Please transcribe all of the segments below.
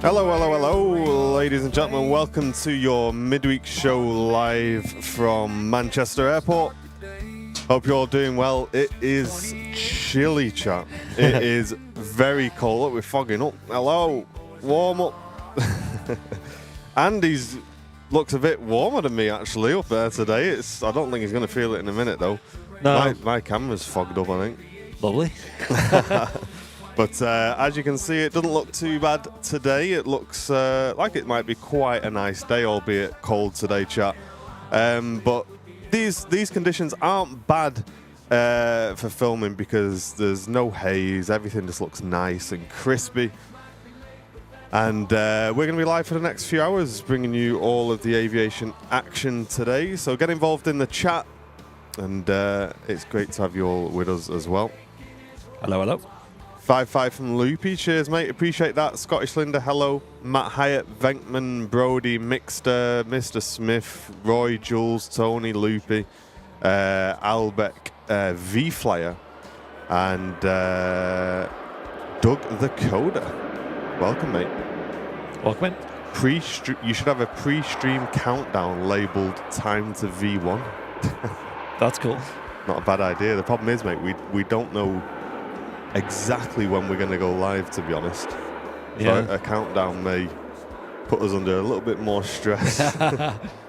Hello, ladies and gentlemen. Welcome to your midweek show live from Manchester Airport. Hope you're all doing well. It is chilly, chat. It is very cold. Look, we're fogging up. Hello, warm up. Andy's looks a bit warmer than me actually up there today. I don't think he's going to feel it in a minute though. No, my camera's fogged up, I think. Lovely. But as you can see, it doesn't look too bad today. It looks like it might be quite a nice day, albeit cold today, chat. But these conditions aren't bad for filming because there's no haze. Everything just looks nice and crispy. And we're going to be live for the next few hours, bringing you all of the aviation action today. So get involved in the chat, and it's great to have you all with us as well. Hello. 5-5 from Loopy. Cheers, mate. Appreciate that. Scottish Linda, hello. Matt Hyatt, Venkman, Brody, Mixter, Mr. Smith, Roy, Jules, Tony, Loopy, Albeck, V-Flyer, and Doug the Coder. Welcome, mate. Welcome in. You should have a pre-stream countdown labelled time to V1. That's cool. Not a bad idea. The problem is, mate, we don't know exactly when we're going to go live, to be honest. Yeah. So a countdown may put us under a little bit more stress.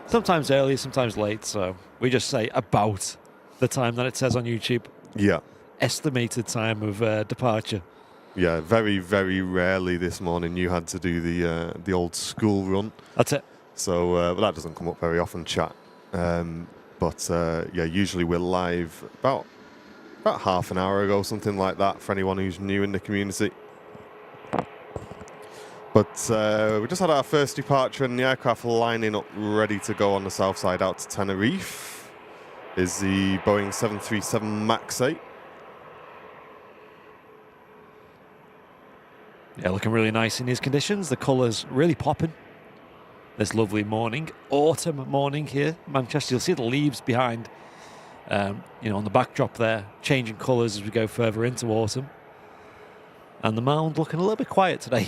Sometimes early, sometimes late, so we just say about the time that it says on YouTube. Yeah. Estimated time of departure. Yeah, very, very rarely this morning you had to do the old school run. That's it. So but that doesn't come up very often, chat. But usually we're live about half an hour ago, something like that, for anyone who's new in the community. But we just had our first departure, and the aircraft lining up ready to go on the south side out to Tenerife is the Boeing 737 MAX 8. Yeah, looking really nice in these conditions. The colours really popping. This lovely morning, autumn morning here in Manchester. You'll see the leaves behind, on the backdrop there, changing colours as we go further into autumn. And the mound looking a little bit quiet today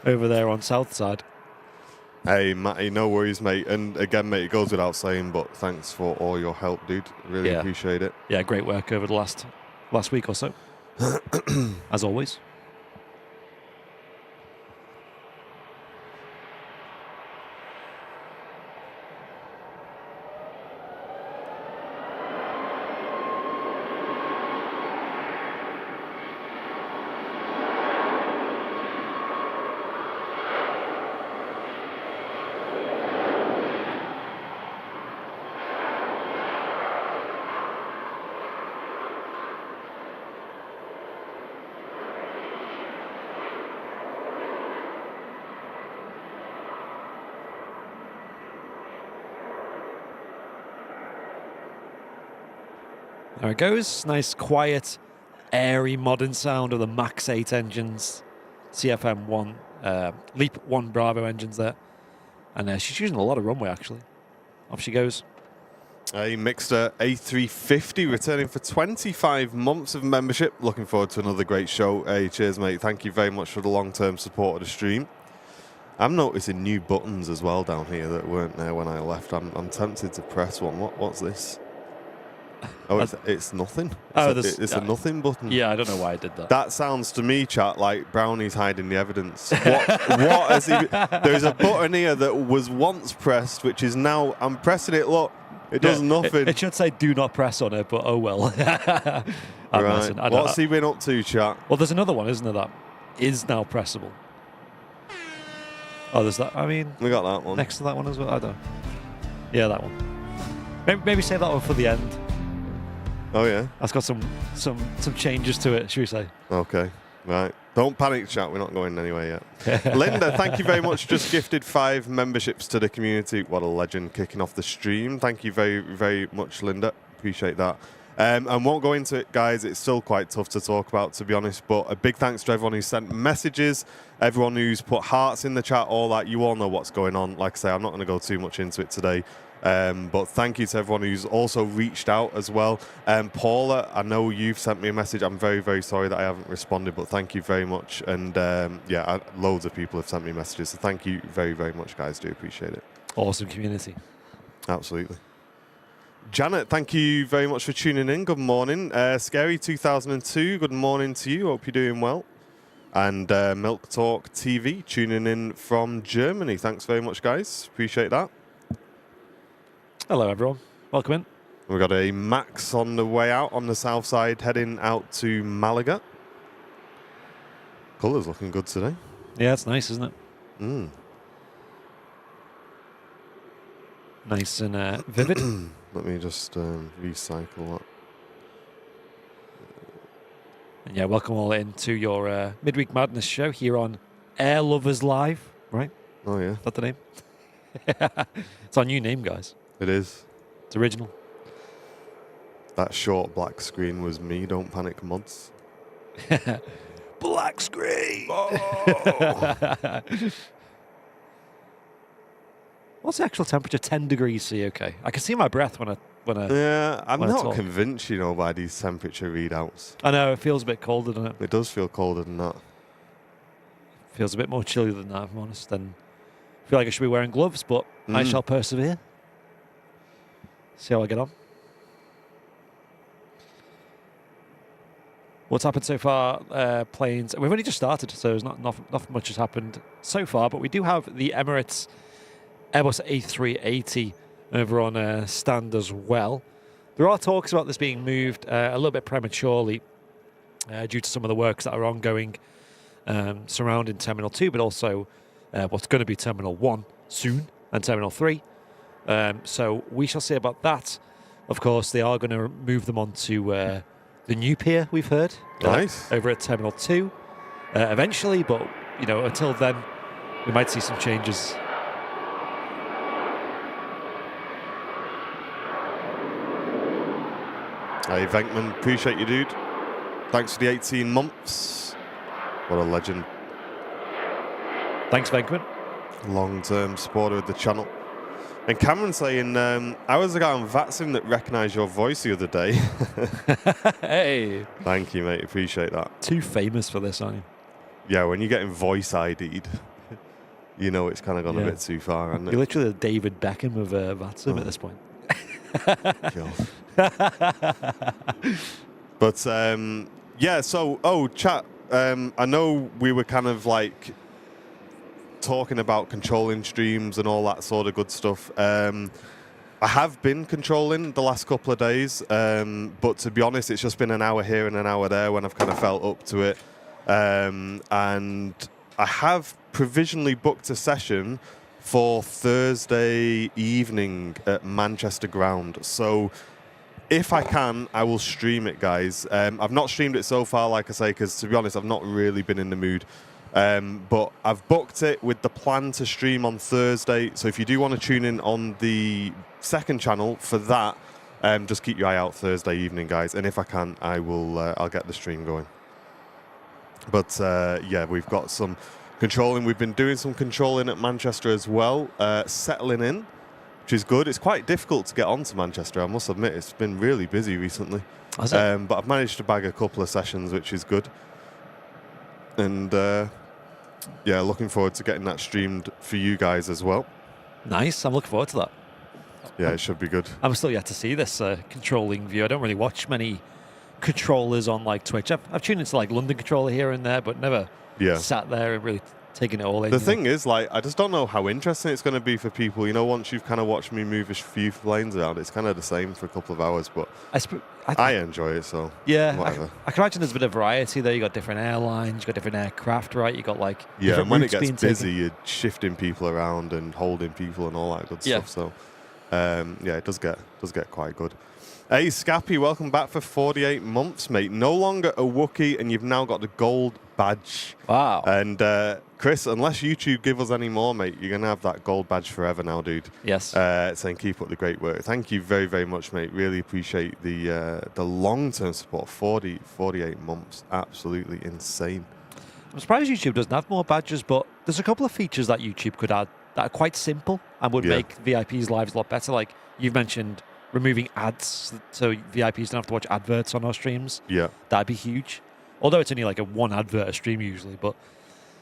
over there on south side. Hey, Matty, no worries, mate. And again, mate, it goes without saying, but thanks for all your help, dude. Really appreciate it. Yeah, great work over the last week or so, as always. There it goes. Nice, quiet, airy, modern sound of the MAX 8 engines. CFM1, Leap 1 Bravo engines there. And she's using a lot of runway, actually. Off she goes. A Mixter A350 returning for 25 months of membership. Looking forward to another great show. Hey, cheers, mate. Thank you very much for the long-term support of the stream. I'm noticing new buttons as well down here that weren't there when I left. I'm tempted to press one. What's this? Oh, it's nothing. It's a nothing button. Yeah, I don't know why I did that. That sounds to me, chat, like Brownie's hiding the evidence. What has he... There's a button here that was once pressed, which is now... I'm pressing it, look. It does nothing. It should say do not press on it, but oh well. Right. What's he been up to, chat? Well, there's another one, isn't there, that is now pressable. Oh, there's that. I mean... We got that one. Next to that one as well. I don't know. Yeah, that one. Maybe save that one for the end. Oh, yeah? That's got some changes to it, should we say? Okay, right. Don't panic, chat. We're not going anywhere yet. Linda, thank you very much. Just gifted 5 memberships to the community. What a legend kicking off the stream. Thank you very, very much, Linda. Appreciate that. And won't go into it, guys. It's still quite tough to talk about, to be honest. But a big thanks to everyone who sent messages, everyone who's put hearts in the chat, all that. You all know what's going on. Like I say, I'm not going to go too much into it today. But thank you to everyone who's also reached out as well. Paula, I know you've sent me a message. I'm very, very sorry that I haven't responded, but thank you very much. And loads of people have sent me messages. So thank you very, very much, guys. Do appreciate it. Awesome community. Absolutely. Janet, thank you very much for tuning in. Good morning. Scary 2002, good morning to you. Hope you're doing well. And Milk Talk TV, tuning in from Germany. Thanks very much, guys. Appreciate that. Hello, everyone. Welcome in. We've got a Max on the way out on the south side, heading out to Malaga. Colour's looking good today. Yeah, it's nice, isn't it? Mm. Nice and vivid. Let me just recycle that. And yeah, welcome all into your Midweek Madness show here on Air Lovers Live, right? Oh, yeah. Is that the name? It's our new name, guys. It is. It's original. That short black screen was me. Don't panic, mods. Black screen! Oh. What's the actual temperature? 10 degrees C, okay. I can see my breath when I Yeah, I'm when I not talk. convinced, by these temperature readouts. I know, it feels a bit colder, doesn't it? It does feel colder than that. Feels a bit more chilly than that, if I'm honest. And I feel like I should be wearing gloves, but I shall persevere. See how I get on. What's happened so far? Planes. We've only just started, so there's not much has happened so far. But we do have the Emirates Airbus A380 over on stand as well. There are talks about this being moved a little bit prematurely due to some of the works that are ongoing surrounding Terminal 2, but also what's going to be Terminal 1 soon and Terminal 3. So we shall see about that. Of course, they are going to move them onto the new pier, we've heard. Nice. Over at Terminal 2 eventually, but until then, we might see some changes. Hey, Venkman, appreciate you, dude. Thanks for the 18 months. What a legend. Thanks, Venkman. Long-term supporter of the channel. And Cameron saying, I was the guy on VATSIM that recognised your voice the other day. Hey. Thank you, mate. Appreciate that. Too famous for this, aren't you? Yeah, when you're getting voice ID'd, it's kind of gone a bit too far, hasn't it? You're literally the David Beckham of VATSIM at this point. But chat, I know we were kind of like talking about controlling streams and all that sort of good stuff. I have been controlling the last couple of days, but to be honest, it's just been an hour here and an hour there when I've kind of felt up to it. And I have provisionally booked a session for Thursday evening at Manchester Ground. So if I can, I will stream it, guys. I've not streamed it so far, like I say, because to be honest, I've not really been in the mood. But I've booked it with the plan to stream on Thursday. So if you do want to tune in on the second channel for that, just keep your eye out Thursday evening, guys. And if I can, I will. I'll get the stream going. But we've got some controlling. We've been doing some controlling at Manchester as well, settling in, which is good. It's quite difficult to get onto Manchester, I must admit. It's been really busy recently. Has it? But I've managed to bag a couple of sessions, which is good. And looking forward to getting that streamed for you guys as well. Nice. I'm looking forward to that. Yeah, it should be good. I'm still yet to see this controlling view. I don't really watch many controllers on like Twitch. I've tuned into like London Controller here and there, but never sat there and really taken it all in. The thing is, like, I just don't know how interesting it's going to be for people. Once you've kind of watched me move a few lanes around, it's kind of the same for a couple of hours, but I enjoy it, so whatever. I can imagine there's a bit of variety there. You got different airlines, you got different aircraft, right? You got like and when it routes gets busy, taken. you're shifting people around and holding people and all that good stuff. So it does get quite good. Hey, Scappy, welcome back for 48 months, mate. No longer a Wookiee, and you've now got the gold badge. Wow. And Chris, unless YouTube give us any more, mate, you're going to have that gold badge forever now, dude. Yes. Saying keep up the great work. Thank you very, very much, mate. Really appreciate the long-term support. 48 months. Absolutely insane. I'm surprised YouTube doesn't have more badges, but there's a couple of features that YouTube could add that are quite simple and would make VIPs' lives a lot better. Like you've mentioned, removing ads so VIPs don't have to watch adverts on our streams. Yeah. That'd be huge. Although it's only like a one advert a stream usually, but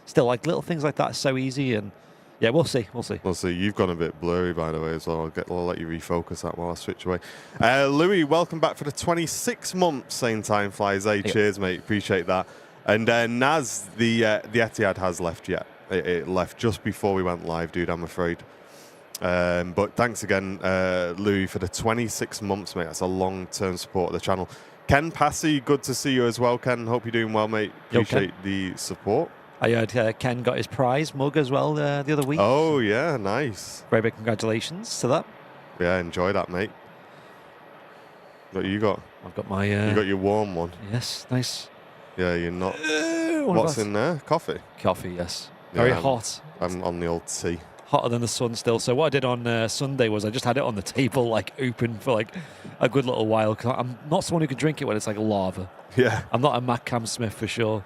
still, like little things like that are so easy. And yeah, we'll see. We'll see. We'll see. You've gone a bit blurry, by the way, as well. I'll let you refocus that while I switch away. Louis, welcome back for the 26 months. Same time flies. Hey, cheers, mate. Appreciate that. And Naz, the Etihad has left yet. It left just before we went live, dude, I'm afraid. But thanks again, Louis, for the 26 months, mate. That's a long-term support of the channel. Ken Passy, good to see you as well, Ken. Hope you're doing well, mate. Appreciate the support. I heard Ken got his prize mug as well the other week. Oh, yeah, nice. Very big congratulations to that. Yeah, enjoy that, mate. What you got? I've got my... you got your warm one. Yes, nice. Yeah, you're not... What's in there? Coffee? Coffee, yes. Very hot. I'm on the old tea. Hotter than the sun still. So what I did on Sunday was I just had it on the table, like open for like a good little while. Cause I'm not someone who can drink it when it's like lava. Yeah. I'm not a Mac Cam Smith for sure.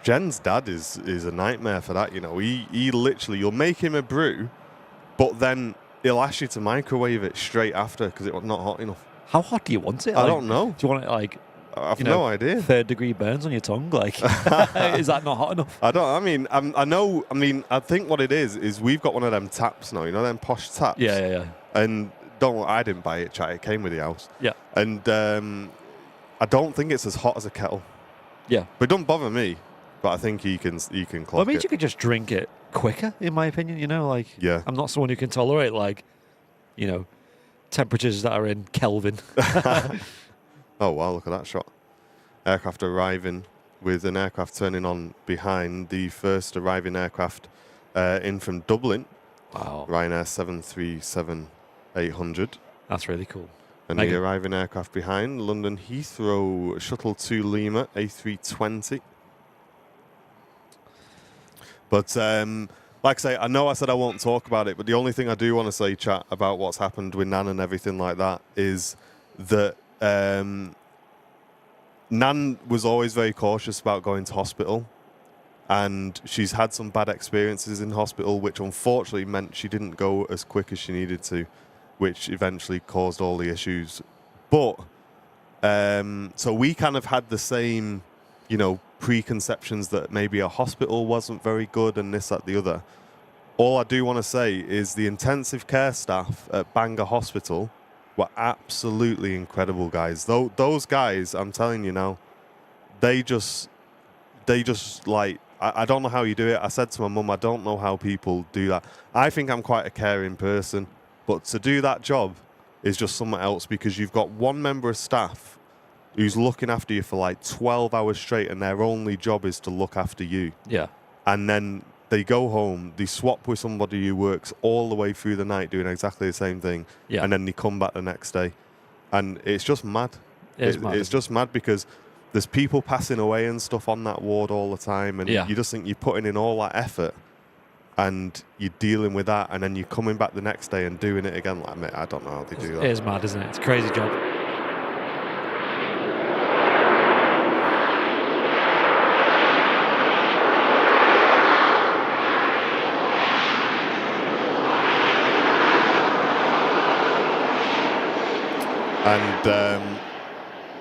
Jen's dad is a nightmare for that, you know. He literally, you'll make him a brew, but then he'll ask you to microwave it straight after because it's not hot enough. How hot do you want it? I don't know. Do you want it like... I've no idea. 3rd degree burns on your tongue, like is that not hot enough? I think what it is we've got one of them taps now, you know, them posh taps. Yeah. And I didn't buy it, chat. It came with the house. Yeah. And I don't think it's as hot as a kettle. Yeah. But it don't bother me. But I think he can clock Well, it means it. you could just drink it quicker, in my opinion. You know, like I'm not someone who can tolerate like, you know, temperatures that are in Kelvin. Oh, wow, look at that shot. Aircraft arriving with an aircraft turning on behind the first arriving aircraft in from Dublin. Wow. Ryanair 737-800. That's really cool. And the arriving aircraft behind, London Heathrow Shuttle to Lima, A320. But like I say, I know I said I won't talk about it, but the only thing I do want to say, chat, about what's happened with Nan and everything like that is that Nan was always very cautious about going to hospital, and she's had some bad experiences in hospital, which unfortunately meant she didn't go as quick as she needed to, which eventually caused all the issues. But so we kind of had the same, you know, preconceptions that maybe a hospital wasn't very good and this, that, the other. All I do want to say is the intensive care staff at Bangor Hospital were absolutely incredible, guys. Those guys, I'm telling you now, they just like, I don't know how you do it. I said to my mum, I don't know how people do that. I think I'm quite a caring person, but to do that job is just something else, because you've got one member of staff who's looking after you for like 12 hours straight, and their only job is to look after you. Yeah. And then they go home, they swap with somebody who works all the way through the night doing exactly the same thing, and then they come back the next day. And it's just mad. It's just mad because there's people passing away and stuff on that ward all the time, and you just think you're putting in all that effort and you're dealing with that, and then you're coming back the next day and doing it again. Like, mate, I don't know how they do that. It is mad, isn't it? It's a crazy job.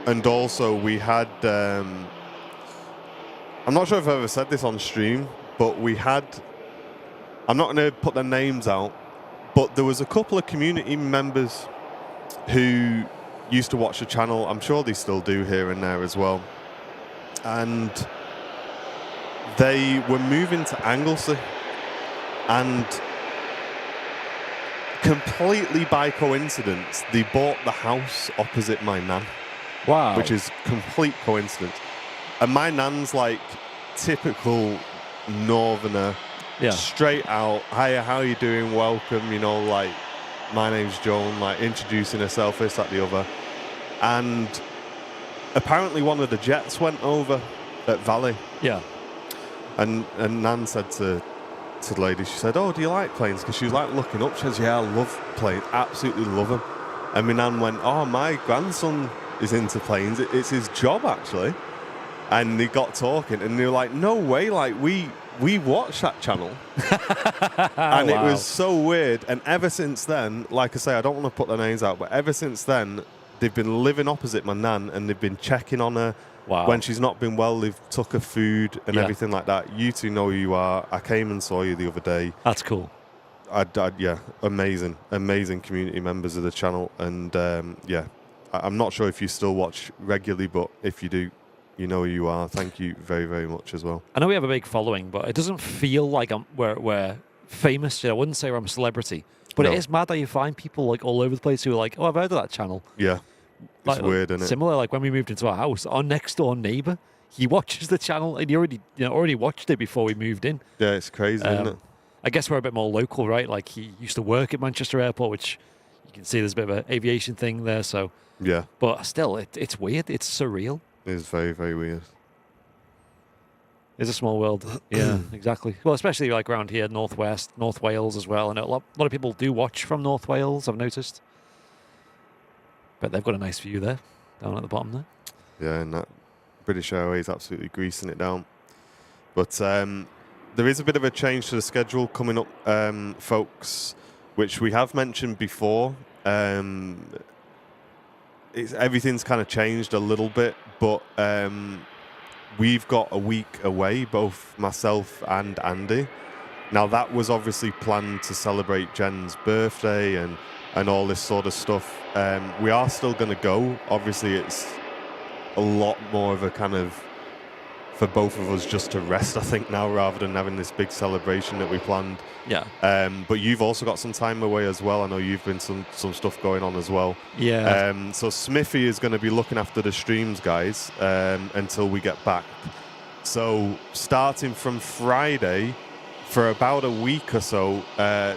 And also we had, I'm not sure if I've ever said this on stream, but we had, I'm not going to put their names out, but there was a couple of community members who used to watch the channel. I'm sure they still do here and there as well. And they were moving to Anglesey, and completely by coincidence, they bought the house opposite my nan. Wow. Which is complete coincidence. And my nan's like typical northerner, straight out, hiya, how you doing, welcome, you know, like, my name's Joan, like, introducing herself, this, that, the other. And apparently one of the jets went over at Valley. Yeah. And Nan said to the lady, she said, oh, do you like planes? Because she was like looking up, she says, yeah, I love planes, absolutely love them. And my nan went, oh, my grandson is into planes, it's his job actually. And they got talking and they were like, no way, like we we watched that channel, and it was so weird. And ever since then, like I say, I don't want to put their names out, but ever since then, they've been living opposite my nan, and they've been checking on her. Wow. When she's not been well, they've took her food and everything like that. You two know who you are. I came and saw you the other day. That's cool. Yeah, amazing community members of the channel. And yeah, I'm not sure if you still watch regularly, but if you do, you know who you are. Thank you very, very much as well. I know we have a big following, but it doesn't feel like we're famous. I wouldn't say I'm a celebrity, but it is mad that you find people like all over the place who are like, oh, I've heard of that channel. Yeah. It's like, weird, isn't it? Similar, like when we moved into our house, our next door neighbour, he watches the channel, and he already watched it before we moved in. Yeah, it's crazy, isn't it? I guess we're a bit more local, right? Like he used to work at Manchester Airport, which you can see there's a bit of an aviation thing there. So yeah, but still, it's weird. It's surreal. It is very, very weird. It's a small world. Yeah, exactly. Well, especially like around here, Northwest, North Wales as well. And a lot of people do watch from North Wales, I've noticed. But they've got a nice view there, down at the bottom there. Yeah, and that British Airways absolutely greasing it down. But there is a bit of a change to the schedule coming up, folks, which we have mentioned before. Everything's kind of changed a little bit, but we've got a week away, both myself and Andy. Now, that was obviously planned to celebrate Jen's birthday and all this sort of stuff. We are still going to go. Obviously, it's a lot more of a kind of, for both of us just to rest, I think, now, rather than having this big celebration that we planned. Yeah. But you've also got some time away as well. I know you've been some stuff going on as well. Yeah. So Smithy is going to be looking after the streams, guys, until we get back. So starting from Friday, for about a week or so,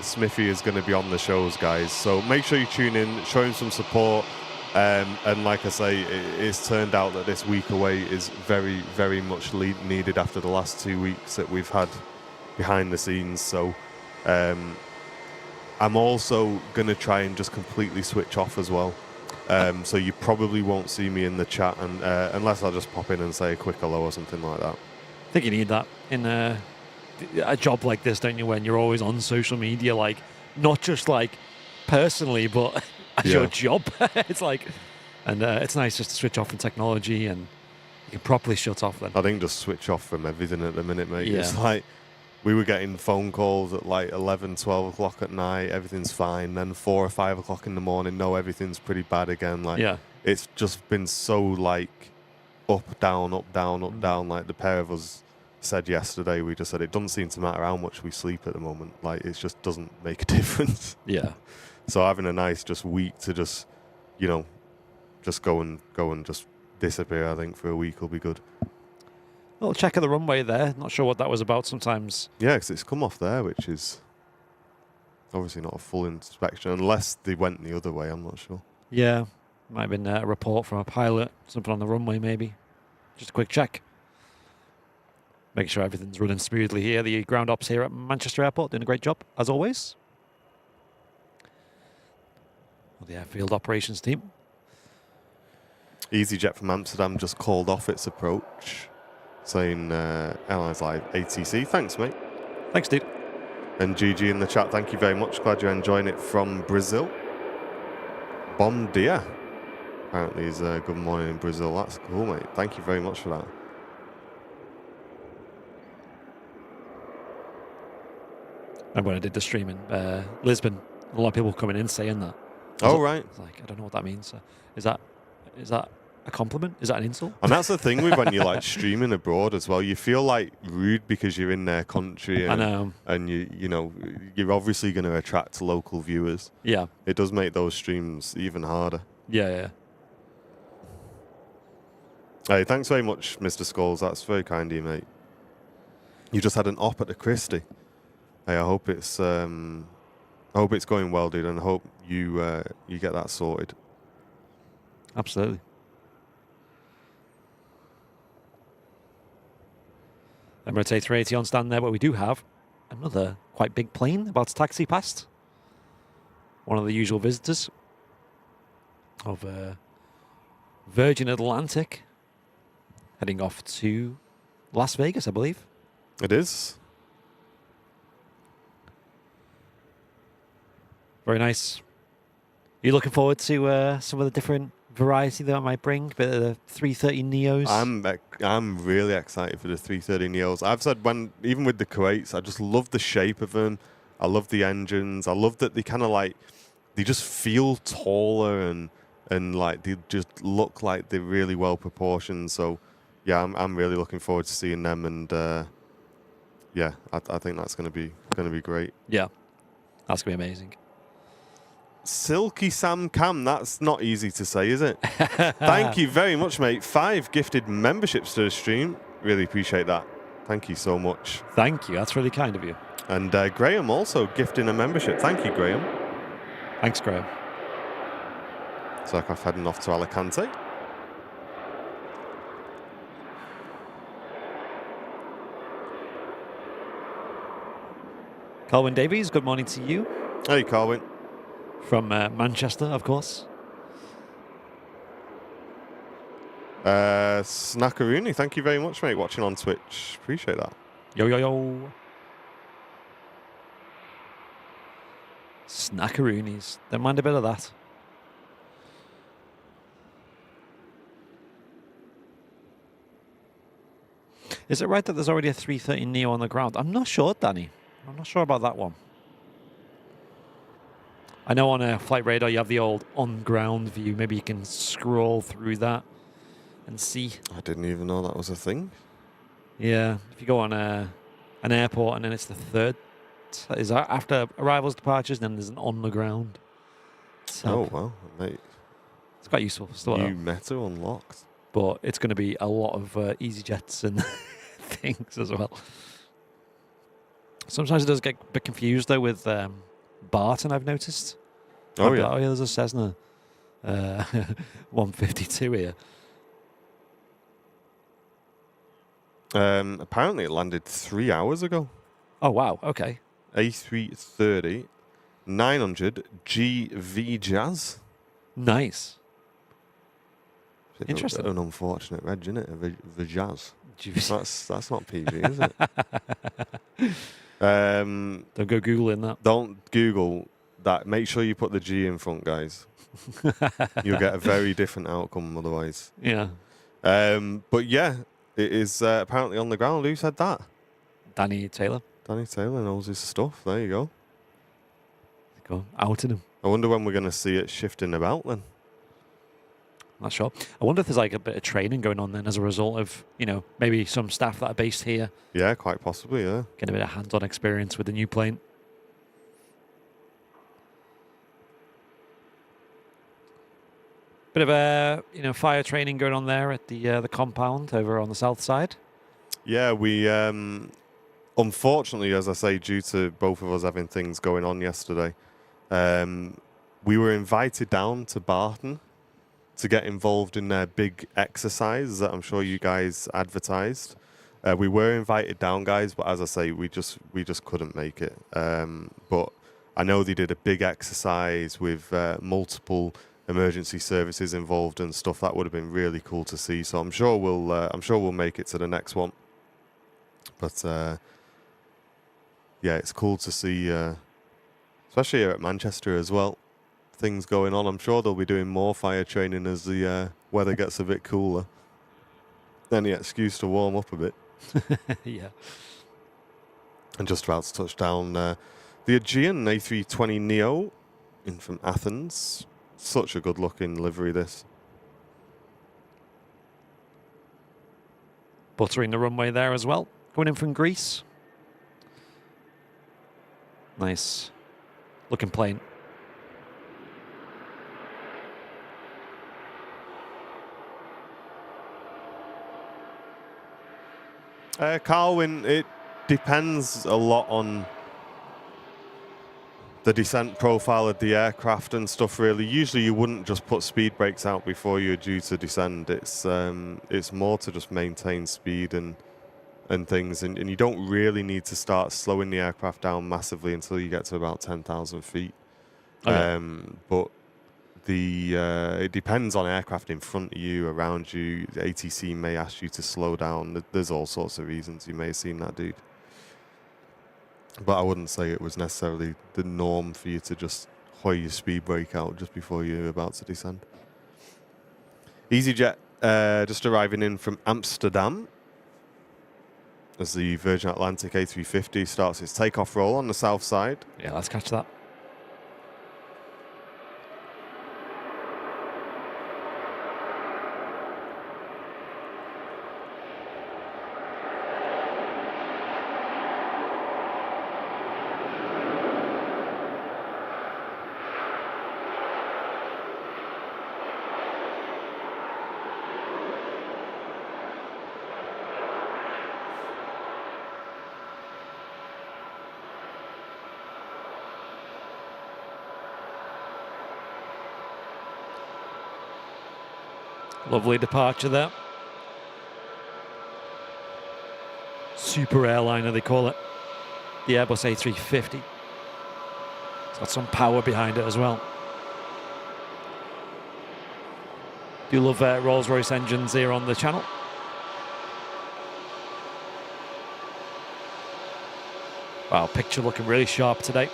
Smithy is going to be on the shows, guys. So make sure you tune in, show him some support. And like I say, it's turned out that this week away is very, very much needed after the last 2 weeks that we've had behind the scenes. So I'm also going to try and just completely switch off as well. So you probably won't see me in the chat and unless I just pop in and say a quick hello or something like that. I think you need that in a job like this, don't you, when you're always on social media, like not just like personally, but as your job. It's like, and it's nice just to switch off from technology and you can properly shut off then. I think just switch off from everything at the minute, mate. Yeah. It's like we were getting phone calls at like 11, 12 o'clock at night, everything's fine. Then 4 or 5 o'clock in the morning, no, everything's pretty bad again. Like, it's just been so like up, down, up, down, up, down. Like the pair of us said yesterday, we just said it doesn't seem to matter how much we sleep at the moment. Like it just doesn't make a difference. Yeah. So having a nice just week to just, just go and just disappear, I think, for a week will be good. Well, check of the runway there. Not sure what that was about sometimes. Yeah, because it's come off there, which is obviously not a full inspection, unless they went the other way, I'm not sure. Yeah, might have been a report from a pilot, something on the runway maybe. Just a quick check. Make sure everything's running smoothly here. The ground ops here at Manchester Airport doing a great job, as always. The airfield operations team. EasyJet from Amsterdam just called off its approach, saying Airline's live ATC. Thanks, mate. Thanks, dude. And GG in the chat, thank you very much. Glad you're enjoying it from Brazil. Bom dia. Apparently is good morning in Brazil. That's cool, mate. Thank you very much for that. And when I did the stream in Lisbon, a lot of people coming in saying that. Oh, right. It's like, I don't know what that means. Is that a compliment? Is that an insult? And that's the thing with when you're like streaming abroad as well. You feel like rude because you're in their country. And, I know. And you're obviously going to attract local viewers. Yeah. It does make those streams even harder. Yeah. Hey, thanks very much, Mr. Scholes. That's very kind of you, mate. You just had an op at the Christie. Hey, I hope it's going well, dude, and I hope you get that sorted. Absolutely. Emirates A380 on stand there, but we do have another quite big plane about to taxi past. One of the usual visitors of Virgin Atlantic, heading off to Las Vegas, I believe. It is. Very nice. Are you looking forward to some of the different variety that might bring? Bit of the 330 Neos? I'm really excited for the 330 Neos. I've said even with the Kuwaits, I just love the shape of them. I love the engines. I love that they kind of like, they just feel taller and like they just look like they're really well proportioned. So yeah, I'm really looking forward to seeing them, and yeah, I think that's gonna be great. Yeah, that's going to be amazing. Silky Sam Cam, that's not easy to say, is it? Thank you very much, mate. 5 gifted memberships to the stream. Really appreciate that. Thank you so much. Thank you. That's really kind of you. And Graham also gifting a membership. Thank you, Graham. Thanks, Graham. So I'm heading off to Alicante. Colwyn Davies, good morning to you. Hey, Colwyn. From Manchester, of course. Snackaroony, thank you very much, mate, watching on Twitch. Appreciate that. Yo, yo, yo. Snackaroonies. Don't mind a bit of that. Is it right that there's already a 330 Neo on the ground? I'm not sure, Danny. I'm not sure about that one. I know on a Flight Radar you have the old on-ground view. Maybe you can scroll through that and see. I didn't even know that was a thing. Yeah, if you go on an airport and then it's the third, is after arrivals, departures, then there's an on-the-ground. Oh, wow, mate. It's quite useful. New meta unlocked. But it's going to be a lot of EasyJets and things as well. Sometimes it does get a bit confused, though, with Barton, I've noticed. Oh, yeah. Like, oh, yeah, there's a Cessna 152 here. Apparently it landed 3 hours ago. Oh, wow. Okay. A330 900 GV Jazz. Nice. Interesting. An unfortunate reg, isn't it? The Jazz. That's not PG, is it? Don't go Googling that. Don't Google that. Make sure you put the G in front, guys. You'll get a very different outcome otherwise. Yeah. But yeah, it is apparently on the ground. Who said that? Danny Taylor. Danny Taylor knows his stuff. There you go. Go outing him. I wonder when we're going to see it shifting about then. Not sure. I wonder if there's like a bit of training going on then as a result of, maybe some staff that are based here. Yeah, quite possibly, yeah. Get a bit of hands-on experience with the new plane. Bit of fire training going on there at the compound over on the south side. Yeah, we unfortunately, as I say, due to both of us having things going on yesterday, we were invited down to Barton to get involved in their big exercise that I'm sure you guys advertised. We were invited down, guys, but as I say, we just couldn't make it. But I know they did a big exercise with multiple emergency services involved and stuff. That would have been really cool to see. So I'm sure we'll make it to the next one. But yeah, it's cool to see, especially here at Manchester as well. Things going on. I'm sure they'll be doing more fire training as the weather gets a bit cooler. Any excuse to warm up a bit. Yeah. And just about to touch down the Aegean A320 Neo in from Athens. Such a good looking livery, this. Buttering the runway there as well. Going in from Greece. Nice looking plane. Carwin, it depends a lot on the descent profile of the aircraft and stuff, really. Usually you wouldn't just put speed brakes out before you're due to descend. It's more to just maintain speed and things, and you don't really need to start slowing the aircraft down massively until you get to about 10,000 feet. Okay. But it depends on aircraft in front of you, around you. The ATC may ask you to slow down. There's all sorts of reasons. You may have seen that, dude. But I wouldn't say it was necessarily the norm for you to just hoy your speed brake out just before you're about to descend. EasyJet just arriving in from Amsterdam as the Virgin Atlantic A350 starts its takeoff roll on the south side. Yeah, let's catch that. Lovely departure there. Super airliner, they call it. The Airbus A350. It's got some power behind it as well. Do love Rolls-Royce engines here on the channel. Wow, picture looking really sharp today.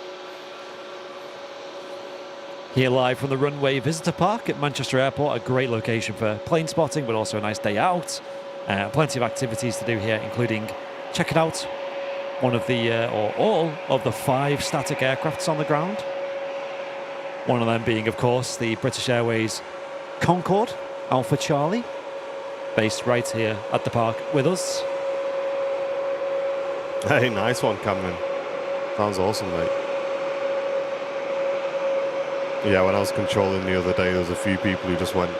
Here live from the runway visitor park at Manchester Airport, a great location for plane spotting, but also a nice day out. Plenty of activities to do here, including checking out one of the, or all of the 5 static aircrafts on the ground. One of them being, of course, the British Airways Concorde Alpha Charlie, based right here at the park with us. Hey, nice one, Cameron. Sounds awesome, mate. Yeah, when I was controlling the other day, there was a few people who just went,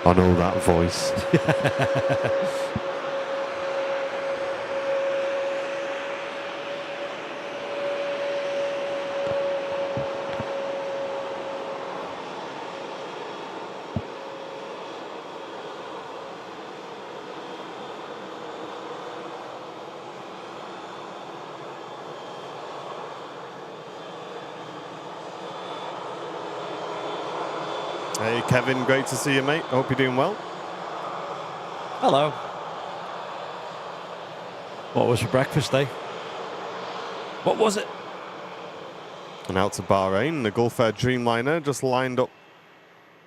I know that voice. Hey, Kevin, great to see you, mate. I hope you're doing well. Hello. What was for breakfast, eh? What was it? And out to Bahrain, the Gulf Air Dreamliner just lined up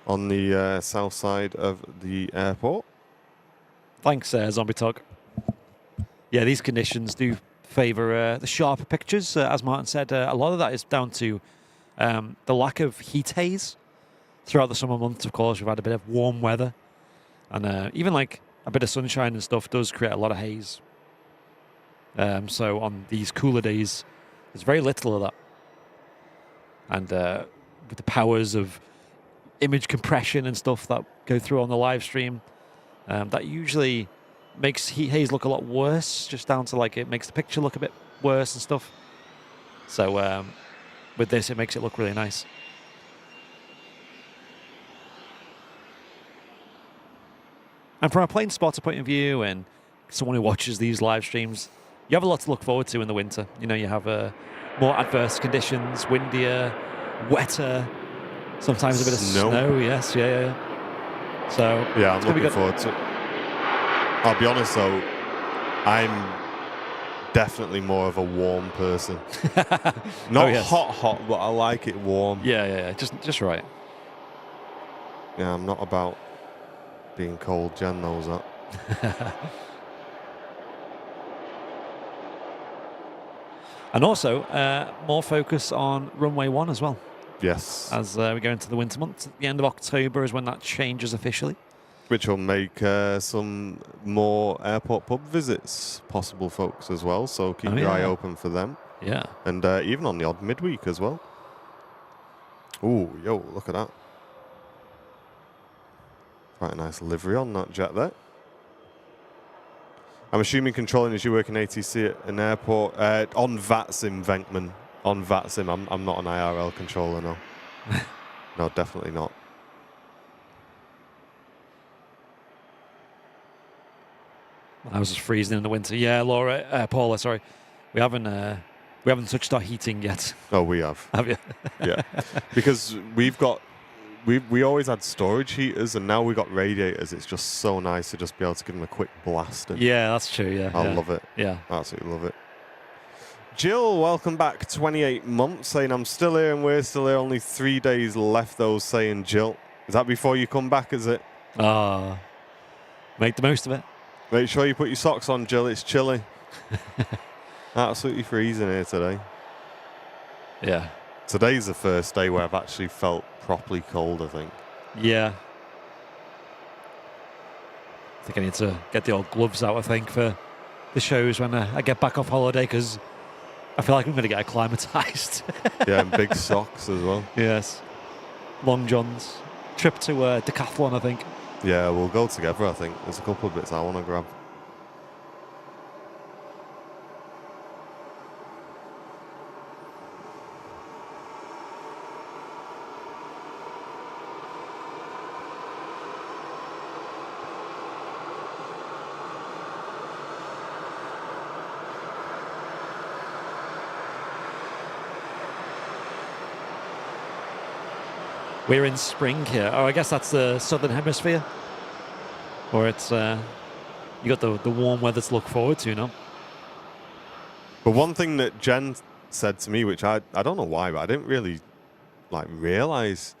on the south side of the airport. Thanks, Zombie Tug. Yeah, these conditions do favour the sharper pictures. As Martin said, a lot of that is down to the lack of heat haze. Throughout the summer months, of course, we've had a bit of warm weather. And even like a bit of sunshine and stuff does create a lot of haze. So on these cooler days, there's very little of that. And with the powers of image compression and stuff that go through on the live stream, that usually makes heat haze look a lot worse, just down to like it makes the picture look a bit worse and stuff. So with this, it makes it look really nice. And from a plane spotter point of view and someone who watches these live streams, you have a lot to look forward to in the winter. You know, you have more adverse conditions, windier, wetter, sometimes a bit of snow. Yes, yeah. So yeah, I'm looking forward to it. I'll be honest though, I'm definitely more of a warm person. Not hot, but I like it warm. Yeah. Just right. Yeah, I'm not about being cold. Jen knows that. And also, more focus on runway 1 as well. Yes. As we go into the winter months. At the end of October is when that changes officially. Which will make some more airport pub visits possible, folks, as well. So keep your eye open for them. Yeah. And even on the odd midweek as well. Ooh, yo, look at that. Quite a nice livery on that jet there. I'm assuming controlling as you work in ATC at an airport. On VATSIM, Venkman. On VATSIM. I'm not an IRL controller, no. No, definitely not. I was just freezing in the winter. Yeah, Paula, sorry. We haven't touched our heating yet. Oh, we have. Have you? Yeah. Because we always had storage heaters, and now we got radiators. It's just so nice to just be able to give them a quick blast. Yeah, that's true. Yeah, I love it. Yeah, Absolutely love it. Jill, welcome back. 28 months, saying I'm still here and we're still here. Only 3 days left, though, saying Jill. Is that before you come back, is it? Make the most of it. Make sure you put your socks on, Jill. It's chilly. Absolutely freezing here today. Yeah. Today's the first day where I've actually felt properly cold, I think. Yeah. I think I need to get the old gloves out, I think, for the shows when I get back off holiday, because I feel like I'm going to get acclimatized. Yeah, and big socks as well. Yes. Long johns. Trip to Decathlon, I think. Yeah, we'll go together, I think. There's a couple of bits I want to grab. We're in spring here. Oh, I guess that's the southern hemisphere. Or it's you got the warm weather to look forward to, you know. But one thing that Jen said to me, which I don't know why, but I didn't really realize,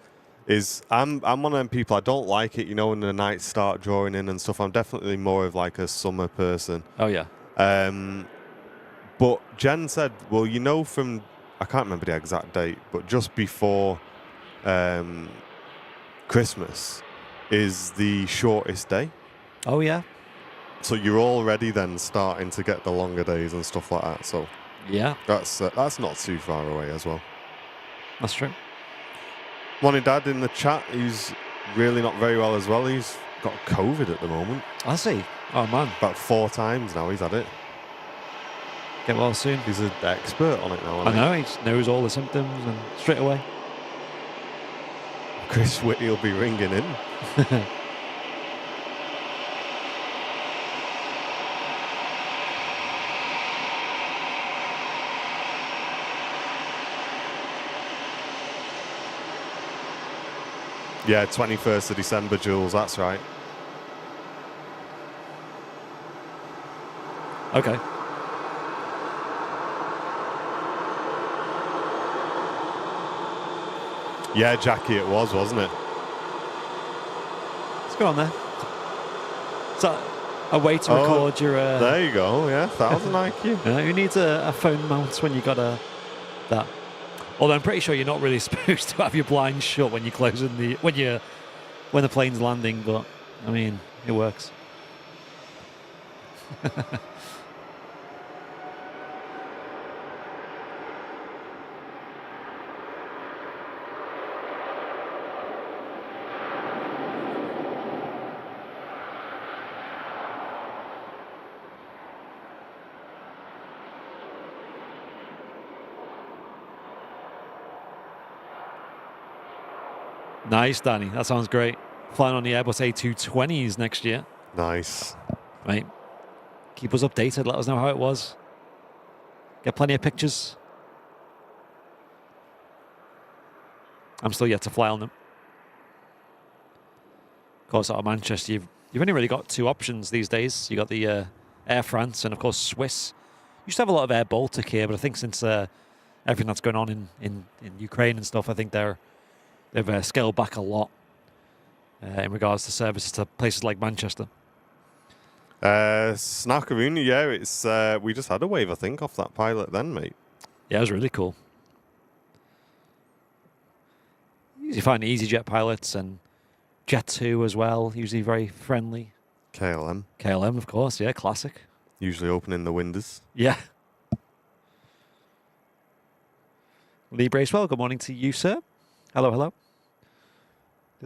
is I'm one of them people, I don't like it, you know, when the nights start drawing in and stuff. I'm definitely more of like a summer person. Oh yeah. But Jen said, well, you know, from, I can't remember the exact date, but just before Christmas is the shortest day. Oh yeah. So you're already then starting to get the longer days and stuff like that. So yeah, that's not too far away as well. That's true. Morning, Dad, in the chat. He's really not very well as well. He's got COVID at the moment. I see. Oh man, about 4 times now he's had it. Get well soon. He's an expert on it now. I know. He knows all the symptoms and straight away. Chris Whitty will be ringing in. Yeah, 21st of December, Jules, that's right. Okay. Yeah, Jackie, it was, wasn't it? Let's go on there. Is that a way to record your... There you go, yeah, 1000 IQ. Who needs a phone mount when you got that? Although I'm pretty sure you're not really supposed to have your blinds shut when you're closing when the plane's landing, but I mean, it works. Nice, Danny. That sounds great. Flying on the Airbus A220s next year. Nice. Right. Keep us updated. Let us know how it was. Get plenty of pictures. I'm still yet to fly on them. Of course, out of Manchester, you've only really got 2 options these days. You got the Air France and, of course, Swiss. Used to have a lot of Air Baltic here, but I think since everything that's going on in Ukraine and stuff, I think they've scaled back a lot in regards to services to places like Manchester. Snarkaroony, yeah, it's we just had a wave, I think, off that pilot then, mate. Yeah, it was really cool. You find EasyJet pilots and Jet2 as well, usually very friendly. KLM. KLM, of course, yeah, classic. Usually opening the windows. Yeah. Lee Bracewell, good morning to you, sir. Hello, hello.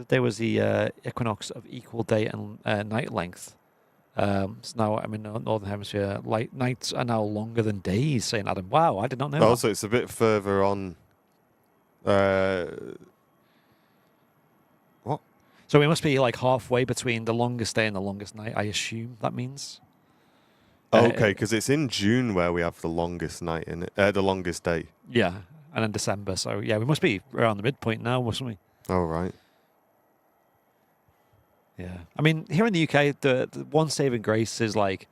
There was the equinox of equal day and night length. So now I'm in the Northern Hemisphere. Nights are now longer than days, saying Adam. Wow, I did not know that. So it's a bit further on. What? So we must be like halfway between the longest day and the longest night, I assume that means. Okay, because it's in June where we have the longest night in it, the longest day. Yeah, and then December. So yeah, we must be around the midpoint now, mustn't we? Oh, right. Yeah. I mean, here in the UK, the one saving grace is like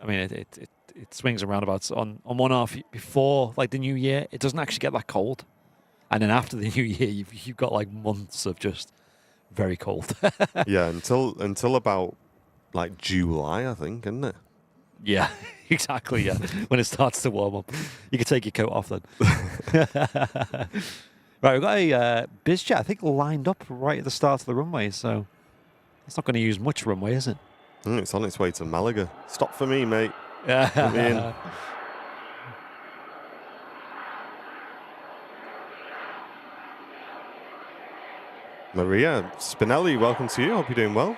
I mean, it swings and roundabouts. On one half before like the new year, it doesn't actually get that cold, and then after the new year, you've got like months of just very cold. Yeah, until about like July, I think, isn't it? Yeah, exactly. Yeah, when it starts to warm up, you can take your coat off then. Right, we've got a biz jet, I think, lined up right at the start of the runway, so it's not going to use much runway, is it? It's on its way to Malaga. Stop for me, mate. Let me in. Maria Spinelli, welcome to you. Hope you're doing well.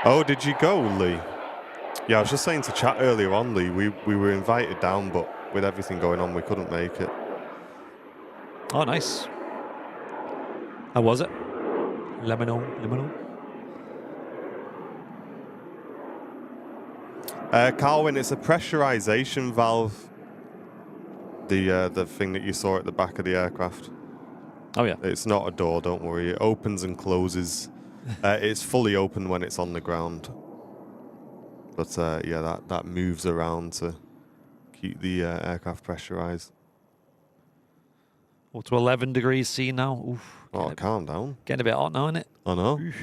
Oh, did you go, Lee? Yeah, I was just saying to chat earlier on, Lee, we were invited down, but with everything going on, we couldn't make it. Oh, nice. How was it? Lemon. Carwin, it's a pressurization valve. The thing that you saw at the back of the aircraft. Oh, yeah. It's not a door, don't worry. It opens and closes. It's fully open when it's on the ground. But yeah, that moves around to keep the aircraft pressurized. Up to 11 degrees C now. Oof. Oh, calm down. Getting a bit hot now, isn't it? I know. Oof.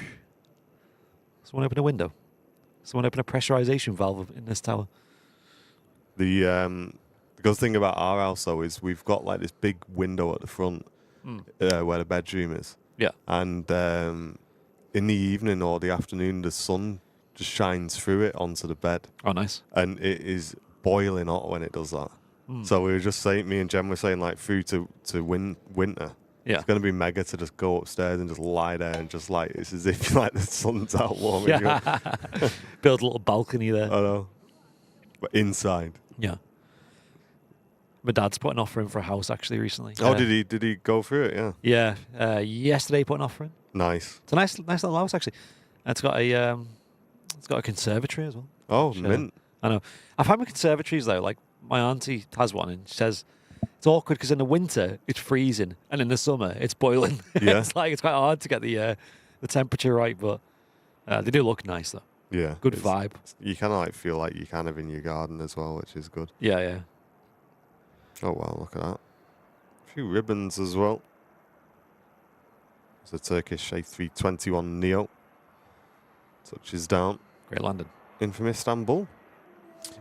Someone open a window. Someone open a pressurization valve in this tower. The good thing about our house, though, is we've got like this big window at the front where the bedroom is. Yeah. And in the evening or the afternoon, the sun just shines through it onto the bed. Oh, nice. And it is boiling hot when it does that. So we were just saying, me and Jen were saying, like, through to winter, Yeah. it's going to be mega to just go upstairs and just lie there and just like, it's as if like the sun's out warming you up. Build a little balcony there. I know. But inside. Yeah. My dad's put an offer in for a house actually recently. Oh, did he go through it? Yeah. Yeah. Yesterday he put an offer in. Nice. It's a nice little house actually. And it's got a conservatory as well. Oh, mint. I know. I find with conservatories though, like my auntie has one and she says it's awkward because in the winter it's freezing and in the summer it's boiling. Yeah. It's quite hard to get the temperature right, but they do look nice though. Yeah. Good vibe. You kind of like feel like you're kind of in your garden as well, which is good. Yeah. Oh, wow, look at that. A few ribbons as well. It's a Turkish A321 Neo. Touches down. Great landing. In from Istanbul.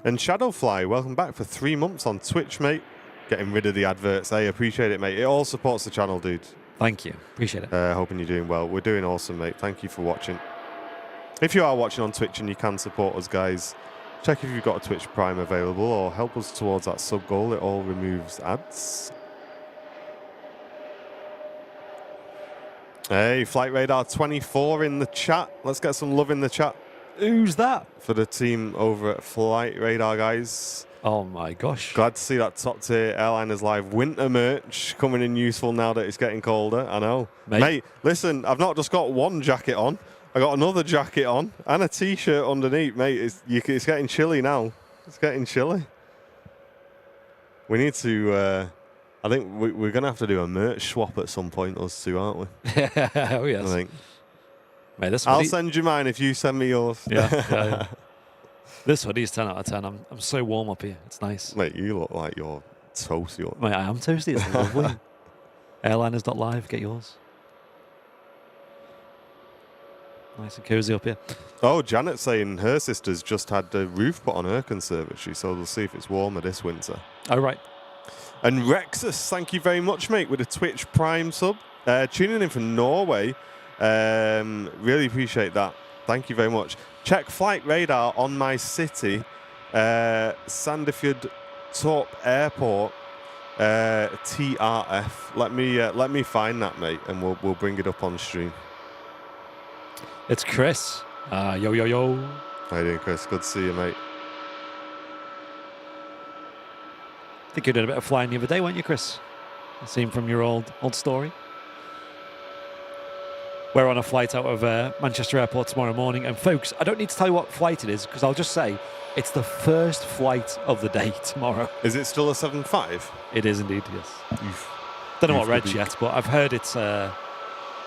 And Shadowfly, welcome back for 3 months on Twitch, mate. Getting rid of the adverts. I appreciate it, mate. It all supports the channel, dude. Thank you. Appreciate it. Hoping you're doing well. We're doing awesome, mate. Thank you for watching. If you are watching on Twitch and you can support us, guys, check if you've got a Twitch Prime available or help us towards that sub goal. It all removes ads. Hey, Flight Radar 24 in the chat. Let's get some love in the chat. Who's that? For the team over at Flight Radar, guys. Oh my gosh. Glad to see that top tier Airliners Live winter merch coming in useful now that it's getting colder. I know. Mate, listen, I've not just got one jacket on. I got another jacket on and a t-shirt underneath, mate. It's getting chilly now. It's getting chilly. We need to... I think we're going to have to do a merch swap at some point, us two, aren't we? Oh, yes. I think. Mate, I'll send you mine if you send me yours. Yeah. This hoodie's 10 out of 10. I'm so warm up here. It's nice. Mate, you look like you're toasty. Mate, I am toasty. It's lovely. Airliners.live. Get yours. Nice and cozy up here. Oh, Janet's saying her sister's just had the roof put on her conservatory, so we'll see if it's warmer this winter. Oh, right. And Rexus, thank you very much, mate, with a Twitch Prime sub. Tuning in from Norway. Really appreciate that. Thank you very much. Check Flight Radar on my city, Sandefjord Torp Airport, TRF. Let me find that, mate, and we'll bring it up on stream. It's Chris. Yo. How you doing, Chris? Good to see you, mate. I think you did a bit of flying the other day, weren't you, Chris? I seen from your old story. We're on a flight out of Manchester Airport tomorrow morning. And folks, I don't need to tell you what flight it is because I'll just say it's the first flight of the day tomorrow. Is it still a 7.5? It is indeed, yes. Don't know what Red's yet, but I've heard it's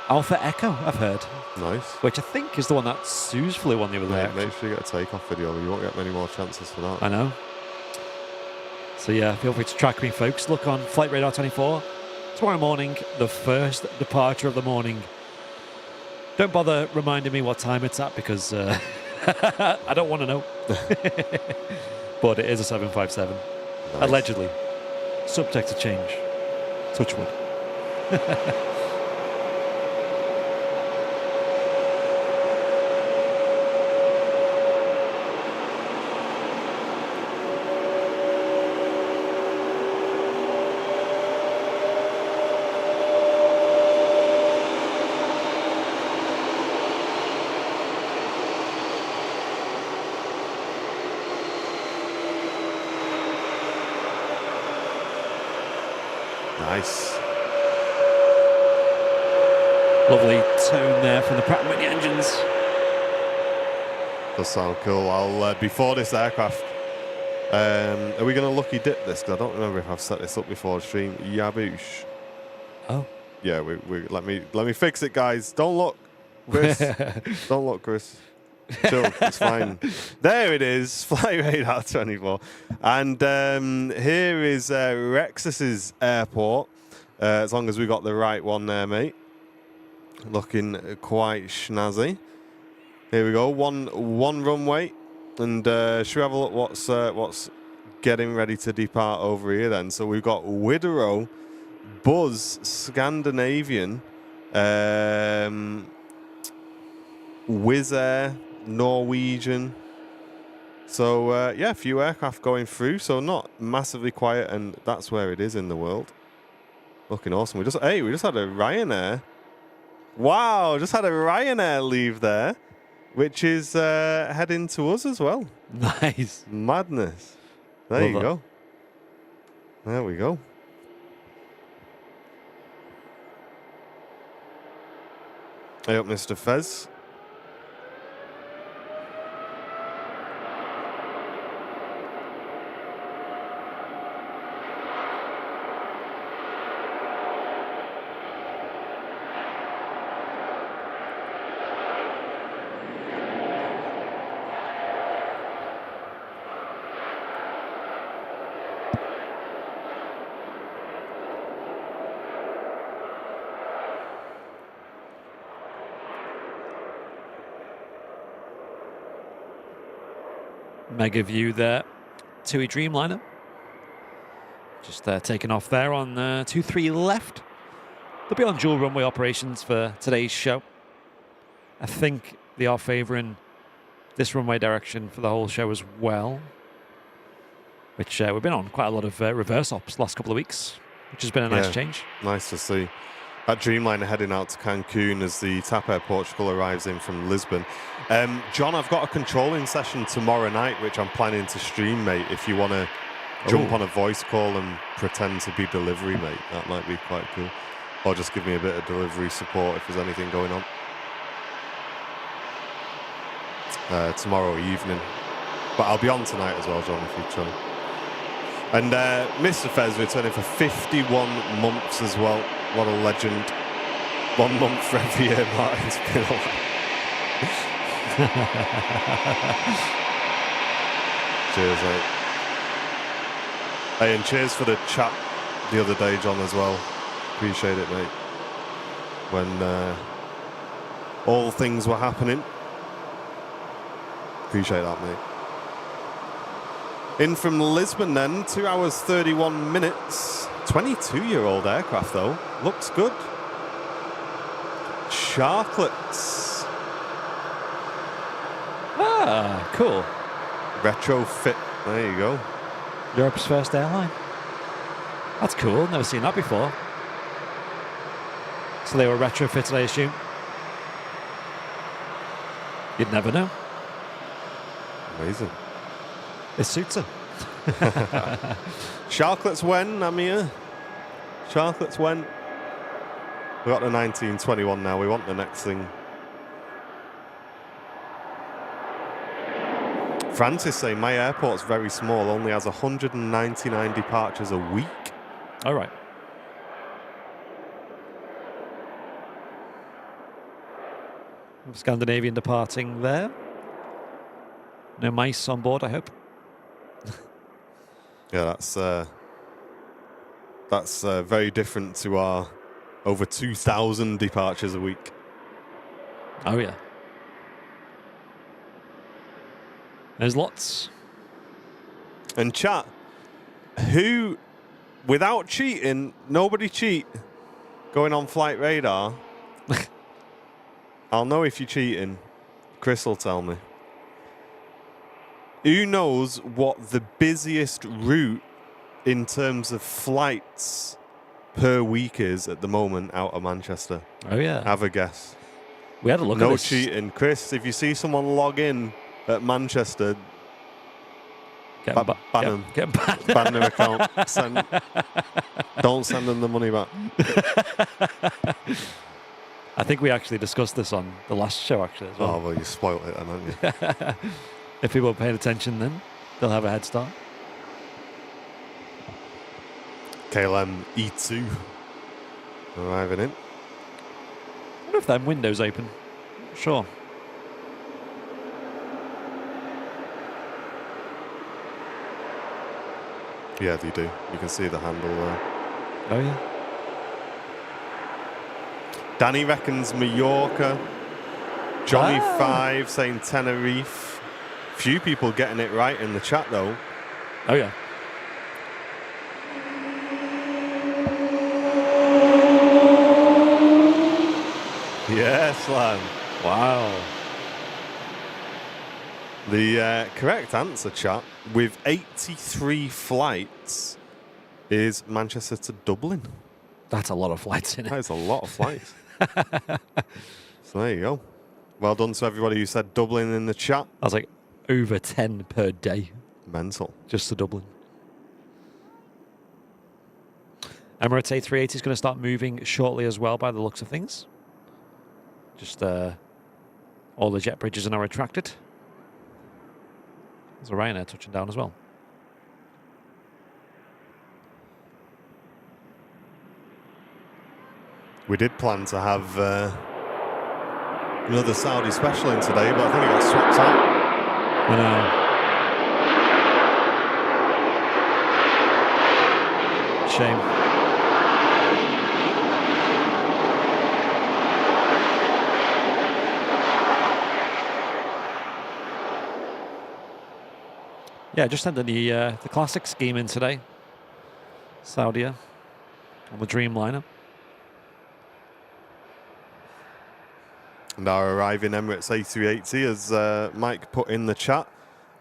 Alpha Echo, I've heard, Nice. which I think is the one that Suze flew on the other day. Make sure you get a takeoff video. You won't get many more chances for that. I know. So yeah, feel free to track me, folks. Look on Flight Radar 24. Tomorrow morning, the first departure of the morning. Don't bother reminding me what time it's at because I don't want to know. But it is a 757. Nice. Allegedly. Subject to change. Touch wood. Nice. Lovely tone there from the Pratt & Whitney engines. Does sound cool. I'll before this aircraft. Are we going to lucky dip this? Because I don't remember if I've set this up before the stream. Yaboosh. Oh. Yeah, let me fix it, guys. Don't look, Chris. Don't look, Chris. Chill, it's fine. There it is, Flight Radar 24. And here is Rexus's airport. As long as we got the right one there, mate. Looking quite snazzy. Here we go, one runway. And should we have a look what's getting ready to depart over here then? So we've got Widerøe, Buzz, Scandinavian, Wizz Air, Norwegian. So yeah, a few aircraft going through, so not massively quiet, and that's where it is in the world. Looking awesome. We just had a Ryanair. Wow, just had a Ryanair leave there, which is heading to us as well. Nice. Madness. There you go. There we go. Hey up, Mr. Fez. Mega view there. TUI Dreamliner. Just taking off there on 2-3 left. They'll be on dual runway operations for today's show. I think they are favouring this runway direction for the whole show as well. Which we've been on quite a lot of reverse ops last couple of weeks, which has been a nice change. Nice to see. That Dreamliner heading out to Cancun as the TAP Air Portugal arrives in from Lisbon. John, I've got a controlling session tomorrow night, which I'm planning to stream, mate. If you want to jump on a voice call and pretend to be delivery, mate, that might be quite cool. Or just give me a bit of delivery support if there's anything going on. Tomorrow evening. But I'll be on tonight as well, John, if you're trying. And Mr. Fez returning for 51 months as well. What a legend. 1 month for every year Martin's been alive. Cheers, mate. Hey, and cheers for the chat the other day, John, as well. Appreciate it, mate. When all things were happening. Appreciate that, mate. In from Lisbon then, 2 hours 31 minutes. 22-year-old aircraft though, looks good. Sharklets. Ah, cool. Retrofit, there you go. Europe's first airline. That's cool, never seen that before. So they were retrofitted, I assume? You'd never know. Amazing. It suits her. Sharklets when, Amir? Sharklets when? We got the 1921 now, we want the next thing. Francis saying, my airport's very small, only has 199 departures a week. All right. Scandinavian departing there. No mice on board, I hope. Yeah, that's very different to our over 2,000 departures a week. Oh, yeah. There's lots. And chat, who, without cheating, nobody cheat, going on flight radar. I'll know if you're cheating. Chris will tell me. Who knows what the busiest route in terms of flights per week is at the moment out of Manchester? Oh, yeah. Have a guess. We had a look at No this. cheating. Chris, if you see someone log in at Manchester, Get ban them. Get banned. Ban their account. Don't send them the money back. I think we actually discussed this on the last show, actually, as well. Oh, well, you spoilt it then, haven't you? If people are paying attention, then they'll have a head start. KLM E2 arriving in. I wonder if them windows open. Sure. Yeah, they do. You can see the handle there. Oh, yeah. Danny reckons Mallorca. Johnny 5 saying Tenerife. Few people getting it right in the chat, though. Oh, yeah. Yes, Lan. Wow. The correct answer, chat, with 83 flights, is Manchester to Dublin. That's a lot of flights in it. That is a lot of flights. So there you go. Well done to everybody who said Dublin in the chat. I was like, over 10 per day. Mental. Just to Dublin. Emirates A380 is going to start moving shortly as well by the looks of things. Just all the jet bridges are now retracted. There's a Ryanair touching down as well. We did plan to have another Saudi special in today, but I think it got swapped out. I know. Shame. Yeah, just sent the classic scheme in today. Saudia on the Dreamliner. And our arriving Emirates A380, as Mike put in the chat,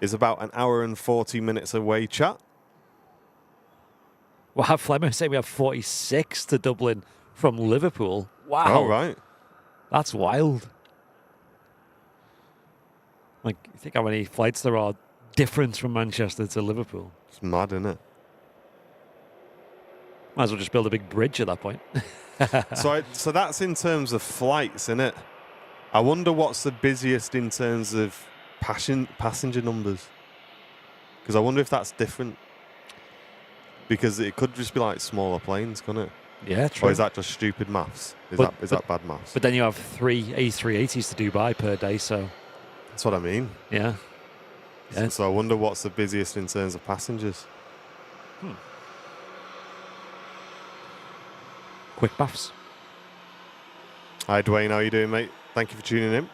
is about an hour and 40 minutes away, chat. Well, have Flemmer say we have 46 to Dublin from Liverpool. Wow. Oh, right. That's wild. Like, you think how many flights there are different from Manchester to Liverpool? It's mad, isn't it? Might as well just build a big bridge at that point. So that's in terms of flights, isn't it? I wonder what's the busiest in terms of passenger numbers. Because I wonder if that's different. Because it could just be like smaller planes, couldn't it? Yeah, true. Or is that just stupid maths? Is that bad maths? But then you have 3 A380s to Dubai per day, so... That's what I mean. Yeah. Yeah. So I wonder what's the busiest in terms of passengers. Quick maths. Hi, Dwayne. How you doing, mate? Thank you for tuning in.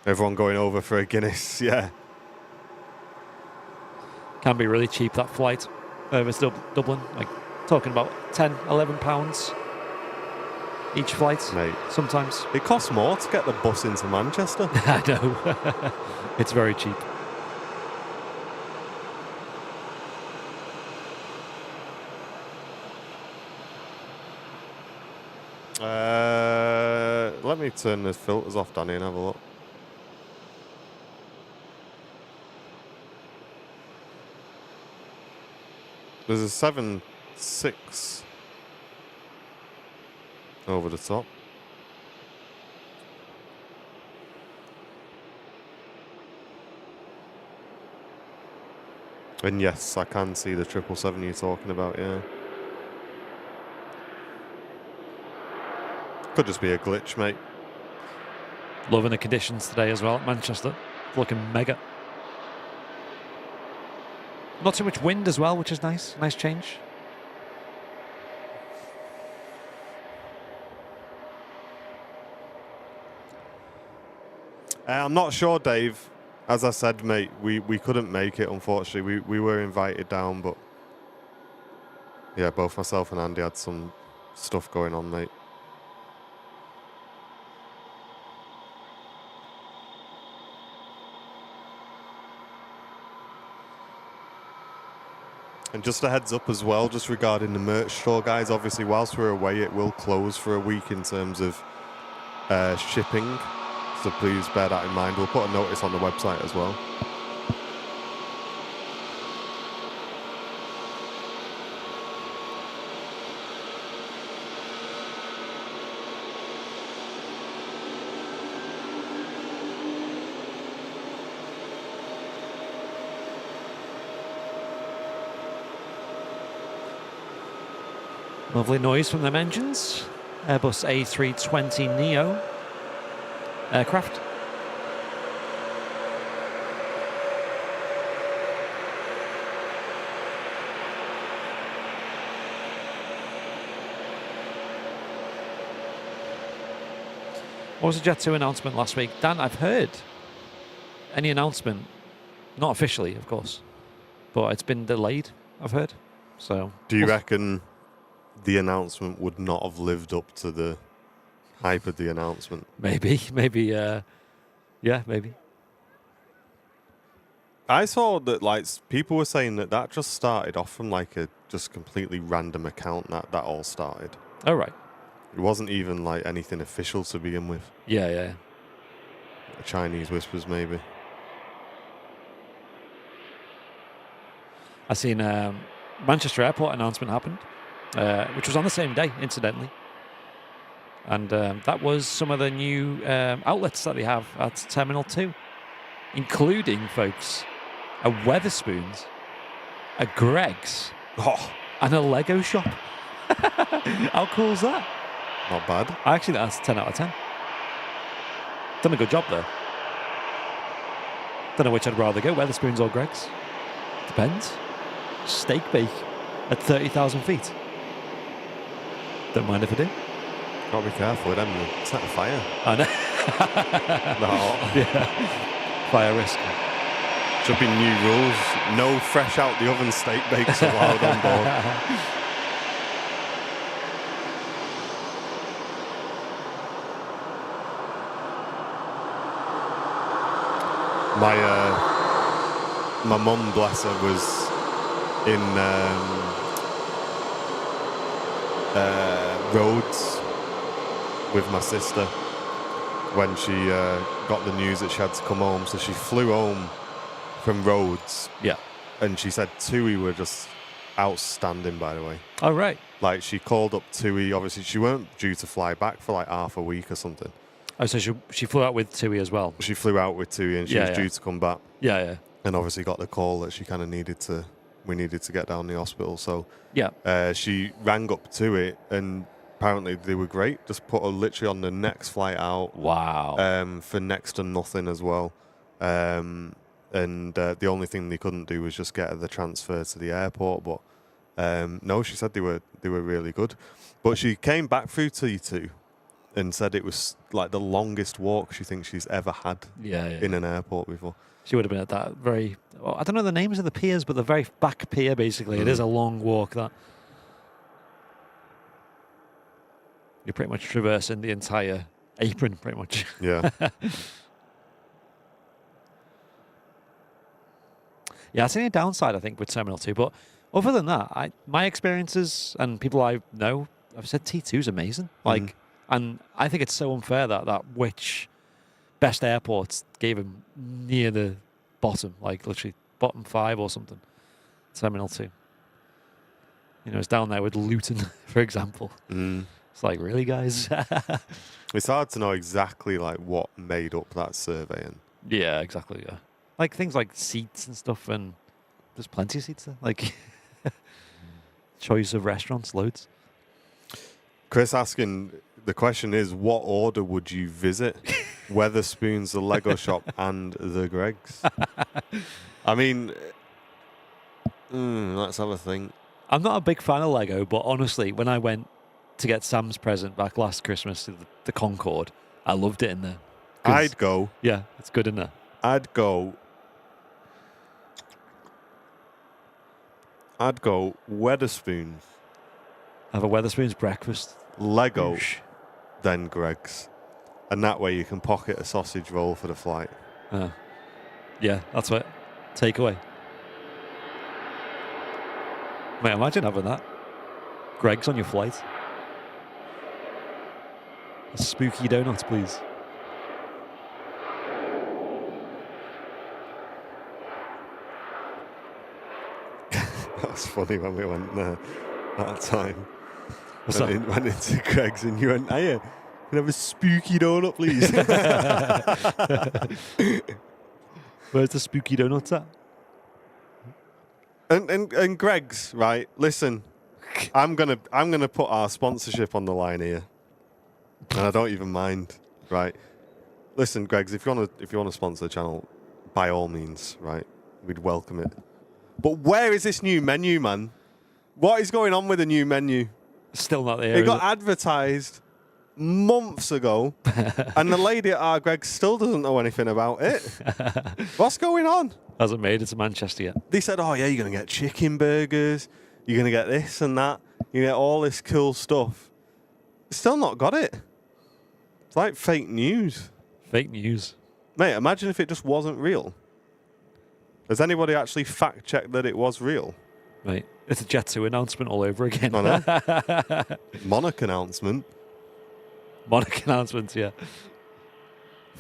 Everyone going over for a Guinness, yeah. Can be really cheap, that flight over to Dublin. Like, talking about 10, 11 pounds each flight. Mate. Sometimes. It costs more to get the bus into Manchester. I know. It's very cheap. Let me turn the filters off, Danny, and have a look. There's a 7.6 over the top. And yes, I can see the 777 you're talking about, yeah. Could just be a glitch, mate. Loving the conditions today as well at Manchester. Looking mega. Not too much wind as well, which is nice. Nice change. I'm not sure, Dave. As I said, mate, we couldn't make it, unfortunately. We were invited down, but yeah, both myself and Andy had some stuff going on, mate. And just a heads up as well, just regarding the merch store, guys. Obviously, whilst we're away, it will close for a week in terms of shipping. So please bear that in mind. We'll put a notice on the website as well. Lovely noise from them engines. Airbus A320neo aircraft. What was the Jet 2 announcement last week? Dan, I've heard any announcement, not officially, of course, but it's been delayed, I've heard. So, do you reckon the announcement would not have lived up to the hype of the announcement? Maybe, yeah, maybe. I saw that people were saying that just started off from like a just completely random account that all started. Oh, right. It wasn't even like anything official to begin with. Yeah. Chinese whispers, maybe. I seen Manchester Airport announcement happened, which was on the same day, incidentally. And that was some of the new outlets that they have at Terminal 2, including, folks, a Wetherspoons, a Greg's, and a Lego shop. How cool is that? Not bad. Actually, that's 10 out of 10. Done a good job there. Don't know which I'd rather go, Wetherspoons or Greg's. Depends. Steak bake at 30,000 feet. Don't mind if I do. Gotta be careful with them. Set a fire. I know. No. Yeah. Fire risk. Should be new rules. No fresh out the oven steak bakes allowed on board. My mum, bless her, was in Rhodes with my sister when she got the news that she had to come home. So she flew home from Rhodes. Yeah. And she said TUI were just outstanding, by the way. Oh, right. Like, she called up TUI. Obviously, she weren't due to fly back for like half a week or something. Oh, so she flew out with TUI as well? She flew out with TUI and she was due to come back. Yeah. And obviously got the call that she kind of needed to get down the hospital. So yeah, she rang up TUI and apparently they were great. Just put her literally on the next flight out. Wow. For next to nothing as well. And the only thing they couldn't do was just get her the transfer to the airport. But no, she said they were really good. But she came back through T2 and said it was like the longest walk she thinks she's ever had in an airport before. She would have been at that very, well, I don't know the names of the piers, but the very back pier, basically. It is a long walk, that. You're pretty much traversing the entire apron, pretty much. Yeah. Yeah, I've seen a downside, I think, with Terminal 2. But other than that, my experiences and people I know, I've said T2 is amazing. Like, and I think it's so unfair that which best airports gave him near the bottom, like literally bottom 5 or something. Terminal 2. You know, it's down there with Luton, for example. It's like, really, guys? It's hard to know exactly like what made up that survey. And yeah, exactly. Yeah, like things like seats and stuff, and there's plenty of seats there. Like choice of restaurants, loads. Chris asking, The question is, what order would you visit? Weatherspoons, the Lego shop, and the Greggs. I mean, let's have a think. I'm not a big fan of Lego, but honestly, when I went to get Sam's present back last Christmas to the Concorde, I loved it in there. I'd go. Yeah, it's good in there. I'd go Weatherspoons, Have a Weatherspoons breakfast. Lego, Oosh. then Greggs. And that way you can pocket a sausage roll for the flight. Yeah, that's what. Takeaway. Mate, imagine having that. Greggs on your flight. A spooky donuts, please. That was funny when we went there that time. What's that? Went into Greggs and you went, "Hiya, can I have a spooky donut, please?" Where's the spooky donuts at? And Greggs, right? Listen, I'm gonna put our sponsorship on the line here, and I don't even mind, right? Listen, Greggs, if you wanna sponsor the channel, by all means, right? We'd welcome it. But where is this new menu, man? What is going on with the new menu? Still not there. It got advertised months ago, and the lady at our Greggs still doesn't know anything about it. What's going on? Hasn't made it to Manchester yet. They said, "Oh yeah, you're gonna get chicken burgers, you're gonna get this and that, you get all this cool stuff." Still not got it. It's like fake news, Fake news. mate. Imagine if it just wasn't real. Has anybody actually fact checked that it was real? Mate, it's a Jet 2 announcement all over again. I know. Monarch announcement. Monarch announcements, yeah.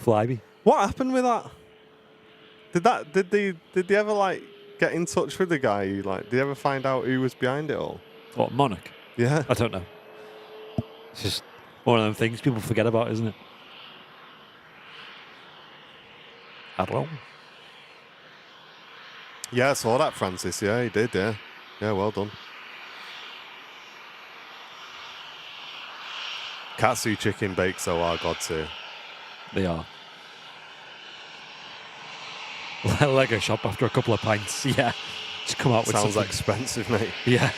Flyby. What happened with that? Did they ever like get in touch with the guy? Did they ever find out who was behind it all? What, Monarch? Yeah. I don't know. It's just one of them things people forget about, isn't it? I don't know. Yeah, I saw that, Francis. Yeah, he did. Yeah. Yeah, well done. Katsu chicken bakes are God's here. They are. Lego shop after a couple of pints. Yeah. Just come out with Sounds something. expensive, mate. Yeah.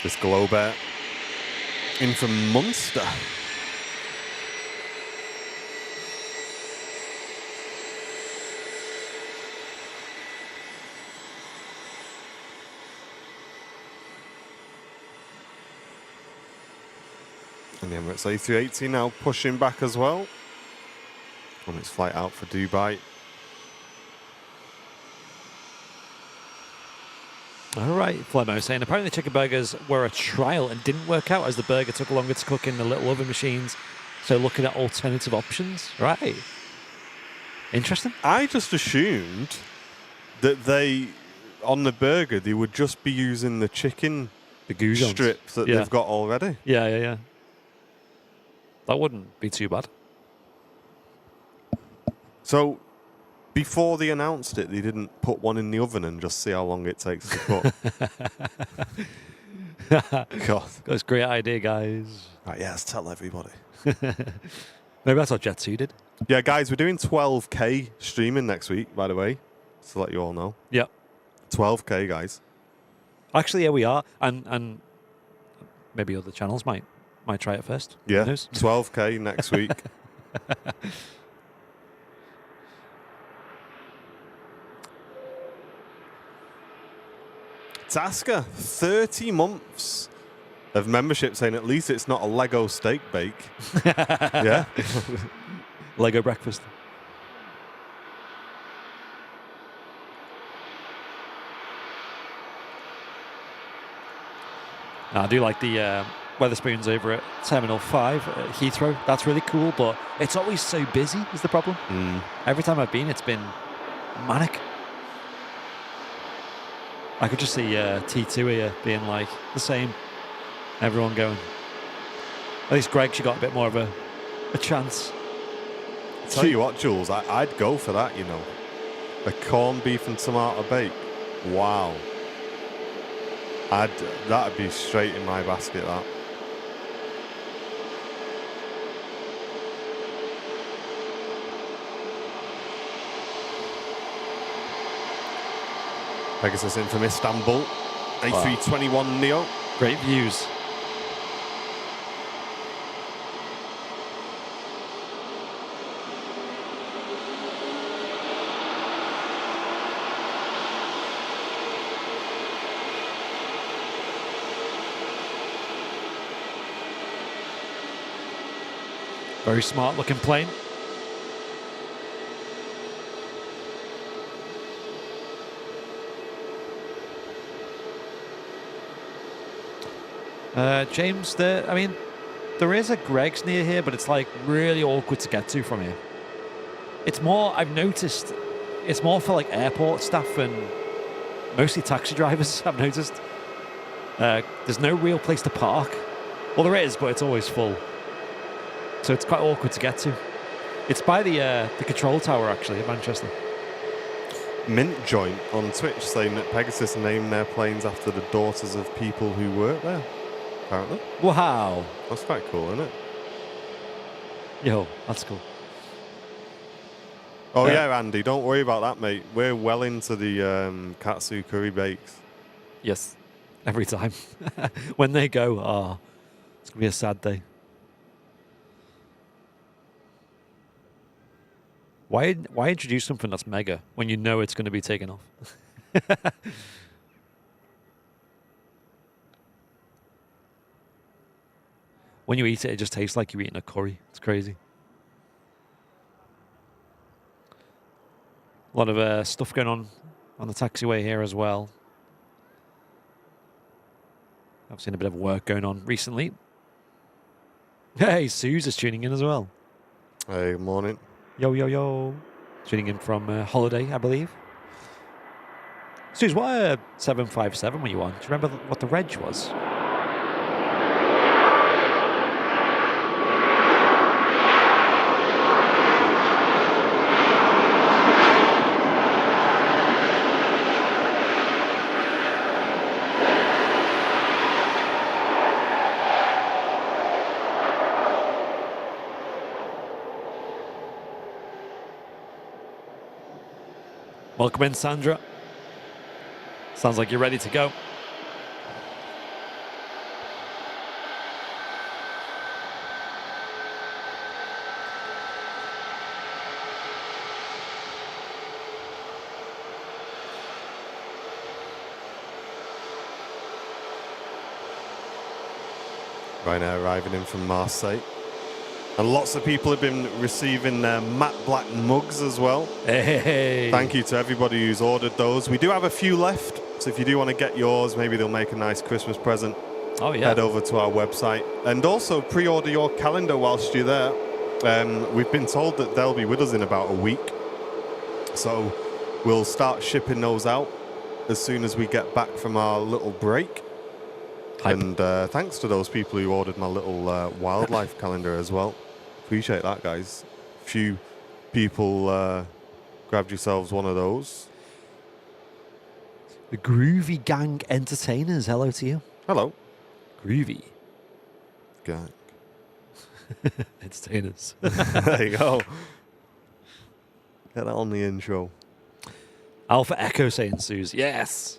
This Globet in from Munster. And the Emirates A380 now pushing back as well on its flight out for Dubai. All right, Flemo saying apparently chicken burgers were a trial and didn't work out as the burger took longer to cook in the little oven machines. So looking at alternative options. Right. Interesting. I just assumed that on the burger, they would just be using the chicken The goujons. strips that Yeah. they've got already. Yeah. That wouldn't be too bad. So, before they announced it, they didn't put one in the oven and just see how long it takes to cook. God. That's a great idea, guys. Right, yeah, let's tell everybody. Maybe that's what Jet 2 did. Yeah, guys, we're doing 12K streaming next week, by the way, just to let you all know. Yep. 12K, guys. Actually, yeah, we are. And maybe other channels might try it first. Who Yeah, knows? 12K next week. Tasker, 30 months of membership, saying at least it's not a Lego steak bake. Yeah. Lego breakfast. I do like the Weatherspoons over at Terminal 5 at Heathrow. That's really cool, but it's always so busy is the problem. Every time I've been, it's been manic. I could just see T2 here being like the same. Everyone going. At least Greg, she got a bit more of a chance. Tell you what, Jules, I'd go for that, you know. A corned beef and tomato bake. Wow. That'd be straight in my basket, that. Pegasus in from Istanbul. A321 Neo. Great views. Very smart looking plane. James, there is a Greg's near here, but it's like really awkward to get to from here. It's more, I've noticed, it's more for like airport staff and mostly taxi drivers, I've noticed. There's no real place to park. Well, there is, but it's always full. So it's quite awkward to get to. It's by the control tower, actually, in Manchester. Mint Joint on Twitch saying that Pegasus named their planes after the daughters of people who work there, apparently. Wow. That's quite cool, isn't it? Yo, that's cool. Oh, yeah, Andy, don't worry about that, mate. We're well into the katsu curry bakes. Yes, every time. When they go, it's going to be a sad day. Why introduce something that's mega when you know it's going to be taken off? When you eat it, it just tastes like you're eating a curry. It's crazy. A lot of stuff going on the taxiway here as well. I've seen a bit of work going on recently. Hey, Suze is tuning in as well. Hey, morning. Yo, yo, yo. Tuning in from holiday, I believe. Suze, what 757 were you on? Do you remember what the reg was? Welcome in, Sandra. Sounds like you're ready to go. Ryanair arriving in from Marseille. And lots of people have been receiving matte black mugs as well. Hey. Thank you to everybody who's ordered those. We do have a few left, so if you do want to get yours, maybe they'll make a nice Christmas present. Oh, yeah. Head over to our website. And also pre-order your calendar whilst you're there. We've been told that they'll be with us in about a week. So we'll start shipping those out as soon as we get back from our little break. Hype. And thanks to those people who ordered my little wildlife calendar as well. Appreciate that, guys. A few people grabbed yourselves one of those. The Groovy Gang Entertainers. Hello to you. Hello. Groovy Gang. Entertainers. There you go. Get that on the intro. Alpha Echo saying, Suze. Yes.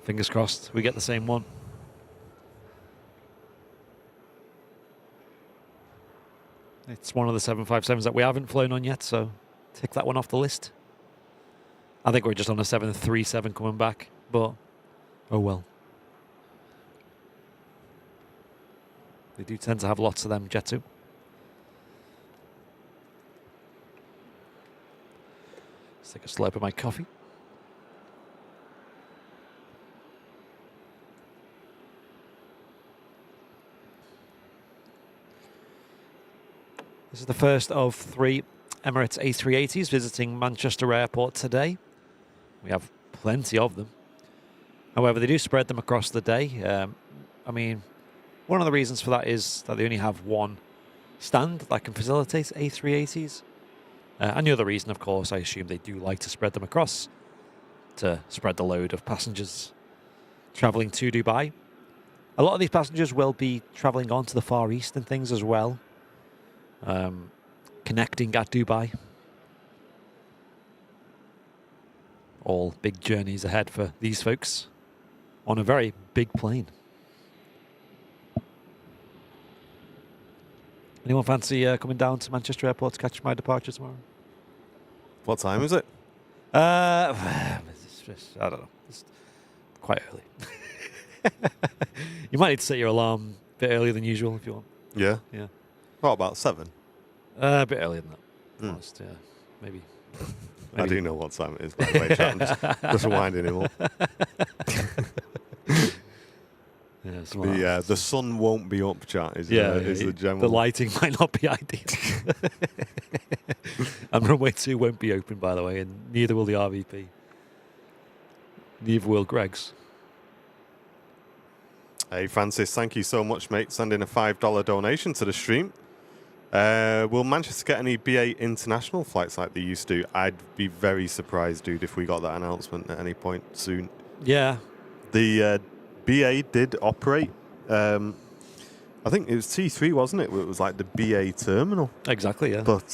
Fingers crossed we get the same one. It's one of the 757s that we haven't flown on yet, so tick that one off the list. I think we're just on a 737 coming back, but oh well. They do tend to have lots of them, Jet2. Let's take a slurp of my coffee. This is the first of 3 Emirates A380s visiting Manchester Airport today. We have plenty of them. However, they do spread them across the day. I mean, one of the reasons for that is that they only have one stand that can facilitate A380s. And the other reason, of course, I assume they do like to spread them across to spread the load of passengers traveling to Dubai. A lot of these passengers will be traveling on to the Far East and things as well, connecting at Dubai. All big journeys ahead for these folks on a very big plane. Anyone fancy coming down to Manchester Airport to catch my departure tomorrow? What time is it? It's just, I don't know. It's quite early. You might need to set your alarm a bit earlier than usual if you want. Yeah. Yeah. What about 7? A bit earlier than that. To be honest, yeah. Maybe. I do know what time it is, by the way, chat. I'm just winding him up. The sun won't be up, chat, is the general. The lighting might not be ideal. And runway 2 won't be open, by the way, and neither will the RVP. Neither will Greg's. Hey, Francis, thank you so much, mate. Sending a $5 donation to the stream. Will Manchester get any BA international flights like they used to? I'd be very surprised, dude, if we got that announcement at any point soon. Yeah. The BA did operate. I think it was T3, wasn't it? It was like the BA terminal. Exactly, yeah. But,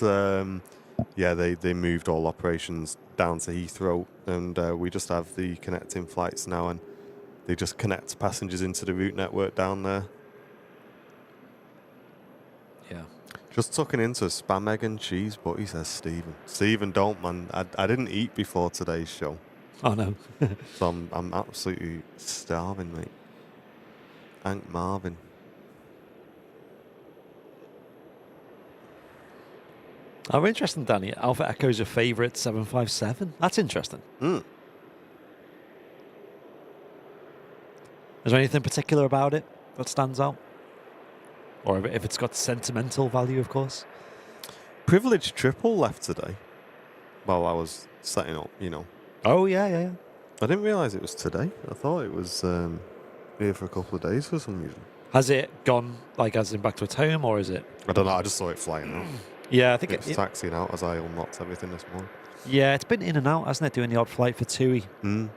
they moved all operations down to Heathrow, and we just have the connecting flights now, and they just connect passengers into the route network down there. Yeah. Just tucking into a spam egg and cheese, but he says Stephen. Stephen, don't, man. I didn't eat before today's show. Oh, no. So I'm absolutely starving, mate. Hank Marvin. Oh, interesting, Danny. Alpha Echo's your favourite 757. That's interesting. Mm. Is there anything particular about it that stands out? Or if it's got sentimental value, of course. Privileged Triple left today while I was setting up, Oh, yeah. I didn't realise it was today. I thought it was here for a couple of days for some reason. Has it gone, as in back to its home, or is it? I don't know. I just saw it flying out. Yeah, I think it was taxiing out as I unlocked everything this morning. Yeah, it's been in and out, hasn't it, doing the odd flight for TUI. Mm.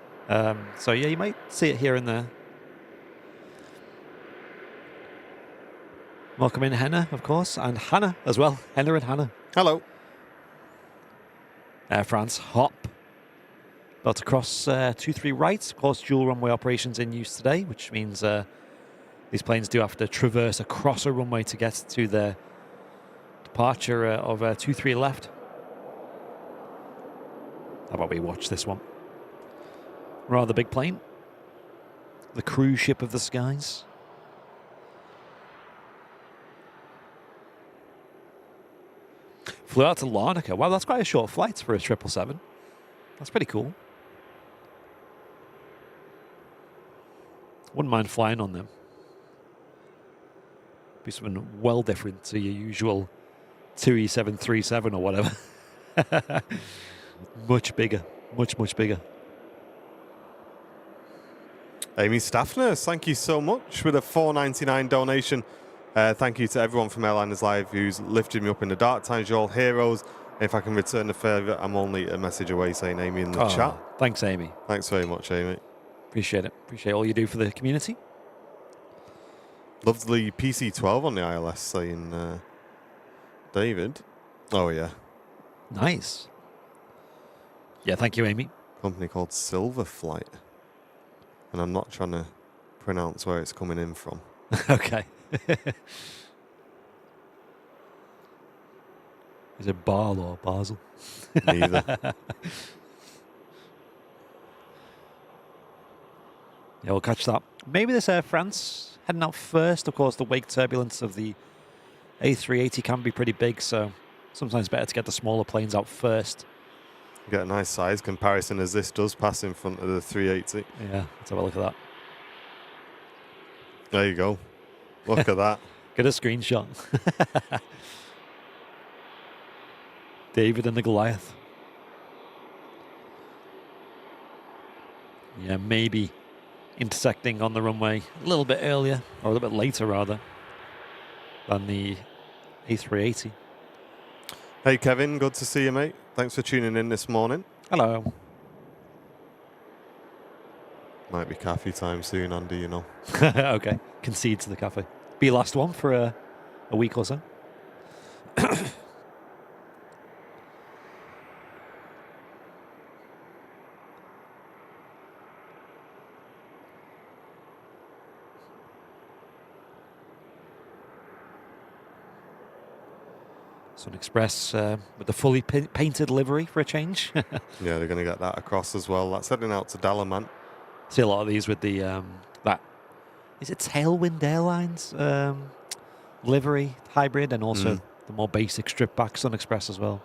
So, yeah, you might see it here and there. Welcome in Henna, of course, and Hannah as well. Henna and Hannah. Hello. Air France hop. About to cross 23 right. Of course, dual runway operations in use today, which means these planes do have to traverse across a runway to get to their departure of 23 left. How about we watch this one? Rather big plane. The cruise ship of the skies. Flew out to Larnaca. Wow, that's quite a short flight for a 777. That's pretty cool. Wouldn't mind flying on them. Be something well different to your usual 2E737 or whatever. Much bigger. Much bigger. Amy Staff Nurse, thank you so much with a $4.99 donation. Thank you to everyone from Airliners Live who's lifted me up in the dark times. You're all heroes. If I can return the favour, I'm only a message away saying Amy in the chat. Thanks, Amy. Thanks very much, Amy. Appreciate it. Appreciate all you do for the community. Loved the PC-12 on the ILS saying David. Oh, yeah. Nice. Yeah, thank you, Amy. Company called Silver Flight. And I'm not trying to pronounce where it's coming in from. Okay. Is it Basel or Basel? Neither. Yeah, we'll catch that. Maybe this Air France heading out first. Of course, the wake turbulence of the A380 can be pretty big, so sometimes better to get the smaller planes out first. Get a nice size comparison as this does pass in front of the 380. Yeah, let's have a look at that. There you go. Look at that. Get a screenshot. David and the Goliath. Yeah, maybe intersecting on the runway a little bit earlier, or a little bit later rather, than the A380. Hey Kevin, good to see you, mate. Thanks for tuning in this morning. Hello. Might be cafe time soon, Andy, you know. Okay, concede to the cafe. Be last one for a week or so. Sun Express with the fully painted livery for a change. Yeah, they're going to get that across as well. That's heading out to Dalaman. See a lot of these with the that is it Tailwind Airlines livery hybrid, and also the more basic strip back Sun Express as well.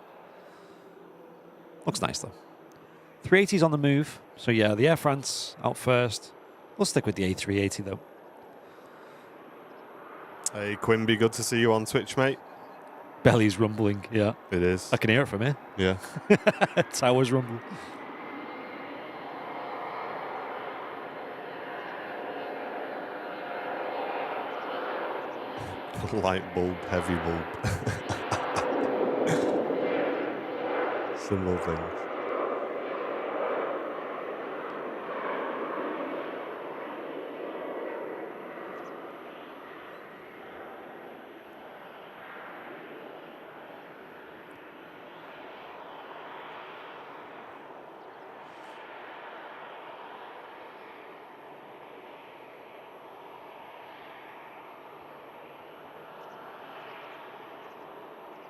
Looks nice though. 380's on the move, so yeah, the Air France out first. We'll stick with the A380 though. Hey Quimby, good to see you on Twitch, mate. Belly's rumbling, yeah. It is. I can hear it from here. Yeah. Towers rumbling. Light bulb, heavy bulb. Simple things.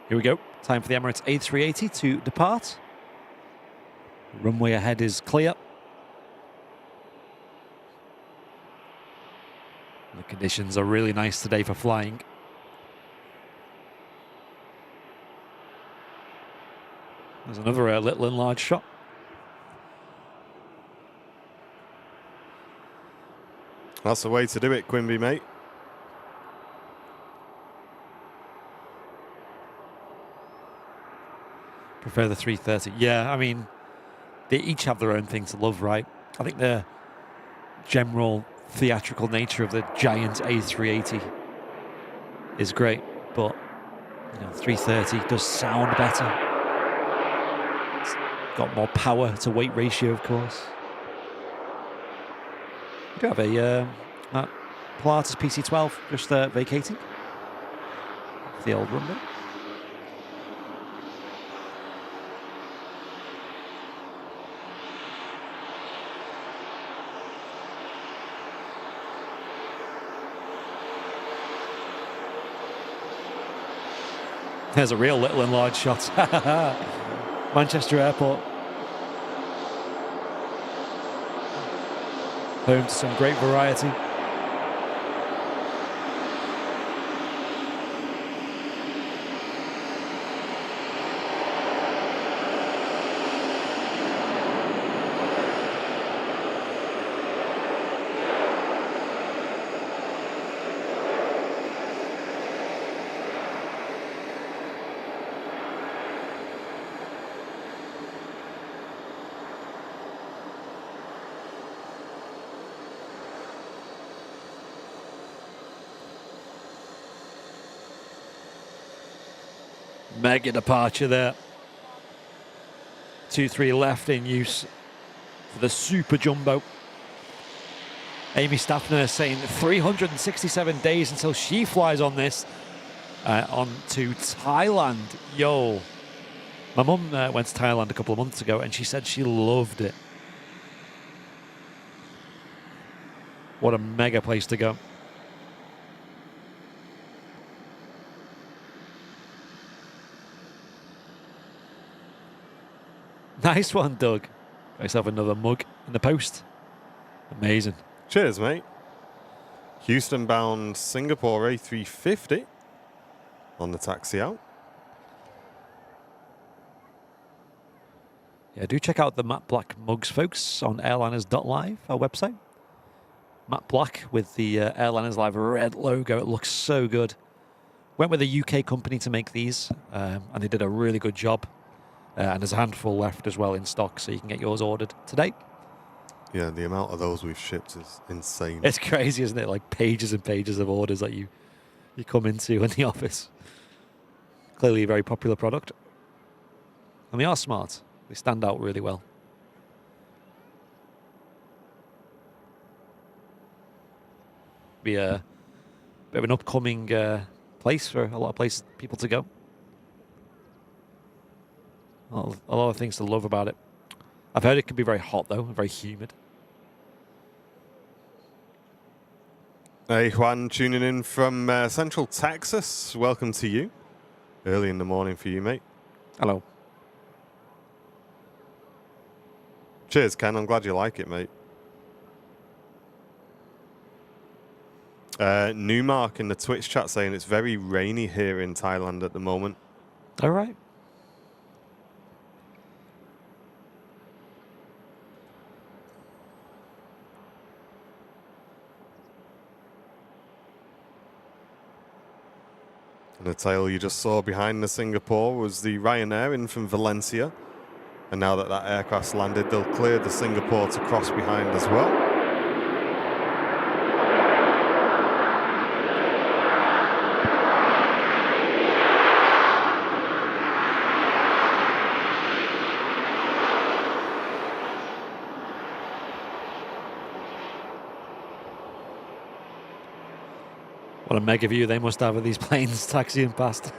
Here we go. Time for the Emirates A380 to depart. Runway ahead is clear. The conditions are really nice today for flying. There's another little and large shot. That's the way to do it, Quimby, mate. Prefer the 330. Yeah, I mean, they each have their own thing to love, right? I think the general theatrical nature of the giant A380 is great, but 330 does sound better. It's got more power to weight ratio, of course. We do have a Pilatus PC-12 just vacating the old runway. There's a real little and large shot. Manchester Airport. Home to some great variety. Mega departure there. 2-3 left in use for the Super Jumbo. Amy Staffner saying 367 days until she flies on this on to Thailand. Yo. My mum went to Thailand a couple of months ago and she said she loved it. What a mega place to go. Nice one, Doug. Got yourself another mug in the post. Amazing. Cheers, mate. Houston bound Singapore A350 on the taxi out. Yeah, do check out the Matte Black mugs, folks, on airliners.live, our website. Matte Black with the Airliners Live red logo. It looks so good. Went with a UK company to make these, and they did a really good job. And there's a handful left as well in stock, so you can get yours ordered today. Yeah, the amount of those we've shipped is insane. It's crazy, isn't it? Like pages and pages of orders that you come into in the office. Clearly a very popular product. And they are smart. They stand out really well. Be a bit of an upcoming place for a lot of places, people to go. A lot of things to love about it. I've heard it can be very hot though, and very humid. Hey Juan, tuning in from Central Texas. Welcome to you. Early in the morning for you, mate. Hello. Cheers, Ken. I'm glad you like it, mate. Newmark in the Twitch chat saying it's very rainy here in Thailand at the moment. All right. And the tail you just saw behind the Singapore was the Ryanair in from Valencia. And now that that aircraft's landed, they'll clear the Singapore to cross behind as well. What a mega view they must have of these planes taxiing past.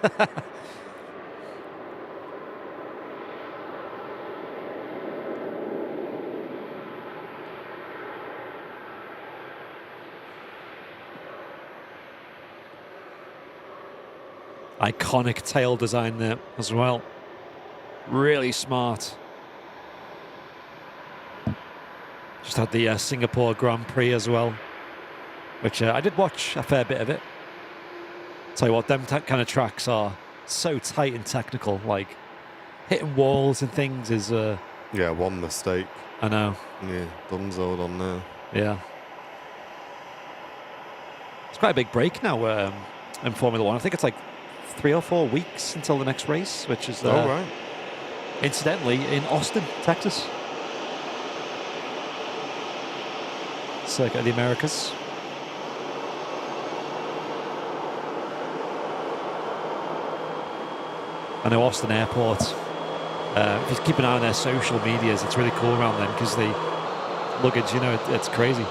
Iconic tail design there as well. Really smart. Just had the Singapore Grand Prix as well, which I did watch a fair bit of it. Tell you what, them kind of tracks are so tight and technical. Like hitting walls and things is. Yeah, one mistake. I know. Yeah, dunzoed on there. Yeah. It's quite a big break now in Formula One. I think it's like 3 or 4 weeks until the next race, which is right. Incidentally in Austin, Texas. Circuit of the Americas. I know Austin Airport. If you keep an eye on their social medias, it's really cool around then because the luggage, you know, it's crazy.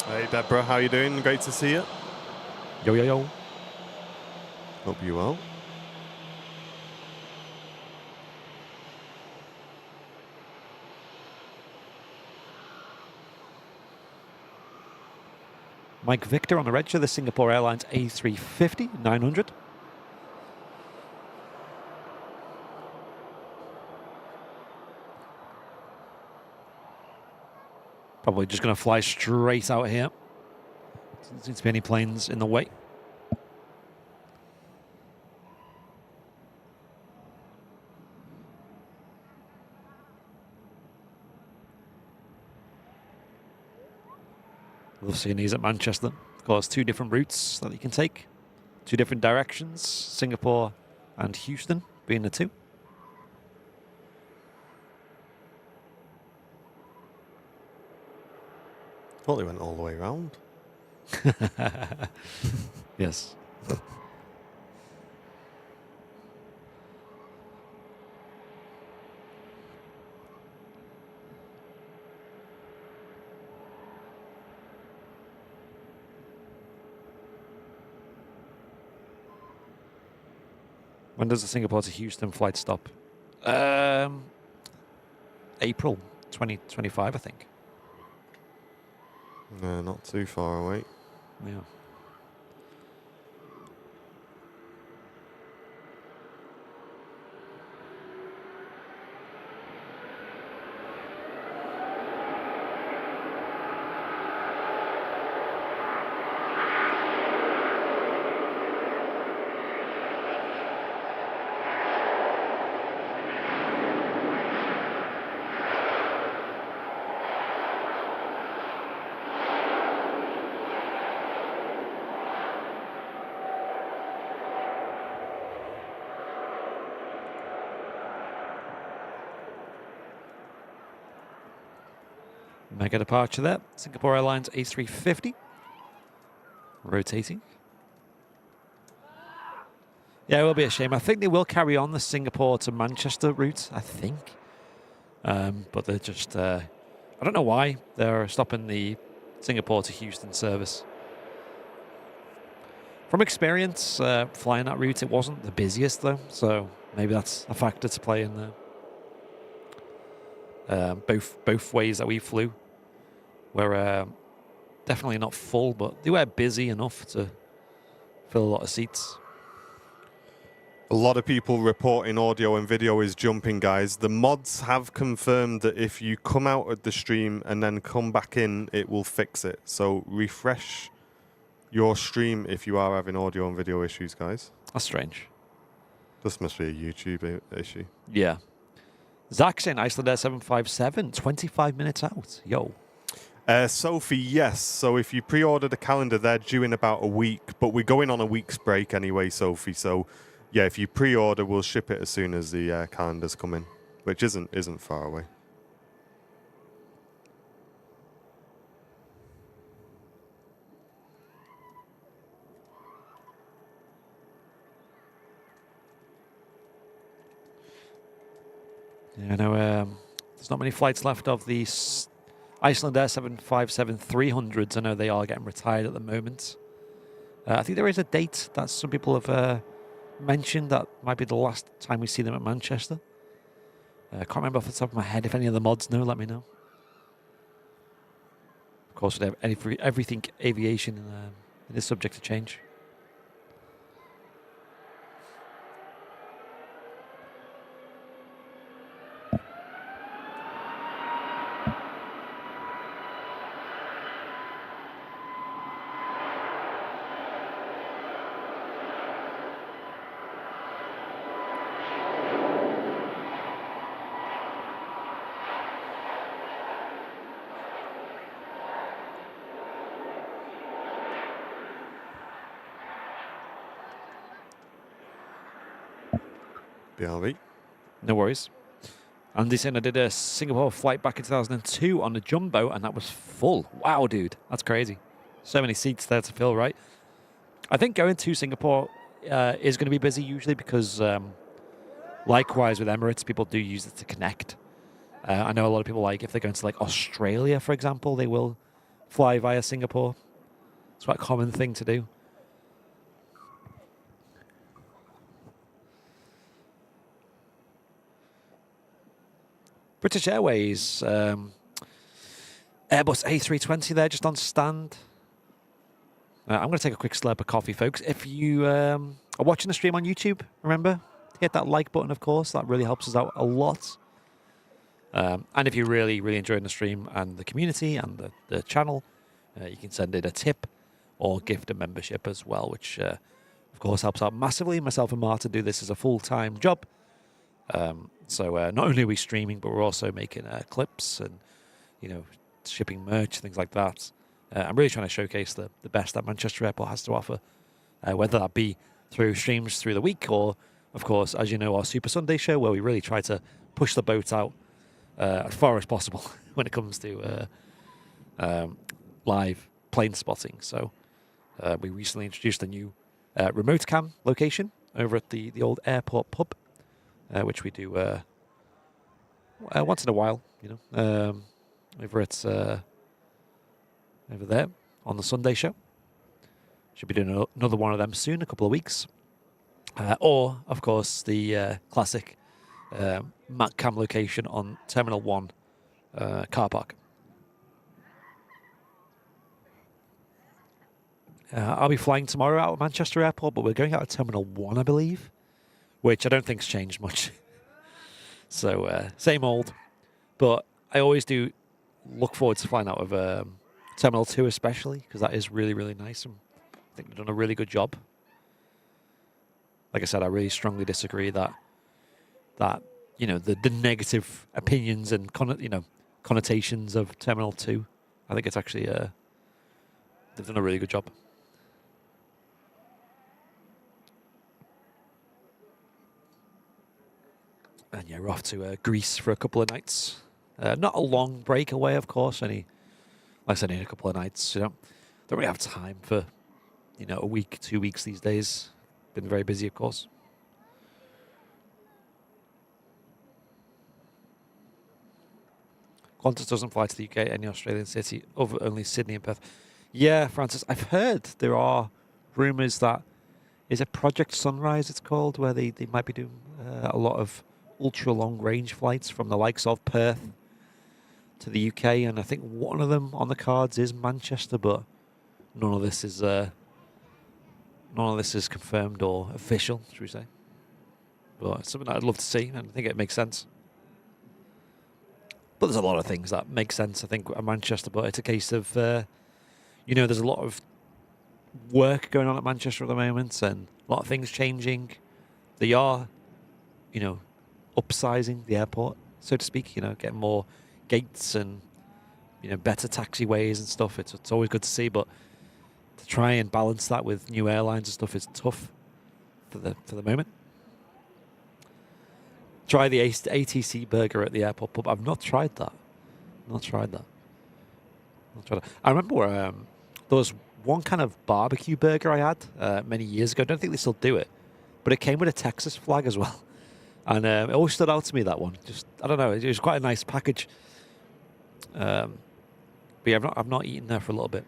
Hey Deborah, how you doing? Great to see you. Yo, yo, yo. Hope you well. Mike Victor on the reg of the Singapore Airlines A350 900. Probably just going to fly straight out here. Doesn't seem to be any planes in the way. Love seeing these at Manchester. Of course, 2 different routes that you can take. 2 different directions. Singapore and Houston being the 2. Thought they went all the way around. Yes. When does the Singapore to Houston flight stop? April 2025, I think. No, not too far away. Yeah. Mega departure there. Singapore Airlines A350. Rotating. Yeah, it will be a shame. I think they will carry on the Singapore to Manchester route, I think. But they're just I don't know why they're stopping the Singapore to Houston service. From experience, flying that route, it wasn't the busiest though, so maybe that's a factor to play in there. Both ways that we flew were definitely not full, but they were busy enough to fill a lot of seats. A lot of people reporting audio and video is jumping, guys. The mods have confirmed that if you come out of the stream and then come back in, it will fix it. So refresh your stream if you are having audio and video issues, guys. That's strange. This must be a YouTube issue. Yeah. Zach saying Iceland Air 757, 25 minutes out. Yo. Sophie, yes. So if you pre-order the calendar, they're due in about a week. But we're going on a week's break anyway, Sophie. So yeah, if you pre-order, we'll ship it as soon as the calendars come in, which isn't far away. Yeah, I know there's not many flights left of the Iceland Air 757-300s. I know they are getting retired at the moment. I think there is a date that some people have mentioned that might be the last time we see them at Manchester. I can't remember off the top of my head. If any of the mods know, let me know. Of course, with everything aviation, it is subject to change. BRV. No worries. Andy saying I did a Singapore flight back in 2002 on the Jumbo, and that was full. Wow, dude. That's crazy. So many seats there to fill, right? I think going to Singapore is going to be busy usually because, likewise with Emirates, people do use it to connect. I know a lot of people, like, if they're going to, like, Australia, for example, they will fly via Singapore. It's quite a common thing to do. British Airways, Airbus A320 there, just on stand. I'm going to take a quick slurp of coffee, folks. If you are watching the stream on YouTube, remember, hit that like button, of course. That really helps us out a lot. And if you're really, really enjoying the stream and the community and the channel, you can send in a tip or gift a membership as well, which, of course, helps out massively. Myself and Martin do this as a full-time job. So not only are we streaming, but we're also making clips and, you know, shipping merch, things like that. I'm really trying to showcase the best that Manchester Airport has to offer, whether that be through streams through the week or, of course, as you know, our Super Sunday show, where we really try to push the boat out as far as possible when it comes to live plane spotting. So we recently introduced a new remote cam location over at the old airport pub, which we do once in a while, you know, over at over there on the Sunday show. Should be doing another one of them soon, a couple of weeks. Or, of course, the classic Mac Cam location on Terminal 1 car park. I'll be flying tomorrow out of Manchester Airport, but we're going out of Terminal 1, I believe, which I don't think's changed much. So, same old. But I always do look forward to flying out of Terminal 2 especially, because that is really, really nice. And I think they've done a really good job. Like I said, I really strongly disagree that you know, the negative opinions and connotations of Terminal 2. I think it's actually they've done a really good job. And yeah, we're off to Greece for a couple of nights. Not a long breakaway, of course. Like I said, only a couple of nights. You know, don't really have time for, you know, a week, 2 weeks these days. Been very busy, of course. Of Qantas doesn't fly to the UK, any Australian city, over only Sydney and Perth. Yeah, Francis, I've heard there are rumours that, is it Project Sunrise it's called, where they might be doing a lot of ultra long range flights from the likes of Perth to the UK, and I think one of them on the cards is Manchester, but none of this is confirmed or official, should we say. But it's something that I'd love to see, and I think it makes sense. But there's a lot of things that make sense, I think, at Manchester, but it's a case of, there's a lot of work going on at Manchester at the moment and a lot of things changing. They are, upsizing the airport, so to speak, getting more gates and, better taxiways and stuff. It's always good to see, but to try and balance that with new airlines and stuff is tough for the moment. Try the ATC burger at the airport pub. I've not tried that. I remember there was one kind of barbecue burger I had many years ago. I don't think they still do it, but it came with a Texas flag as well. And it always stood out to me, that one. Just, I don't know, it was quite a nice package. But yeah, I've not eaten there for a little bit.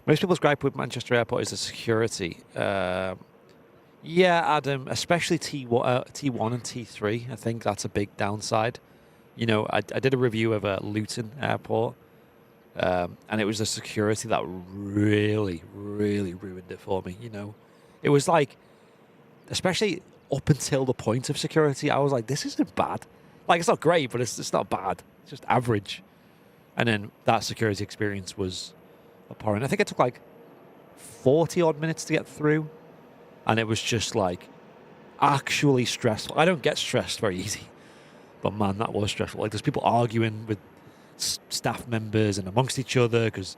Most people's gripe with Manchester Airport is the security. Yeah, Adam, especially T1 and T3. I think that's a big downside. I did a review of Luton Airport, and it was the security that really, really ruined it for me. It was like, especially up until the point of security, I was like, this isn't bad. Like, it's not great, but it's not bad. It's just average. And then that security experience was abhorrent. I think it took like 40 odd minutes to get through. And it was just like actually stressful. I don't get stressed very easy. But man, that was stressful. Like, there's people arguing with staff members and amongst each other because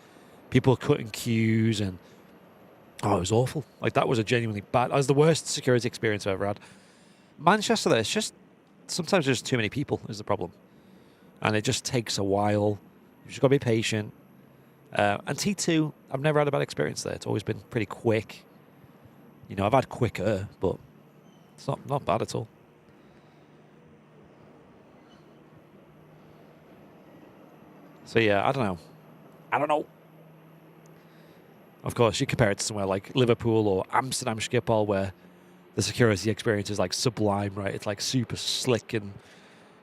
people are cutting queues, and it was awful. Like, that was a genuinely bad. That was the worst security experience I've ever had. Manchester, there's just sometimes there's too many people is the problem, and it just takes a while. You just got to be patient. And T2, I've never had a bad experience there. It's always been pretty quick. I've had quicker, but it's not bad at all. So yeah, I don't know. Of course, you compare it to somewhere like Liverpool or Amsterdam Schiphol, where the security experience is like sublime, right? It's like super slick, and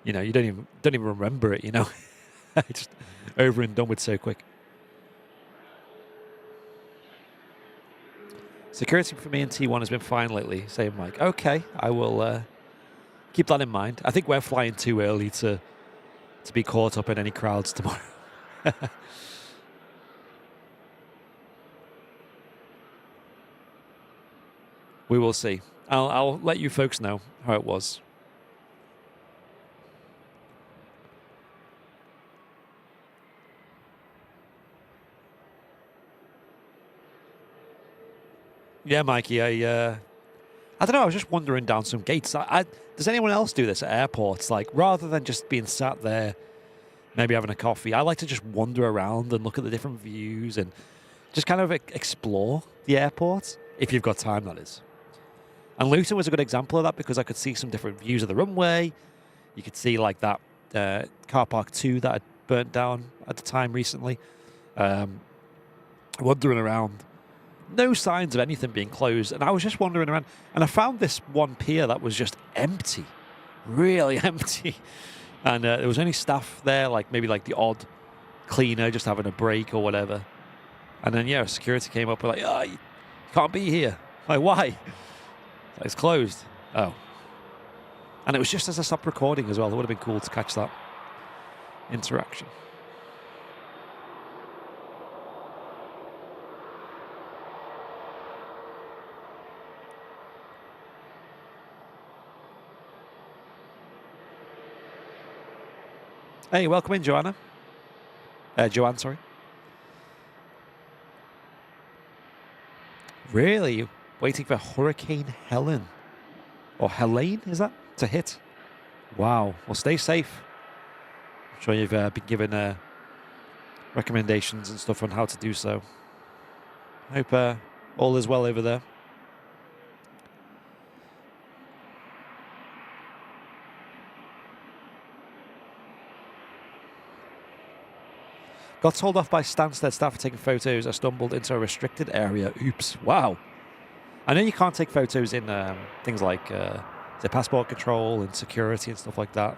you don't even remember it. It's just over and done with so quick. Security for me in T1 has been fine lately. So I'm like, okay, I will keep that in mind. I think we're flying too early to be caught up in any crowds tomorrow. We will see. I'll let you folks know how it was. Yeah, Mikey, I don't know, I was just wandering down some gates. Does anyone else do this at airports? Like, rather than just being sat there, maybe having a coffee, I like to just wander around and look at the different views and just kind of explore the airport, if you've got time, that is. And Luton was a good example of that because I could see some different views of the runway. You could see like that car park 2 that had burnt down at the time recently. Wandering around. No signs of anything being closed. And I was just wandering around. And I found this one pier that was just empty. Really empty. And there was only staff there, like maybe like the odd cleaner just having a break or whatever. And then, yeah, security came up and like, oh, you can't be here. Like, why? It's closed. Oh. And it was just as I stopped recording as well. It would have been cool to catch that interaction. Hey, welcome in, Joanne, sorry. Really? Waiting for Hurricane Helen. Or Helene, is that? To hit. Wow. Well, stay safe. I'm sure you've been given recommendations and stuff on how to do so. I hope all is well over there. Got told off by Stansted staff for taking photos. I stumbled into a restricted area. Oops. Wow. I know you can't take photos in things like the passport control and security and stuff like that.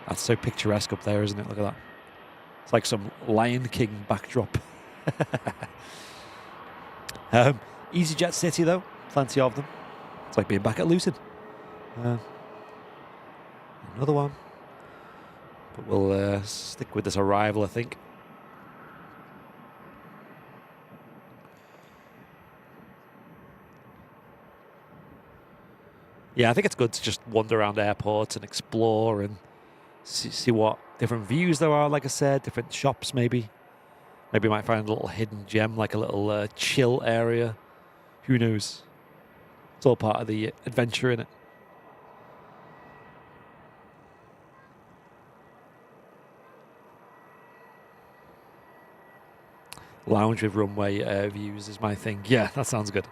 That's so picturesque up there, isn't it? Look at that. It's like some Lion King backdrop. EasyJet City, though. Plenty of them. It's like being back at Luton. Another one. But we'll stick with this arrival, I think. Yeah, I think it's good to just wander around airports and explore and see what different views there are, like I said, different shops maybe. Maybe you might find a little hidden gem, like a little chill area. Who knows? It's all part of the adventure, innit? Lounge with runway views is my thing. Yeah, that sounds good.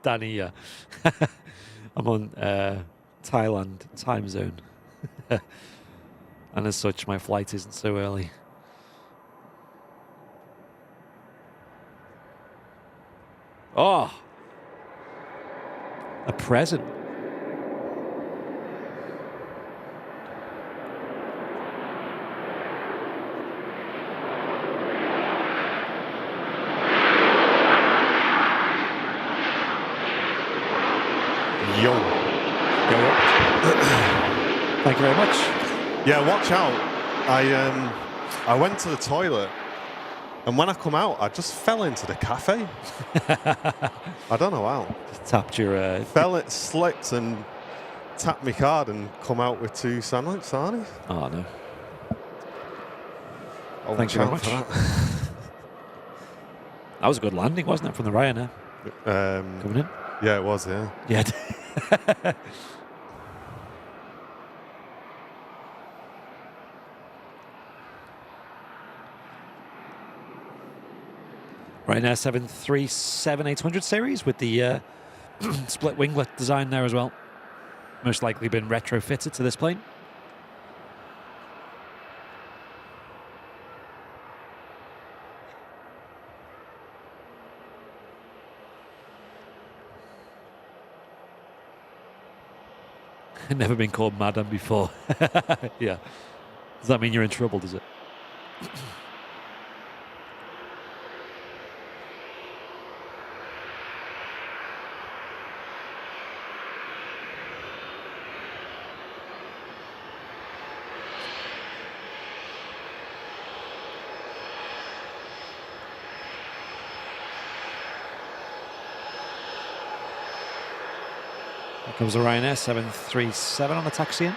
Danny, yeah. I'm on Thailand time zone. And as such, my flight isn't so early. Oh! A present. Yo. Thank you very much. Yeah, watch out. I went to the toilet, and when I come out, I just fell into the cafe. I don't know how. Just tapped your... Fell it, slipped, and tapped my card and come out with 2 sandwich sarnies. Oh, no. Oh, Thank you very much. That. That was a good landing, wasn't it, from the Ryanair? Coming in? Yeah, it was, yeah. Yeah. Ryanair 737-800 series with the split winglet design there as well. Most likely been retrofitted to this plane. Never been called madam before. Yeah. Does that mean you're in trouble, does it? Here comes a Ryanair 737 on the taxi in.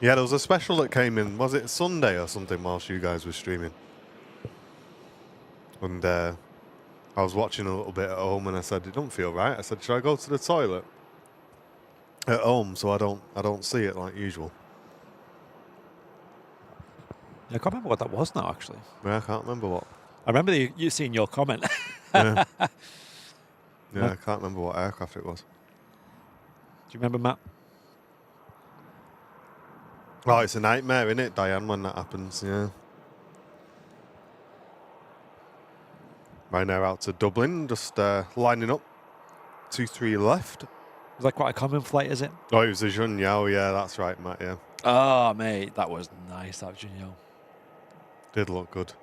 Yeah, there was a special that came in, was it Sunday or something, whilst you guys were streaming? And I was watching a little bit at home and I said, it don't feel right. I said, should I go to the toilet at home so I don't see it like usual? I can't remember what that was now, actually. Yeah, I can't remember what. I remember you seeing your comment. Yeah, yeah, I can't remember what aircraft it was. Do you remember, Matt? Oh, it's a nightmare, isn't it, Diane, when that happens? Yeah. Right now out to Dublin, just lining up. 2-3 left. Is that quite a common flight, is it? Oh, it was a Junyao, yeah, that's right, Matt, yeah. Oh, mate, that was nice, that Junio. Did look good.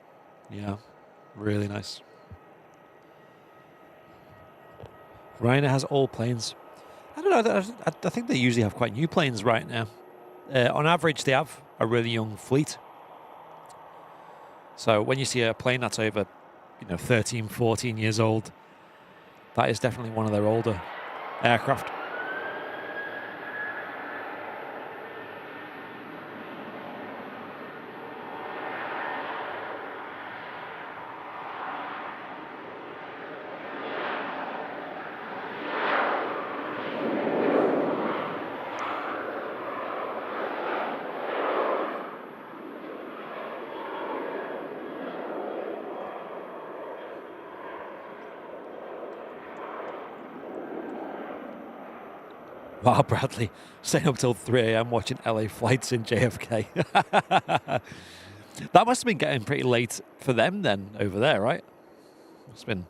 Yeah, really nice. Ryanair has all planes. I don't know, I think they usually have quite new planes right now. On average, they have a really young fleet. So when you see a plane that's over, 13, 14 years old, that is definitely one of their older aircraft. Wow, Bradley, staying up till 3 a.m. watching LA flights in JFK. That must have been getting pretty late for them then over there, right? Must have been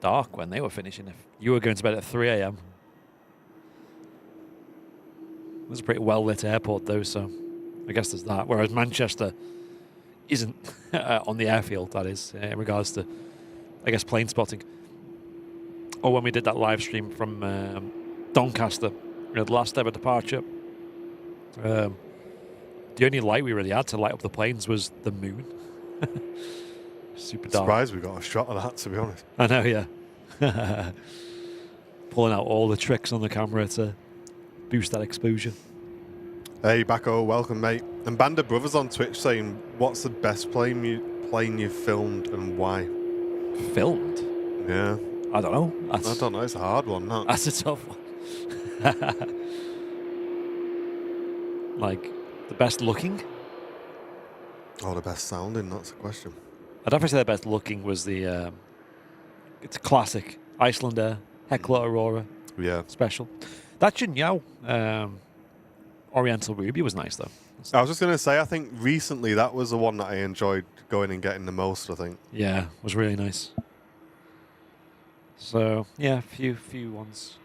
dark when they were finishing. If you were going to bed at 3 a.m. It was a pretty well-lit airport though, so I guess there's that. Whereas Manchester isn't on the airfield, that is, in regards to, I guess, plane spotting. Or when we did that live stream from Doncaster, the last ever departure. The only light we really had to light up the planes was the moon. Super dark. Surprised we got a shot of that, to be honest. I know, yeah. Pulling out all the tricks on the camera to boost that exposure. Hey, Backo, welcome, mate. And Banda Brothers on Twitch saying, what's the best plane you've filmed and why? Filmed? Yeah. I don't know. I don't know. It's a hard one, that. That's a tough one. Like, the best looking? Oh, the best sounding, that's a question. I'd definitely say the best looking was the, it's a classic Icelander Hecla Aurora special. That Junyao Oriental Ruby was nice, though. I was just going to say, I think recently that was the one that I enjoyed going and getting the most, I think. Yeah, it was really nice. So, yeah, few ones.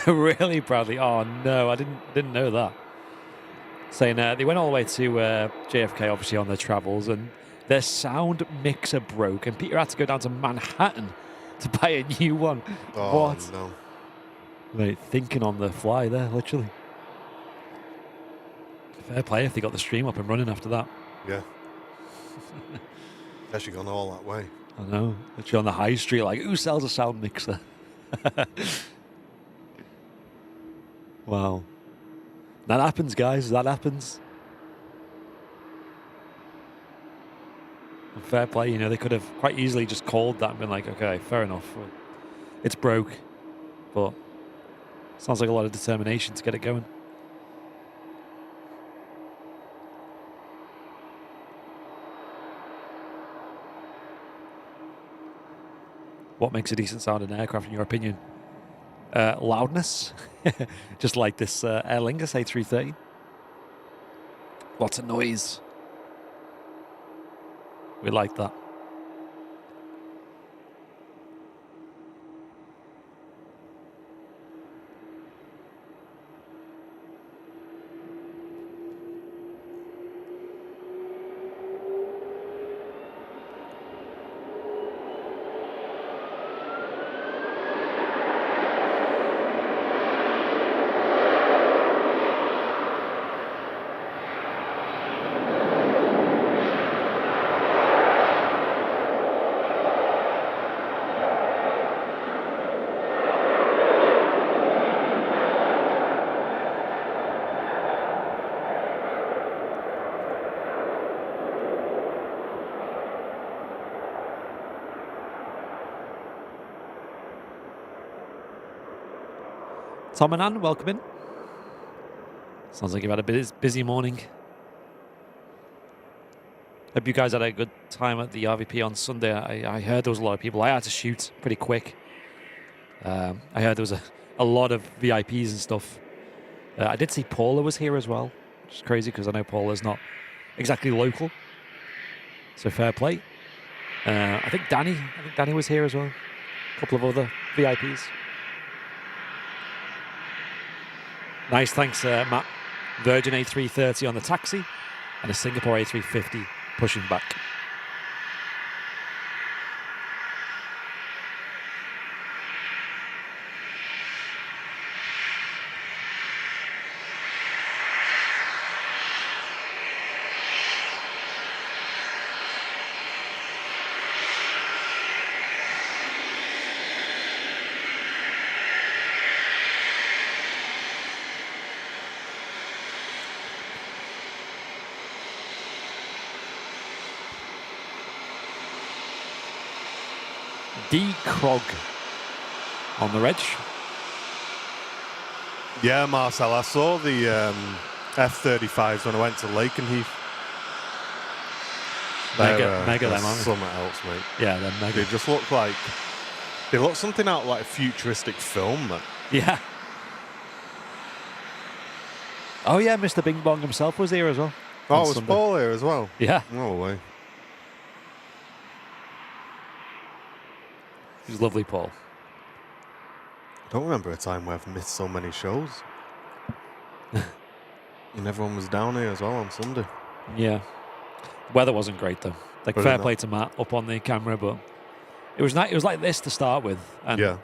Really, Bradley? Oh no, I didn't know that. Saying they went all the way to JFK, obviously on their travels, and their sound mixer broke, and Peter had to go down to Manhattan to buy a new one. Oh, what? No. Mate, thinking on the fly there, literally. Fair play if they got the stream up and running after that. Yeah. Actually gone all that way. I know. Literally on the high street, like, who sells a sound mixer? Wow. That happens, guys. That happens. And fair play, they could have quite easily just called that and been like, okay, fair enough. It's broke. But sounds like a lot of determination to get it going. What makes a decent sound in aircraft, in your opinion? Loudness, just like this Aer Lingus A330. Lots of noise. We like that. Tom and Ann, welcome in. Sounds like you've had a busy morning. Hope you guys had a good time at the RVP on Sunday. I heard there was a lot of people. I had to shoot pretty quick. I heard there was a lot of VIPs and stuff. I did see Paula was here as well, which is crazy because I know Paula's not exactly local. So fair play. I think Danny was here as well. A couple of other VIPs. Nice, thanks, Matt. Virgin A330 on the taxi and a Singapore A350 pushing back. D. Krog on the reg. Yeah, Marcel, I saw the F-35s when I went to Lakenheath. Mega them, aren't they? Something else, mate. Yeah, they're mega. They just look like... They look something out like a futuristic film, man. Yeah. Oh, yeah, Mr. Bing Bong himself was here as well. Oh, was Paul here as well? Yeah. No way. He's lovely, Paul. I don't remember a time where I've missed so many shows. And everyone was down here as well on Sunday. Yeah. Weather wasn't great, though. Like, fair play to Matt up on the camera, but it was nice. It was like this to start with. And yeah.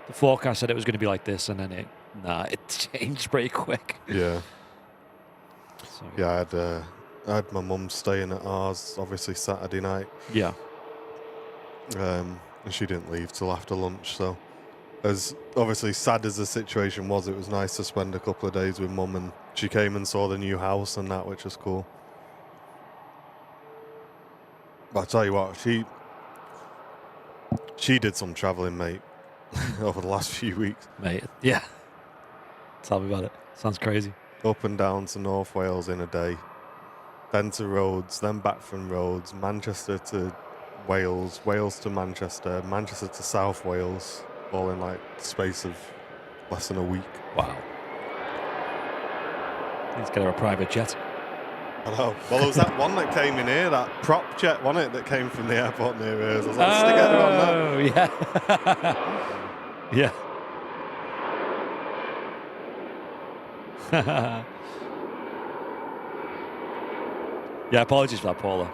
The forecast said it was going to be like this, and then it changed pretty quick. Yeah. So. Yeah, I had my mum staying at ours, obviously Saturday night. Yeah. And she didn't leave till after lunch, so as obviously sad as the situation was, it was nice to spend a couple of days with mum, and she came and saw the new house and that, which was cool. But I tell you what, she did some travelling, mate, over the last few weeks. Mate, yeah. Tell me about it. Sounds crazy. Up and down to North Wales in a day, then to Rhodes, then back from Rhodes, Manchester to Wales, Wales to Manchester, Manchester to South Wales, all in like the space of less than a week. Wow. Let's get her a private jet. I know. Well, there was that one that came in here, that prop jet, wasn't it, that came from the airport near here. I was like, stick her on that. Oh, yeah. Yeah. Yeah, apologies for that, Paula.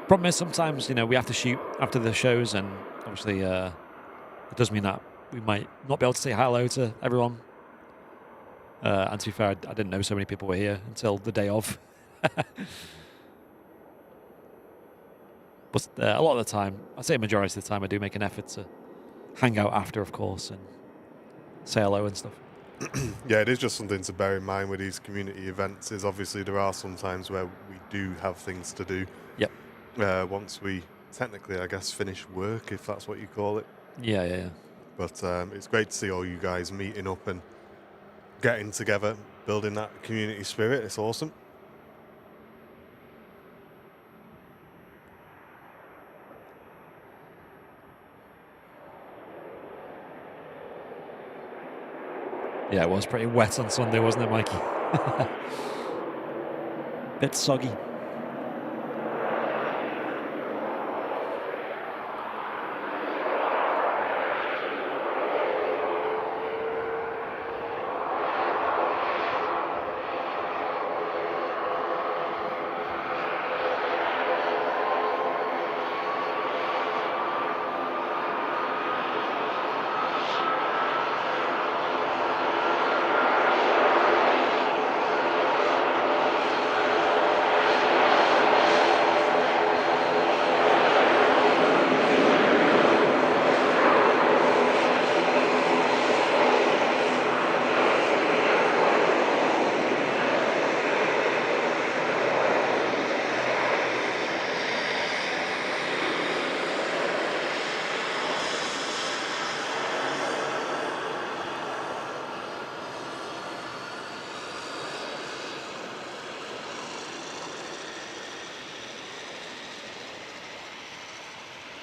Problem is sometimes, we have to shoot after the shows, and obviously it does mean that we might not be able to say hello to everyone. And to be fair, I didn't know so many people were here until the day of. But a lot of the time, I'd say a majority of the time, I do make an effort to hang out after, of course, and say hello and stuff. Yeah, it is just something to bear in mind with these community events, is obviously there are some times where we do have things to do. Yep. Once we technically, I guess, finish work, if that's what you call it. Yeah. But it's great to see all you guys meeting up and getting together, building that community spirit. It's awesome. Yeah, it was pretty wet on Sunday, wasn't it, Mikey? Bit soggy.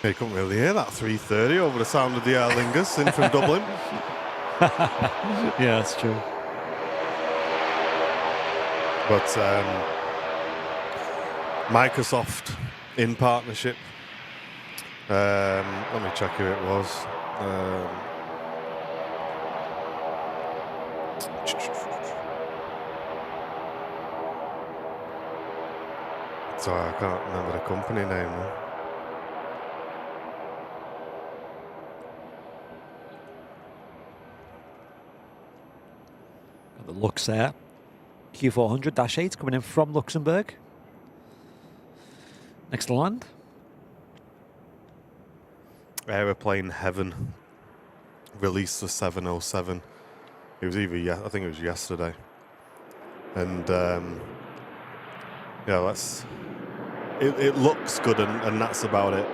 You couldn't really hear that 330 over the sound of the Aer Lingus in from Dublin. Yeah, that's true. But Microsoft in partnership. Let me check who it was. Sorry, I can't remember the company name now. Got the looks there. Q400-8 coming in from Luxembourg. Next to land. Aeroplane Heaven. Release for 707. It was I think it was yesterday. And yeah, it looks good, and that's about it.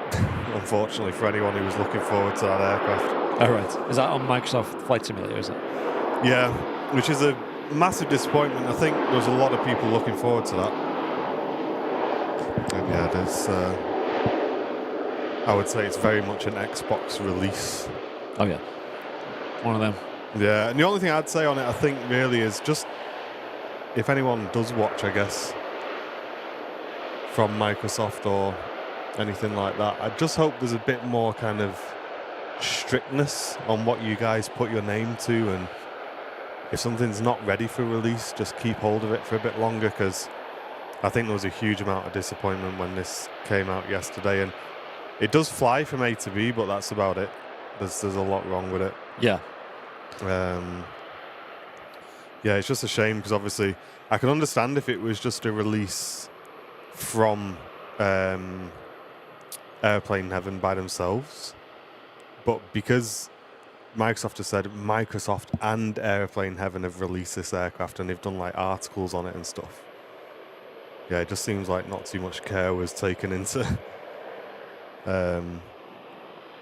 Unfortunately, for anyone who was looking forward to that aircraft. All right. Is that on Microsoft Flight Simulator, is it? Yeah, which is a massive disappointment. I think there's a lot of people looking forward to that. And yeah, there's. I would say it's very much an Xbox release. Oh, yeah. One of them. Yeah, and the only thing I'd say on it, I think, really is just if anyone does watch, I guess, from Microsoft or anything like that, I just hope there's a bit more kind of strictness on what you guys put your name to, and if something's not ready for release, just keep hold of it for a bit longer, because I think there was a huge amount of disappointment when this came out yesterday, and it does fly from A to B, but that's about it. There's a lot wrong with it. Yeah. Yeah, it's just a shame, because obviously I can understand if it was just a release from Airplane Heaven by themselves, but because Microsoft has said Microsoft and Airplane Heaven have released this aircraft and they've done like articles on it and stuff. Yeah, it just seems like not too much care was taken into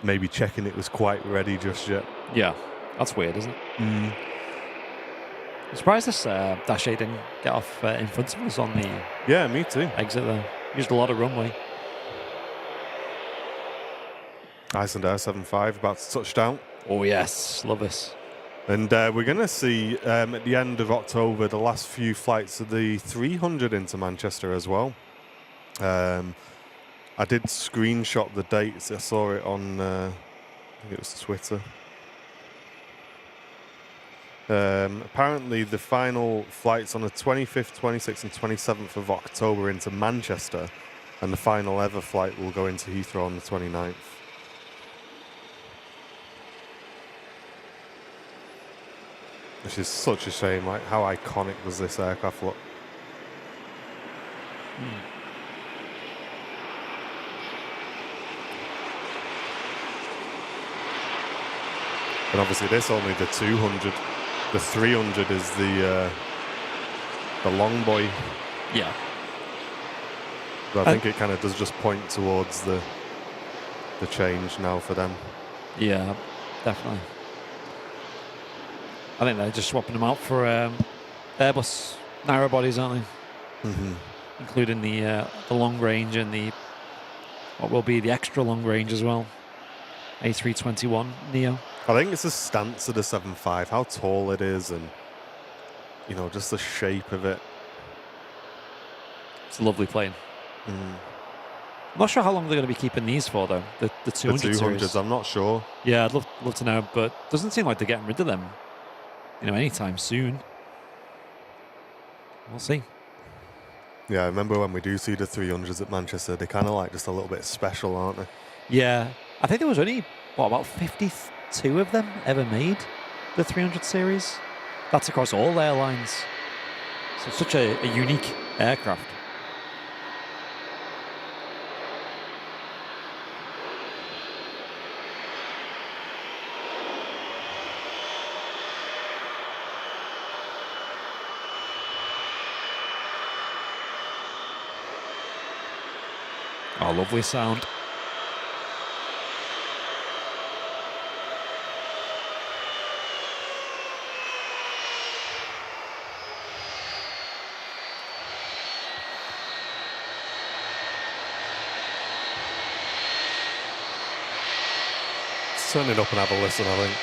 maybe checking it was quite ready just yet. Yeah. That's weird, isn't it? I'm surprised this Dash 8 didn't get off in front of us on the Yeah, me too. exit there. Used a lot of runway. Icelandair 75 about to touch down. Oh, yes. Love this. And we're going to see at the end of October the last few flights of the 300 into Manchester as well. I did screenshot the dates. I saw it on, I think it was Twitter. Apparently the final flights on the 25th, 26th and 27th of October into Manchester, and the final ever flight will go into Heathrow on the 29th. Which is such a shame. Like, how iconic does this aircraft look? And obviously this only the 200. The 300 is the long boy. Yeah. But I think it kind of does just point towards the change now for them. Yeah, definitely. I think they're just swapping them out for Airbus narrow bodies, aren't they? Mm-hmm. Including the long range and the what will be the extra long range as well. A321 Neo. I think it's the stance of the 7.5, how tall it is, and you know, just the shape of it. It's a lovely plane. I'm not sure how long they're going to be keeping these for, though. The 200 The 200s, series. I'm not sure. Yeah, I'd love to know, but doesn't seem like they're getting rid of them, anytime soon. We'll see. Yeah, I remember when we do see the 300s at Manchester, they're kind of like just a little bit special, aren't they? Yeah, I think there was only about 52 of them ever made, the 300 series. That's across all airlines. So it's such a unique aircraft. Oh, lovely sound. turn it up and have a listen, I think.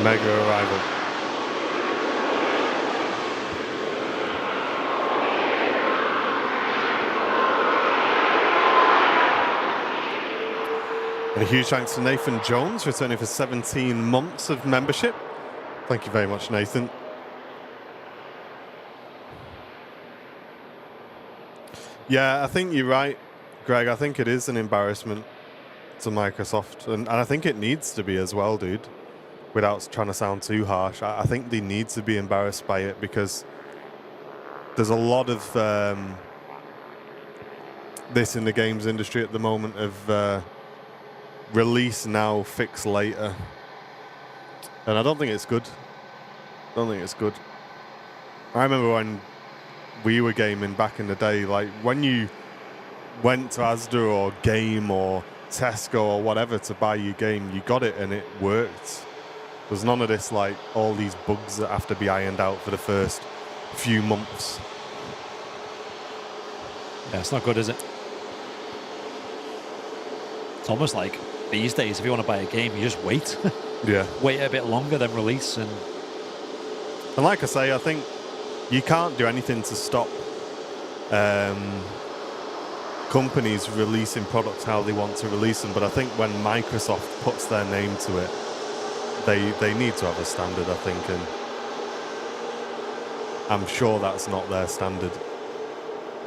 Mega arrival. And a huge thanks to Nathan Jones, returning for 17 months of membership. Thank you very much, Nathan. Yeah, I think you're right, Greg. I think it is an embarrassment to Microsoft, and I think it needs to be as well, dude. Without trying to sound too harsh, I think they need to be embarrassed by it, because there's a lot of this in the games industry at the moment of release now, fix later, and I don't think it's good. I remember when we were gaming back in the day, like when you went to Asda or Game or Tesco or whatever to buy your game, you got it and it worked. There's none of this, like, all these bugs that have to be ironed out for the first few months. Yeah, it's not good, is it? It's almost like these days, if you want to buy a game, you just wait. Yeah. Wait a bit longer than release. And like I say, I think you can't do anything to stop companies releasing products how they want to release them. But I think when Microsoft puts their name to it, they need to have a standard, I think, and I'm sure that's not their standard,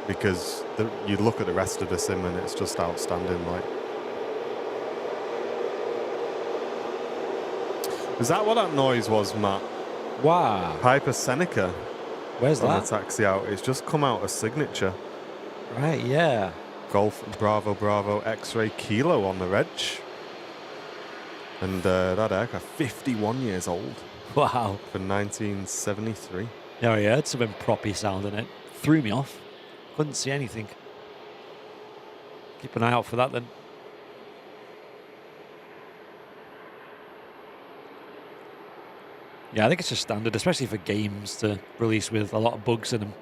because you look at the rest of the sim and it's just outstanding. Like, is that what that noise was, Matt? wow, Piper Seneca. where's on that? the taxi out. It's just come out as signature. Right, yeah. Golf Bravo Bravo X-Ray Kilo on the reg. And that aircraft, 51 years old. Wow. For 1973. Yeah, I heard something proppy sound in it. Threw me off. Couldn't see anything. Keep an eye out for that then. Yeah, I think it's just standard, especially for games to release with a lot of bugs in them.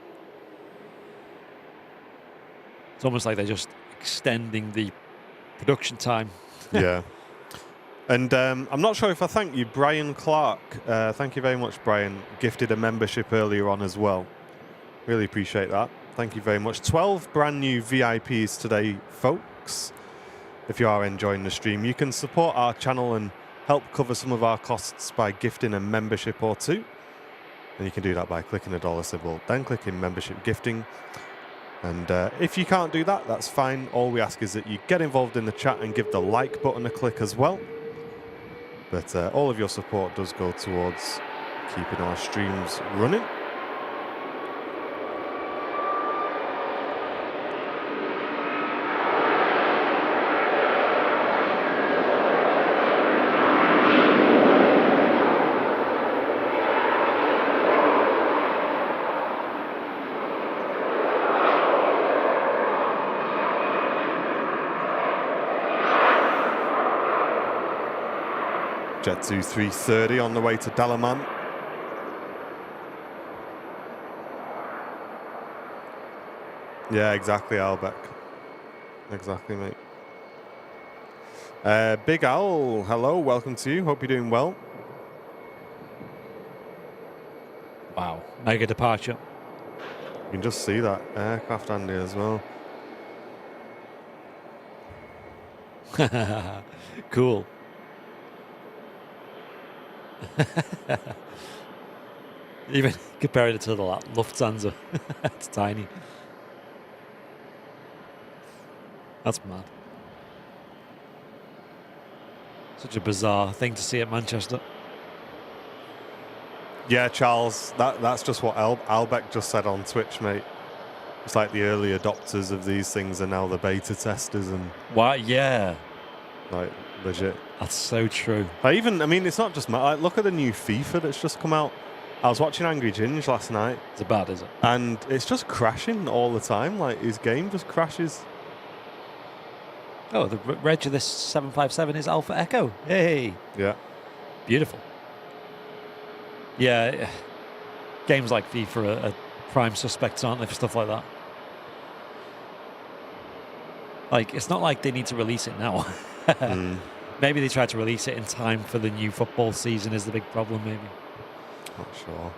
It's almost like they're just extending the production time. Yeah. And I'm not sure if I thank you, Brian Clark. Thank you very much, Brian. Gifted a membership earlier on as well. Really appreciate that. Thank you very much. 12 brand new VIPs today, folks. If you are enjoying the stream, you can support our channel and help cover some of our costs by gifting a membership or two. And you can do that by clicking the dollar symbol, then clicking membership gifting. And if you can't do that, that's fine. All we ask is that you get involved in the chat and give the like button a click as well. But all of your support does go towards keeping our streams running. Jet 2330 on the way to Dalaman. Yeah, exactly, Albeck. Exactly, mate. Big Owl, hello, welcome to you. Hope you're doing well. Wow, mega departure. You can just see that aircraft, Andy, as well. Cool. Even compared it to the Lufthansa, it's tiny. That's mad. Such a bizarre thing to see at Manchester. Yeah, Charles, that's just what Albeck just said on Twitch, mate. It's like the early adopters of these things are now the beta testers and... Why? Yeah. Like, legit. That's so true. I mean, it's not just... Like, look at the new FIFA that's just come out. I was watching Angry Ginge last night. Is it bad, is it? And it's just crashing all the time. Like, his game just crashes. Oh, the reg of this 757 is Alpha Echo. Hey. Yeah. Beautiful. Yeah. Games like FIFA are prime suspects, aren't they, for stuff like that? Like, it's not like they need to release it now. Maybe they tried to release it in time for the new football season is the big problem, maybe. Not sure.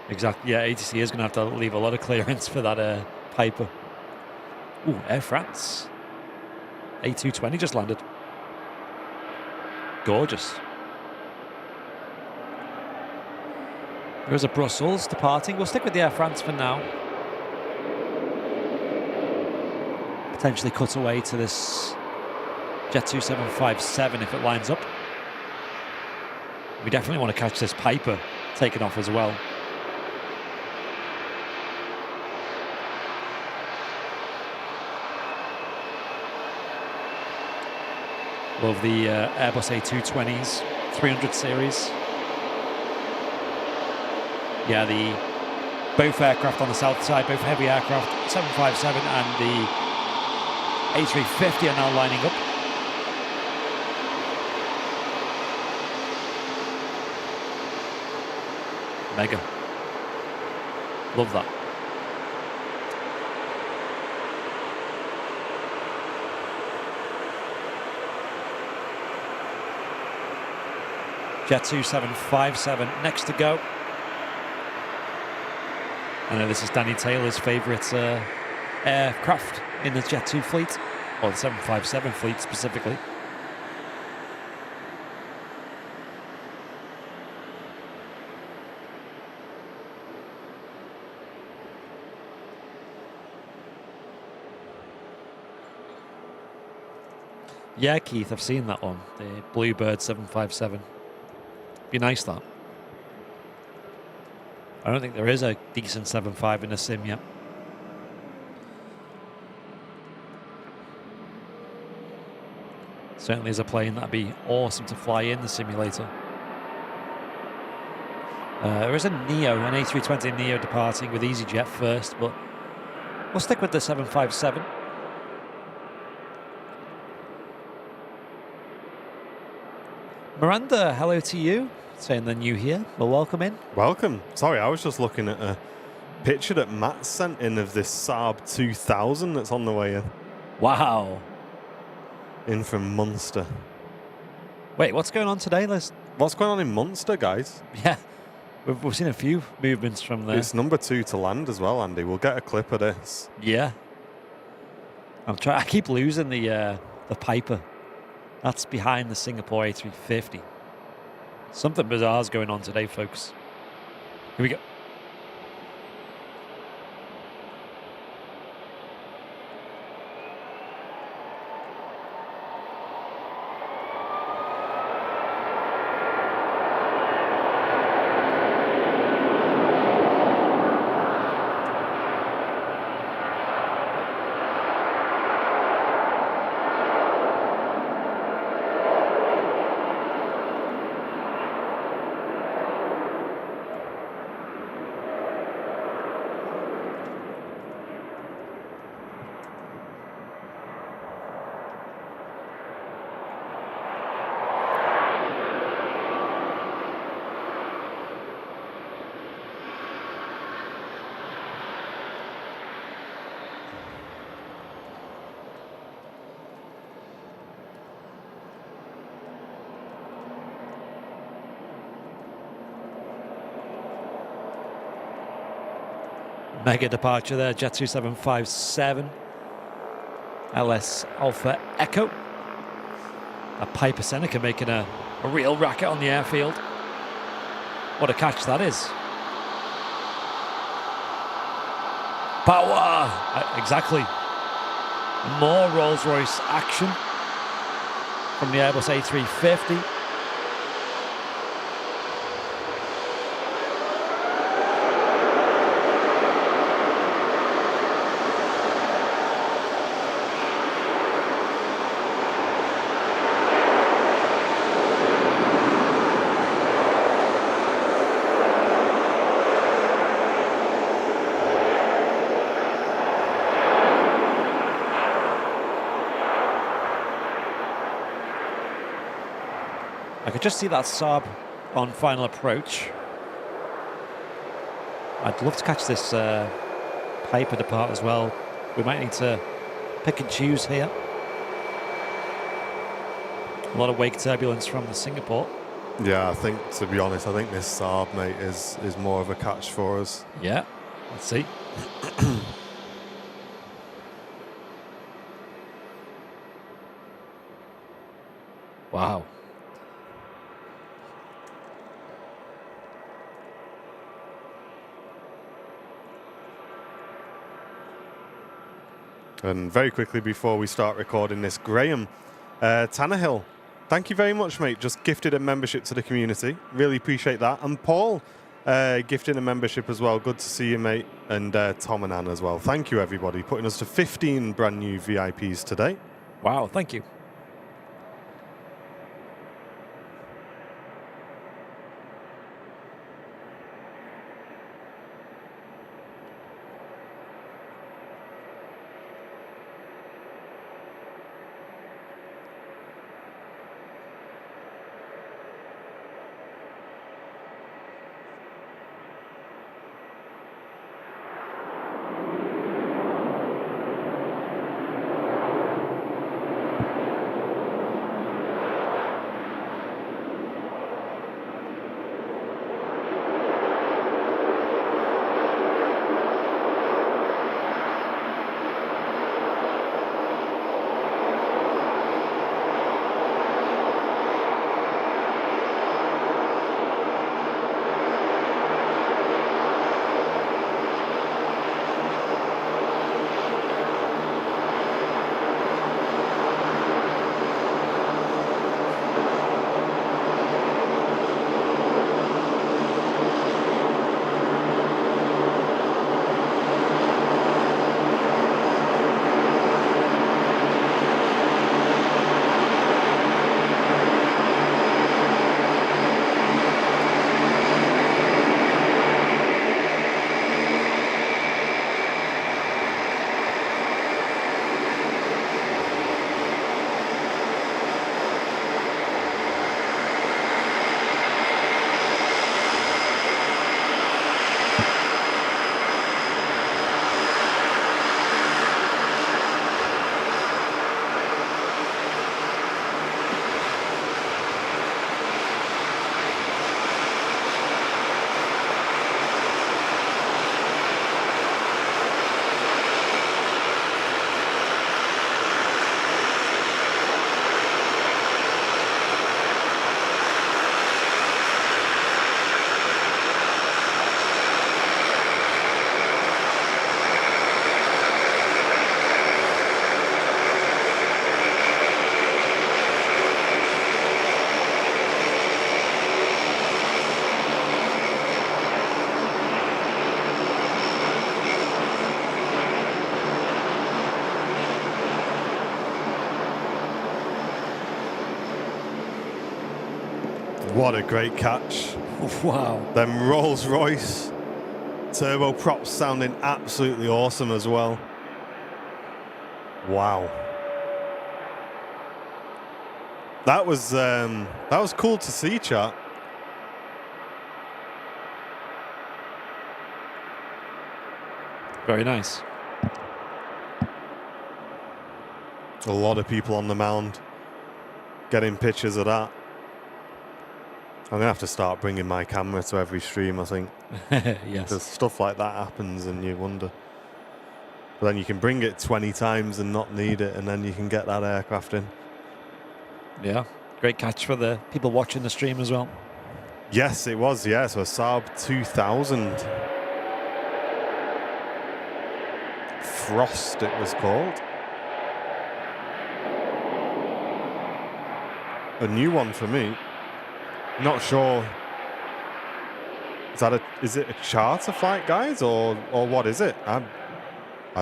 Exactly. Yeah, ATC is going to have to leave a lot of clearance for that Piper. Ooh, Air France. A220 just landed. Gorgeous. There's a Brussels departing. We'll stick with the Air France for now. Potentially cut away to this Jet 2757 if it lines up. We definitely want to catch this Piper taking off as well. Love the Airbus A220s, 300 series. Yeah, both aircraft on the south side, both heavy aircraft, 757 and the A350 are now lining up. Mega. Love that. Jet 2757 next to go. I know this is Danny Taylor's favourite aircraft in the Jet 2 fleet, or the 757 fleet specifically. Yeah, Keith, I've seen that one, the Bluebird 757. Be nice, that. I don't think there is a decent 7.5 in a sim yet. Certainly is a plane that'd be awesome to fly in the simulator. There is a Neo, an A320 Neo departing with EasyJet first, but we'll stick with the 757. Miranda, hello to you. Saying they're new here. Well, welcome in. Welcome. Sorry, I was just looking at a picture that Matt sent in of this Saab 2000 that's on the way in. Wow. In from Munster. Wait, what's going on today? What's going on in Munster, guys? Yeah, we've seen a few movements from there. It's number 2 to land as well, Andy. We'll get a clip of this. Yeah. I keep losing the Piper. That's behind the Singapore A350. Something bizarre is going on today, folks. Here we go. Mega departure there, Jet 2757. LS Alpha Echo. A Piper Seneca making a real racket on the airfield. What a catch that is. Power! Exactly. More Rolls-Royce action from the Airbus A350. I could just see that Saab on final approach. I'd love to catch this Piper depart as well. We might need to pick and choose here. A lot of wake turbulence from the Singapore. Yeah, I think, to be honest, I think this Saab, mate, is more of a catch for us. Yeah, let's see. Wow. And very quickly before we start recording this, Graham Tannehill, thank you very much, mate. Just gifted a membership to the community. Really appreciate that. And Paul gifting a membership as well. Good to see you, mate. And Tom and Anne as well. Thank you, everybody. Putting us to 15 brand new VIPs today. Wow, thank you. What a great catch. Wow. Them Rolls-Royce turboprops sounding absolutely awesome as well. Wow. That was cool to see, chat. Very nice. A lot of people on the mound getting pictures of that. I'm going to have to start bringing my camera to every stream, I think. Yes. Because stuff like that happens and you wonder. But then you can bring it 20 times and not need it, and then you can get that aircraft in. Yeah. Great catch for the people watching the stream as well. Yes, it was, yeah. So a Saab 2000. Frost, it was called. A new one for me. Not sure. Is it a charter flight, guys, or what is it? I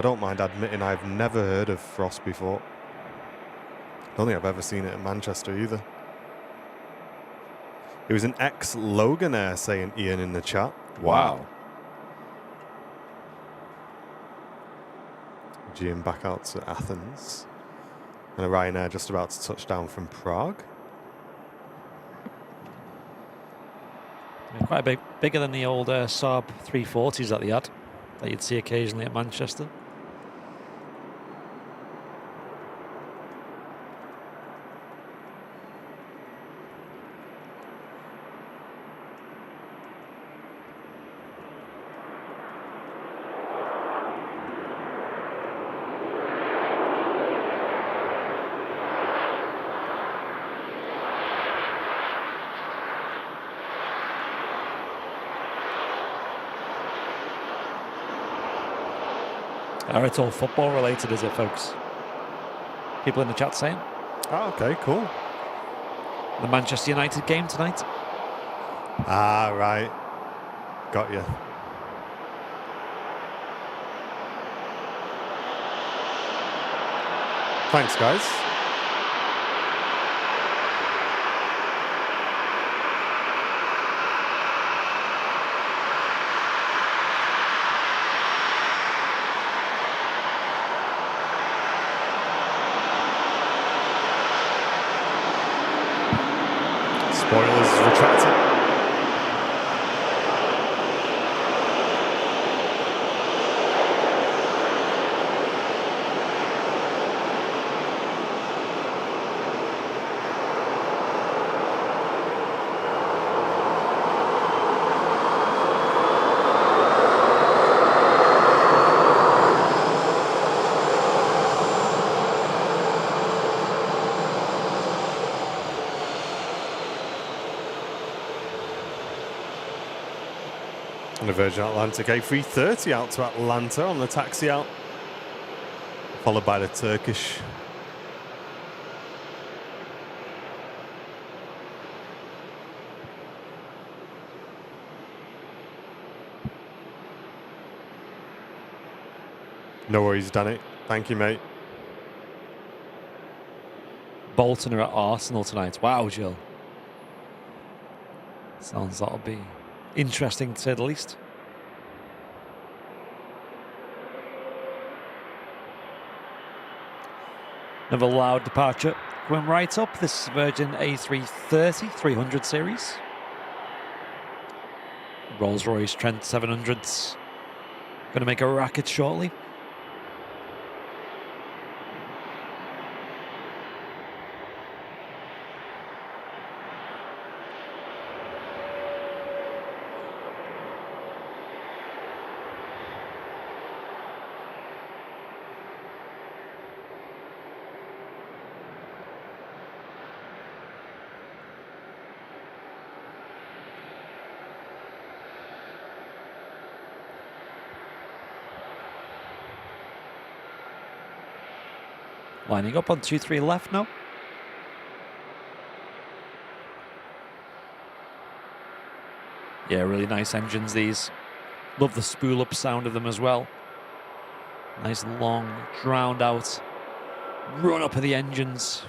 don't mind admitting I've never heard of Frost before. I don't think I've ever seen it in Manchester either. It was an ex-Logan Air, saying Ian in the chat. Wow. Gian back out to Athens. And a Ryanair just about to touch down from Prague. Yeah, quite a bit bigger than the old Saab 340s that they had, that you'd see occasionally at Manchester. It's all football related, is it, folks? People in the chat saying. Oh, okay, cool. The Manchester United game tonight. Ah, right. Got you. Thanks, guys. Spoilers retracted. And a Virgin Atlantic A330 out to Atlanta on the taxi out, followed by the Turkish. No worries, Danny. Thank you, mate. Bolton are at Arsenal tonight. Wow, Jill. Sounds that'll be interesting to say the least. Another loud departure going right up. This Virgin A330 300 series. Rolls-Royce Trent 700s. Going to make a racket shortly. Lining up on 2-3 left now. Yeah, really nice engines, these. Love the spool up sound of them as well. Nice long, drowned out run up of the engines.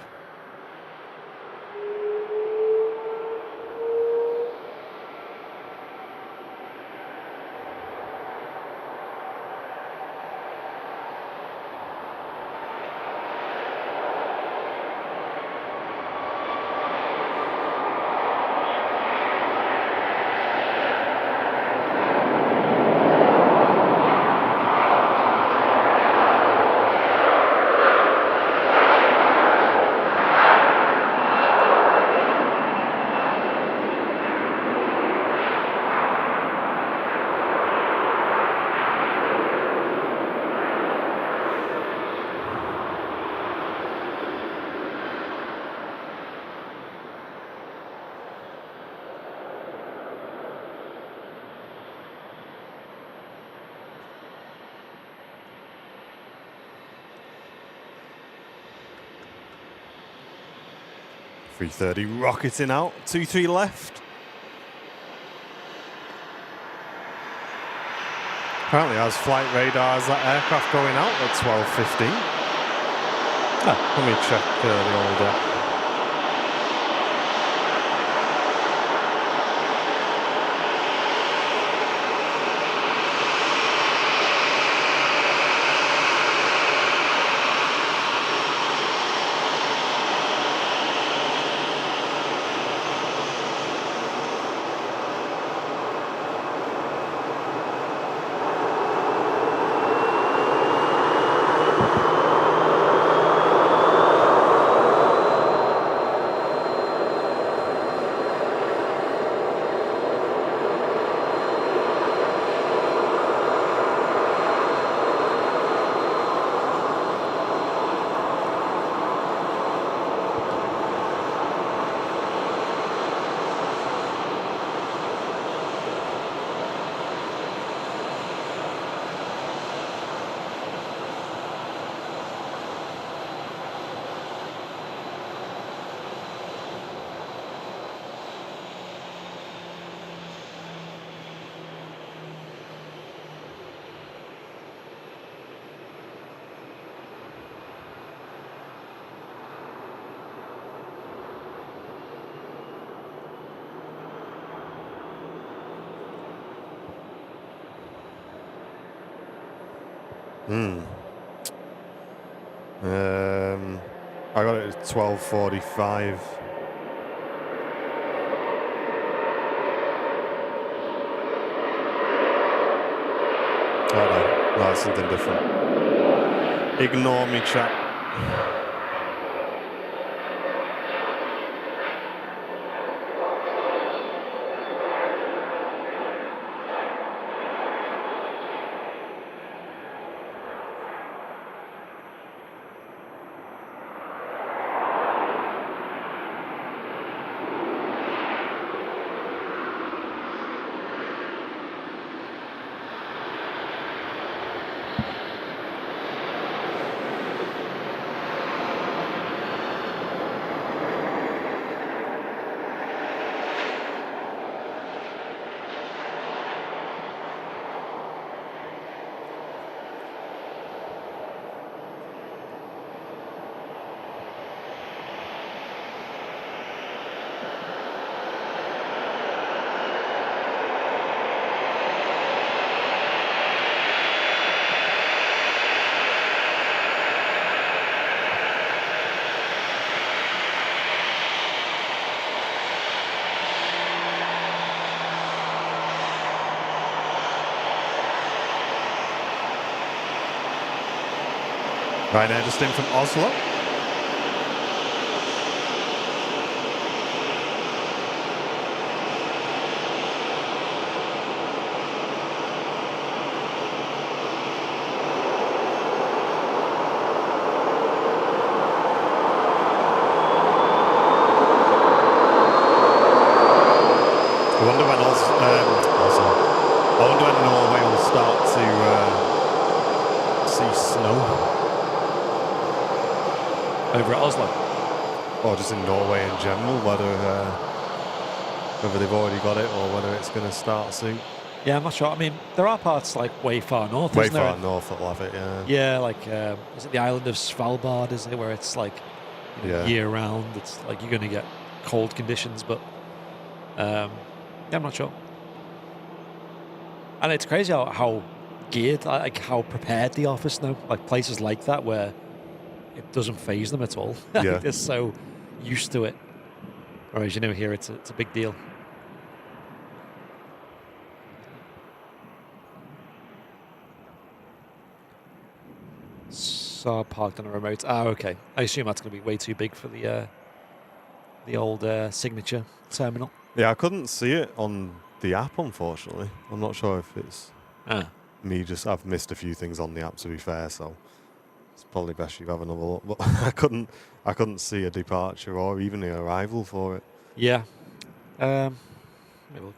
330 rocketing out. 2-3 left. Apparently has flight radar as that aircraft going out at 12:15. Let me check the old I got it at 12:45. Oh no, that's something different. Ignore me, chat. Right now, just in from Oslo. I wonder when I wonder when Norway will start to see snow. Over at Oslo? Or just in Norway in general, whether they've already got it or whether it's going to start soon. Yeah, I'm not sure. I mean, there are parts like way far north, Way isn't there? far north that'll have it, yeah. Yeah, like, is it the island of Svalbard, is it, where it's like year round? It's like you're going to get cold conditions, but yeah, I'm not sure. And it's crazy how geared, like how prepared the office now, like places like that where it doesn't faze them at all. Yeah. They're so used to it. Whereas, here it's a big deal. So parked on a remote. Okay. I assume that's going to be way too big for the old signature terminal. Yeah, I couldn't see it on the app, unfortunately. I'm not sure if it's me. I've missed a few things on the app, to be fair, so it's probably best you have another look. But I couldn't see a departure or even an arrival for it. Yeah. Let me look.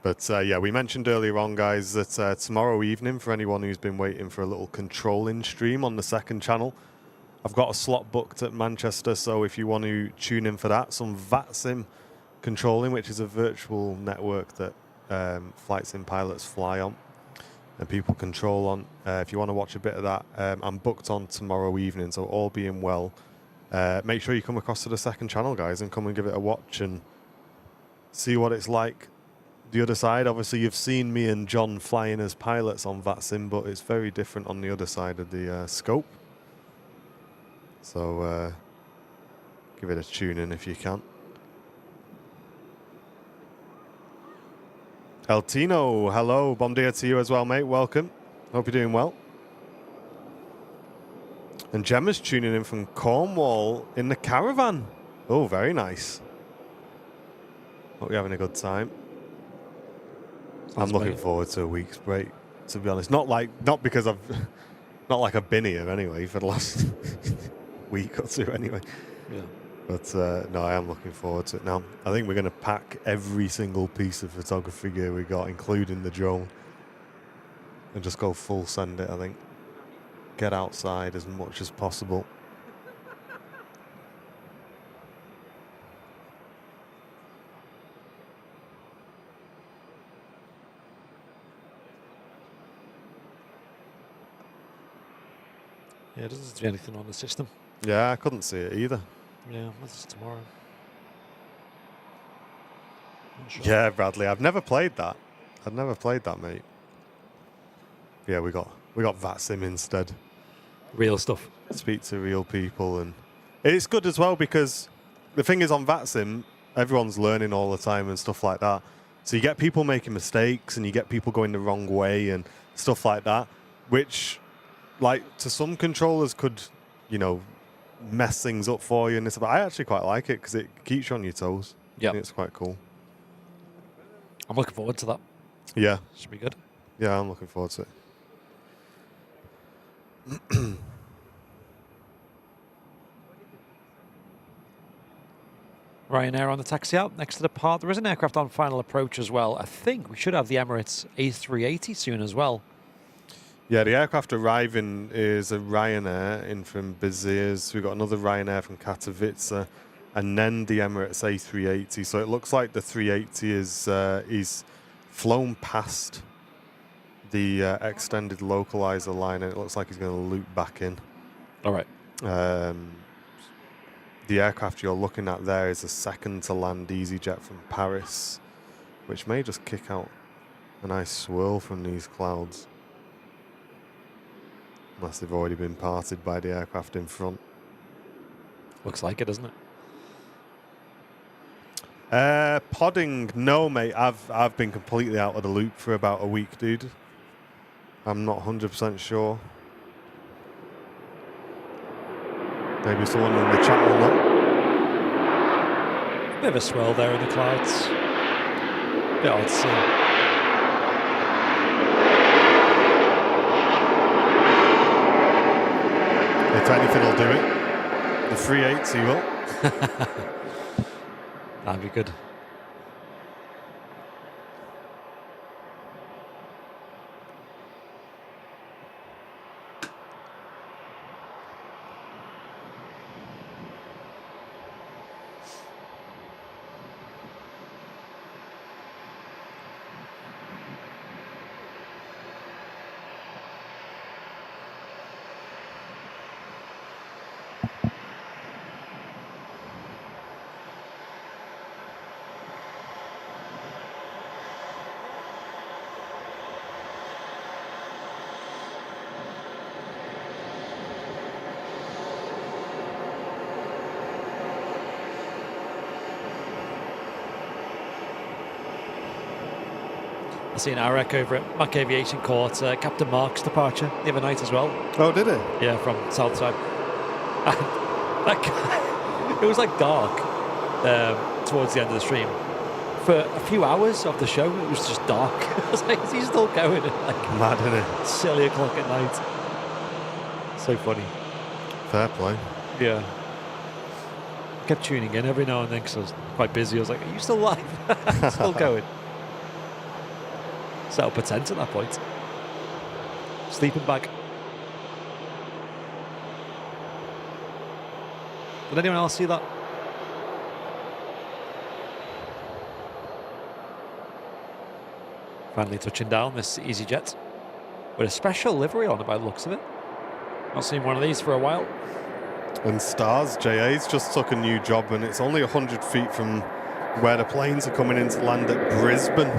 But yeah, we mentioned earlier on, guys, that tomorrow evening, for anyone who's been waiting for a little controlling stream on the second channel, I've got a slot booked at Manchester. So if you want to tune in for that, some VATSIM controlling, which is a virtual network that flight sim pilots fly on and people control on. If you want to watch a bit of that, I'm booked on tomorrow evening. So all being well, make sure you come across to the second channel, guys, and come and give it a watch and see what it's like. The other side, obviously, you've seen me and John flying as pilots on VATSIM, but it's very different on the other side of the scope. So give it a tune in if you can. El Tino, hello. Bom dia to you as well, mate. Welcome. Hope you're doing well. And Gemma's tuning in from Cornwall in the caravan. Oh, very nice. Hope you're having a good time. I'm looking forward to a week's break, to be honest. Not because I've not like I've been here anyway for the last week or two anyway. Yeah. But no, I am looking forward to it now. I think we're going to pack every single piece of photography gear we got, including the drone, and just go full send it, I think. Get outside as much as possible. Yeah, it doesn't seem to be anything on the system. Yeah, I couldn't see it either. Yeah, that's tomorrow. Sure. Yeah, Bradley, I've never played that. I've never played that, mate. Yeah, we got VATSIM instead. Real stuff. Speak to real people, and it's good as well because the thing is on VATSIM, everyone's learning all the time and stuff like that. So you get people making mistakes and you get people going the wrong way and stuff like that, which, like, to some controllers could, you know, mess things up for you. And this, but I actually quite like it because it keeps you on your toes. Yeah, it's quite cool. I'm looking forward to that. Yeah, Should be good. yeah, I'm looking forward to it. Ryanair on the taxi out next to the part. There is an aircraft on final approach as well. I think we should have the Emirates A380 soon as well. Yeah, the aircraft arriving is a Ryanair in from Beziers. We've got another Ryanair from Katowice, and then the Emirates A380. So it looks like the 380 is flown past the extended localizer line, and it looks like he's going to loop back in. All right. The aircraft you're looking at there is a second to land EasyJet from Paris, which may just kick out a nice swirl from these clouds. Unless they've already been parted by the aircraft in front. Looks like it, doesn't it? Podding, no, mate. I've been completely out of the loop for about a week, dude. I'm not 100% sure. Maybe someone in the chat will know. Bit of a swirl there in the clouds. Bit odd to see. If anything will do it, the 380 will. That'd be good. I seen Arek over at Mac Aviation caught Captain Mark's departure the other night as well. Oh, did it? Yeah, from Southside. That guy, it was like dark towards the end of the stream. For a few hours of the show, it was just dark. I was like, is he still going? Like, mad, isn't it? Silly o'clock at night. So funny. Fair play. Yeah. Kept tuning in every now and then because I was quite busy. I was like, are you still live? Still going. Set up a tent at that point. Sleeping bag. Did anyone else see that? Finally touching down this EasyJet with a special livery on it by the looks of it. Not seen one of these for a while. And Stars, JA's just took a new job, and it's only 100 feet from where the planes are coming in to land at Brisbane.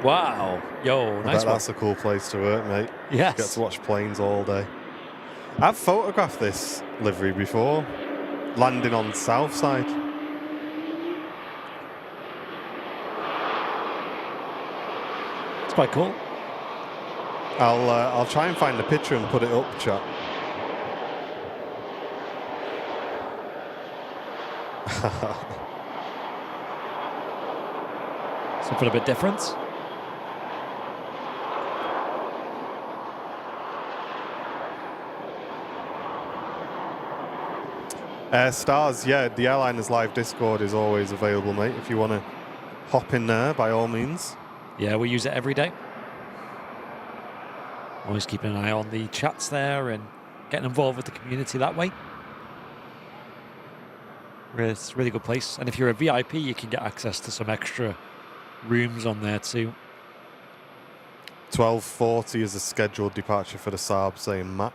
Wow. Yo, nice one. That's a cool place to work, mate. Yes. You get to watch planes all day. I've photographed this livery before, landing on south side. It's quite cool. I'll try and find a picture and put it up, chat. Something a bit different. Stars, yeah, the Airline's live Discord is always available, mate. If you want to hop in there, by all means. Yeah, we use it every day. Always keeping an eye on the chats there and getting involved with the community that way. It's a really good place. And if you're a VIP, you can get access to some extra rooms on there too. 12:40 is a scheduled departure for the Saab, saying Matt.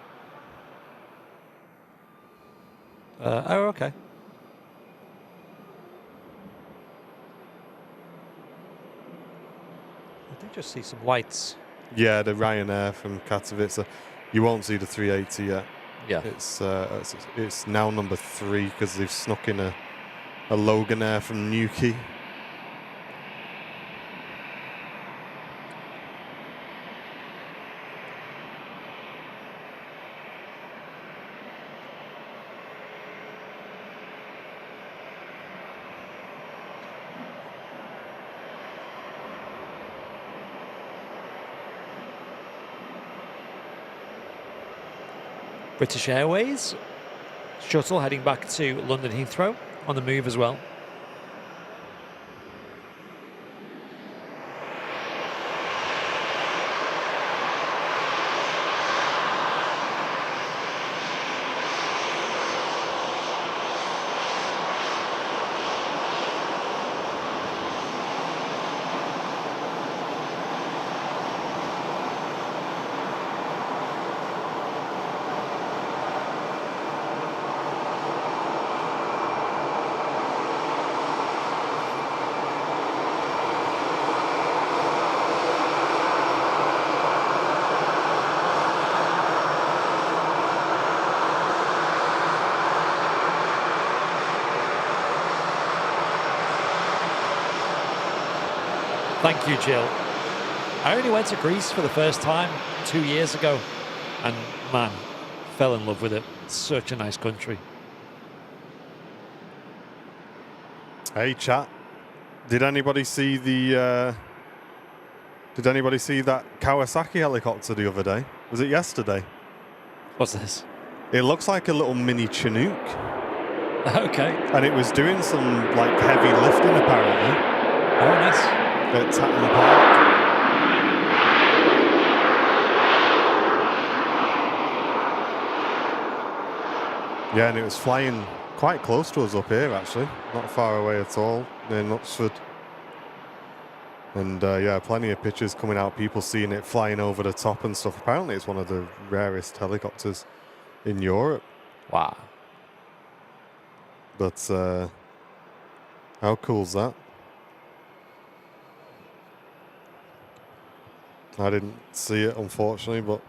Oh, okay. I did just see some lights. Yeah, the Ryanair from Katowice. You won't see the 380 yet. Yeah. It's now number 3 because they've snuck in a Loganair from Newquay. British Airways shuttle heading back to London Heathrow on the move as well. Thank you, Jill. I only went to Greece for the first time 2 years ago, and man, fell in love with it. It's such a nice country. Hey, chat. Did anybody see that Kawasaki helicopter the other day? Was it yesterday? What's this? It looks like a little mini Chinook. Okay. And it was doing some like heavy lifting apparently. Oh, nice. At Tatton Park. Yeah, and it was flying quite close to us up here, actually. Not far away at all, near Knutsford. And yeah, plenty of pictures coming out, people seeing it flying over the top and stuff. Apparently it's one of the rarest helicopters in Europe. Wow. But how cool's that? I didn't see it, unfortunately, but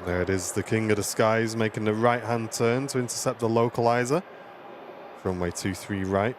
there it is, the King of the Skies making the right-hand turn to intercept the localizer. Runway 23 right.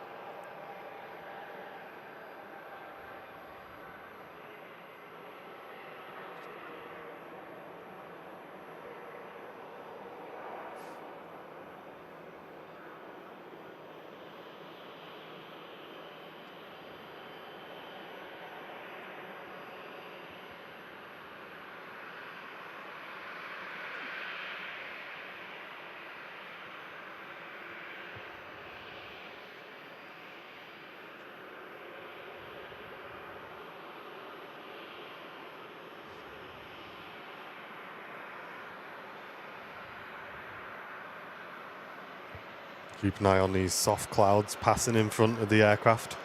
Keep an eye on these soft clouds passing in front of the aircraft.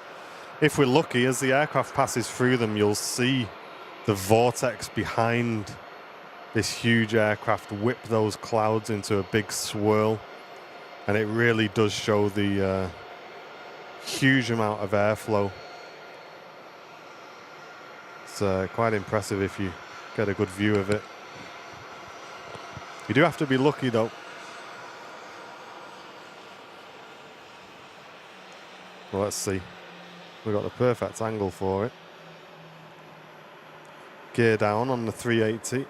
If we're lucky, as the aircraft passes through them, you'll see the vortex behind this huge aircraft whip those clouds into a big swirl. And it really does show the huge amount of airflow. It's quite impressive if you get a good view of it. You do have to be lucky though. Well, let's see. We've got the perfect angle for it. Gear down on the 380.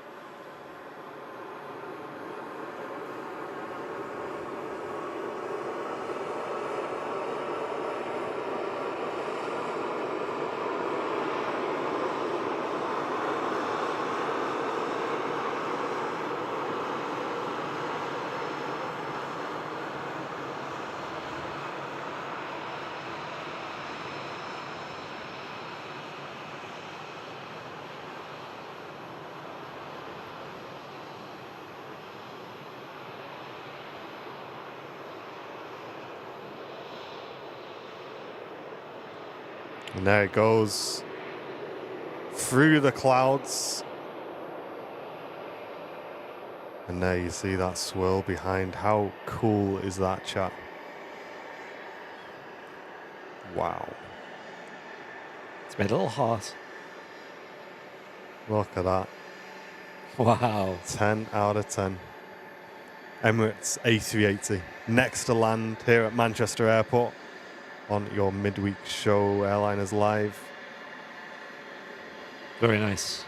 And there it goes through the clouds. And there you see that swirl behind. How cool is that, chat? Wow. It's made a little heart. Look at that. Wow. 10 out of 10. Emirates A380. Next to land here at Manchester Airport on your midweek show, Airliners Live. Very nice.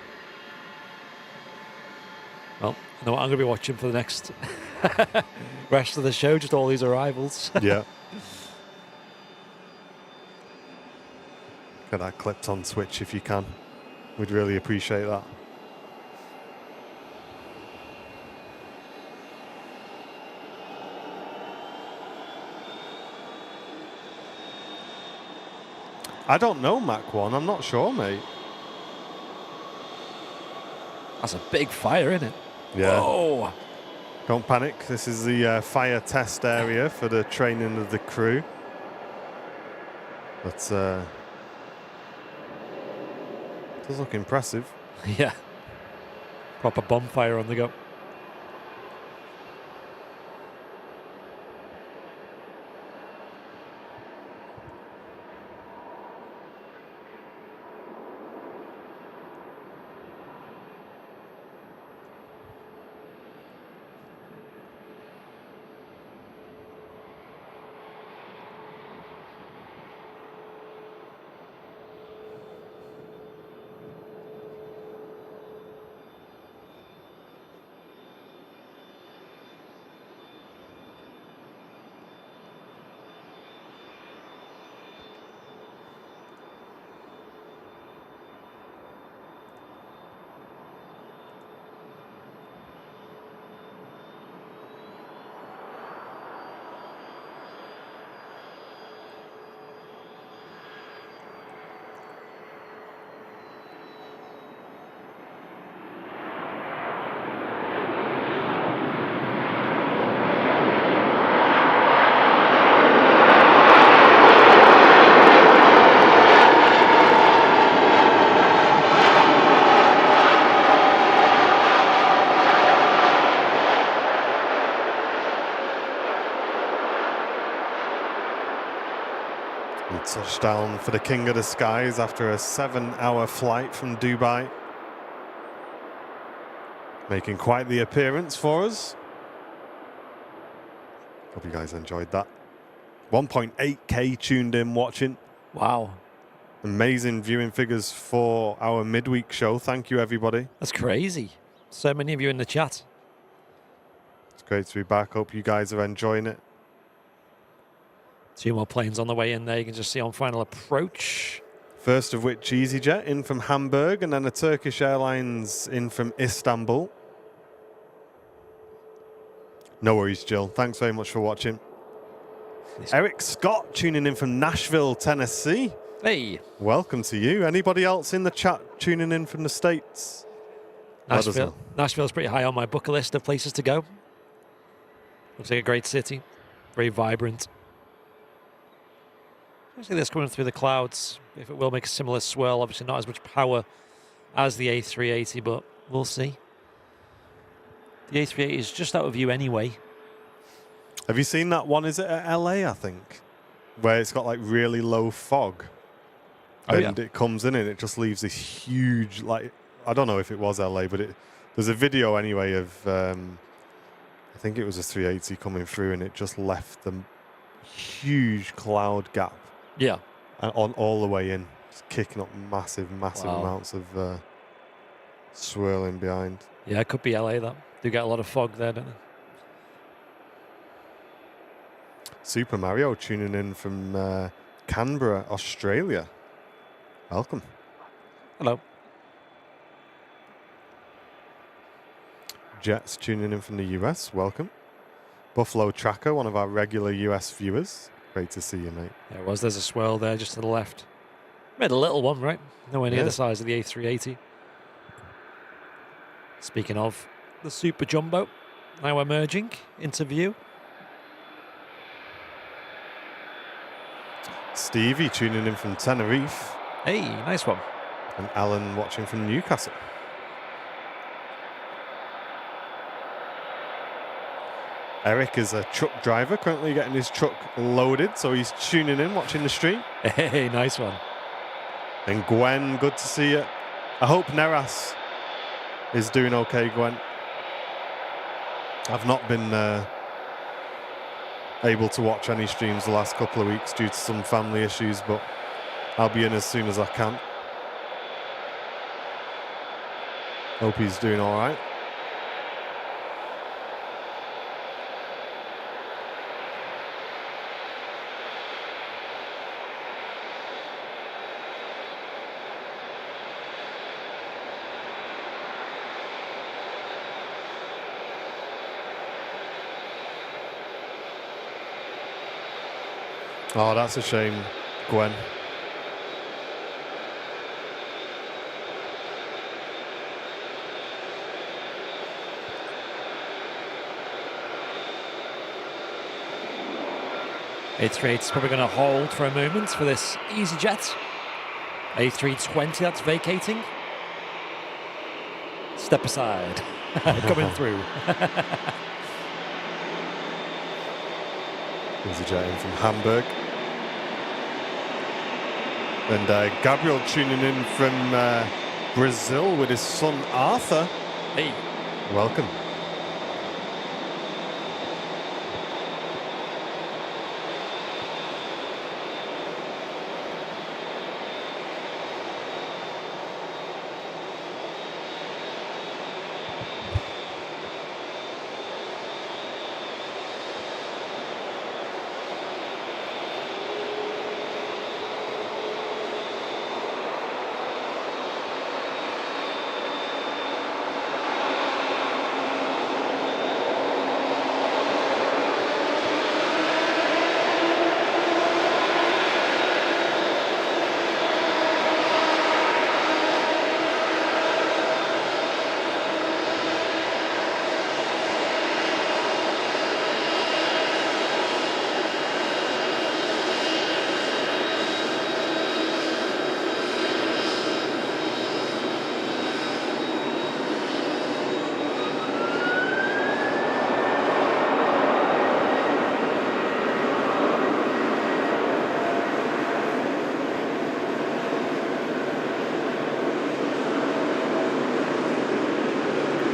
Well, I know what I'm going to be watching for the next rest of the show, just all these arrivals. Yeah. Get that clipped on Twitch if you can. We'd really appreciate that. I don't know, Mach 1. I'm not sure, mate. That's a big fire, isn't it? Yeah. Whoa. Don't panic. This is the fire test area for the training of the crew. But it does look impressive. Yeah. Proper bonfire on the go. Touchdown for the King of the Skies after a 7-hour flight from Dubai. Making quite the appearance for us. Hope you guys enjoyed that. 1.8k tuned in watching. Wow. Amazing viewing figures for our midweek show. Thank you, everybody. That's crazy. So many of you in the chat. It's great to be back. Hope you guys are enjoying it. 2 more planes on the way in there. You can just see on final approach. First of which EasyJet in from Hamburg, and then a Turkish Airlines in from Istanbul. No worries, Jill. Thanks very much for watching. Eric Scott tuning in from Nashville, Tennessee. Hey. Welcome to you. Anybody else in the chat tuning in from the States? Nashville's pretty high on my bucket list of places to go. Looks like a great city. very vibrant. Especially this coming through the clouds. If it will make a similar swirl, obviously not as much power as the A380, but we'll see. The A380 is just out of view anyway. Have you seen that one? Is it at LA, I think? Where it's got like really low fog. Oh, and yeah. it comes in and it just leaves this huge, like, I don't know if it was LA, but there's a video anyway of, I think it was a 380 coming through and it just left the huge cloud gap. Yeah. On all the way in. Just kicking up massive Wow. amounts of swirling behind. Yeah, it could be LA, that. Do get a lot of fog there, don't they? Super Mario tuning in from Canberra, Australia. Welcome. Hello. Jets tuning in from the US. Welcome. Buffalo Tracker, one of our regular US viewers. Great to see you, mate. There was. There's a swirl there just to the left. Made a little one, right? Nowhere near Yeah. the size of the A380. Speaking of the Super Jumbo, now emerging into view. Stevie tuning in from Tenerife. Hey, nice one. And Alan watching from Newcastle. Eric is a truck driver, currently getting his truck loaded, so he's tuning in, watching the stream. Hey, nice one. And Gwen, good to see you. I hope Neras is doing okay, Gwen. I've not been able to watch any streams the last couple of weeks due to some family issues, but I'll be in as soon as I can. Hope he's doing all right. Oh, that's a shame, Gwen. A380's probably going to hold for a moment for this EasyJet. A320, that's vacating. Step aside. Coming through. EasyJet in from Hamburg. And Gabriel tuning in from Brazil with his son Arthur. Hey. Welcome.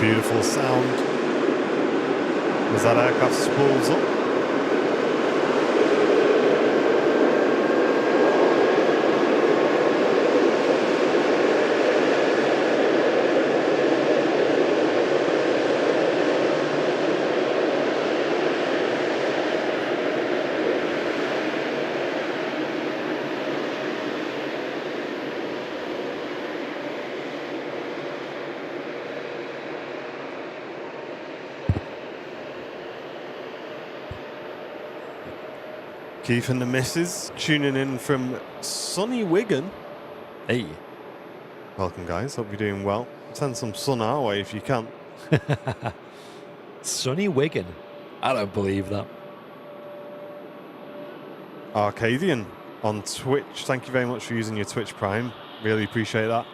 Beautiful sound as that aircraft spools up. Keith and the missus tuning in from sunny Wigan. Hey. Welcome, guys. Hope you're doing well. Send some sun our way if you can. Sunny Wigan. I don't believe that. Arcadian on Twitch. Thank you very much for using your Twitch Prime. Really appreciate that.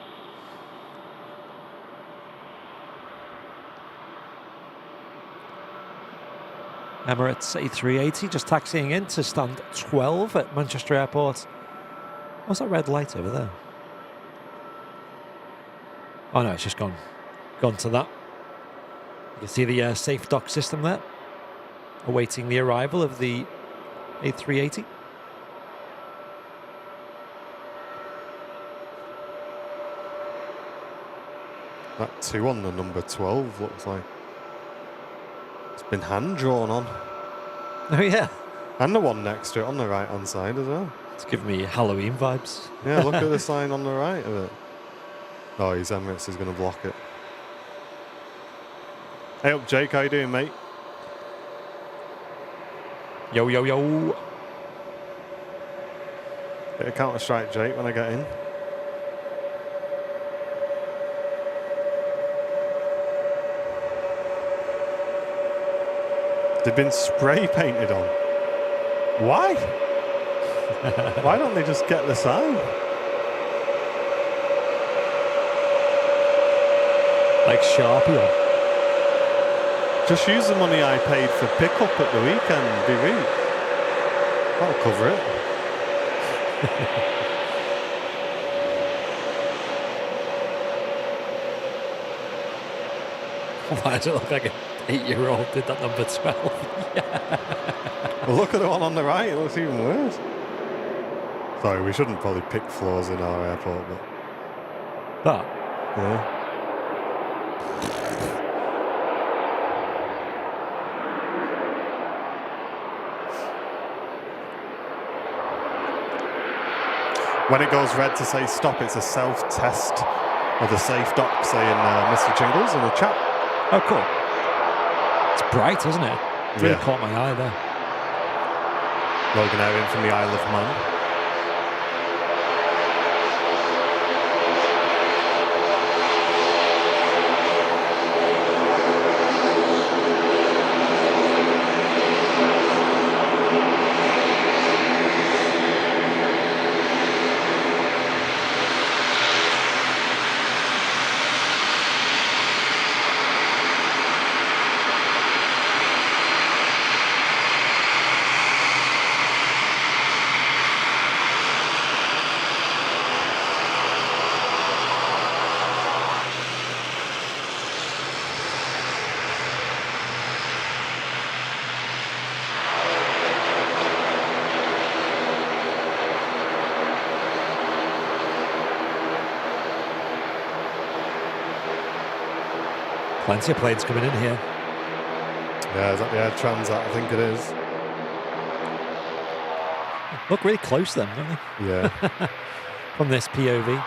Emirates A380 just taxiing in to stand 12 at Manchester Airport. What's that red light over there? Oh no, it's just gone to that. You can see the safe dock system there, awaiting the arrival of the A380. That 2 on the number 12 looks like it's been hand drawn on. Oh yeah. And the one next to it on the right hand side as well. It's giving me Halloween vibes. Yeah, look at the sign on the right of it. Oh, his Emirates is going to block it. Hey up, Jake. How you doing, mate? Yo, yo, yo. Bit of Counter-Strike, Jake, when I get in. They've been spray painted on. Why? Why don't they just get the sign? Like Sharpie on. Just use the money I paid for pickup at the weekend, be rude. That'll cover it. Why does it look like an 8-year-old did that number 12? Yeah. Well, look at the one on the right, it looks even worse. Sorry, we shouldn't probably pick flaws in our airport, but... That? Yeah. When it goes red to say stop, it's a self-test of the safe dock, saying Mr. Jingles in the chat. Oh, cool. It's bright, isn't it? Really caught my eye there. Logan Air in from the Isle of Man. Plenty of planes coming in here. Yeah, is that the Air Transat? I think it is. Look really close then, don't they? Yeah. From this POV. Yeah,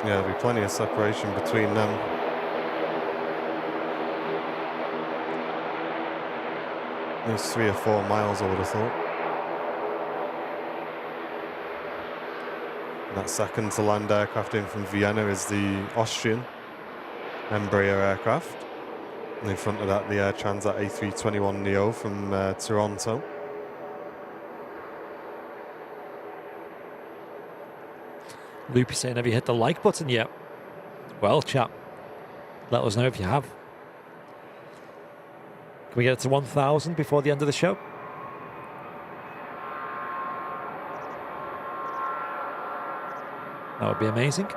there'll be plenty of separation between them. There's 3 or 4 miles, I would have thought. And that second to land aircraft in from Vienna is the Austrian Embraer aircraft. And in front of that, the Air Transat A321neo from Toronto. Loopy saying, have you hit the like button yet? Well, chat, let us know if you have. Can we get it to 1,000 before the end of the show? That would be amazing.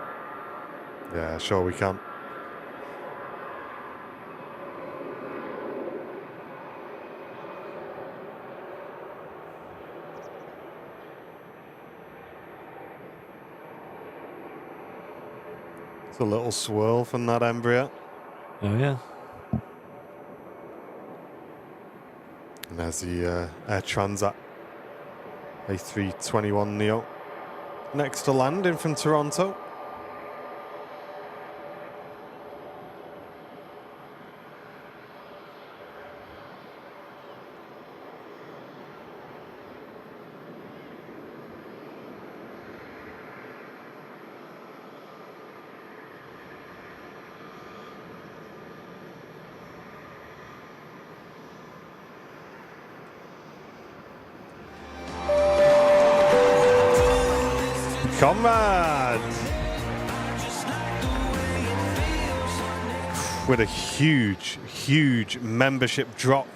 Yeah, sure we can. It's a little swirl from that Embraer. Oh, yeah. And there's the Air Transat A321neo. Next to land in from Toronto. Conrad! With a huge membership drop.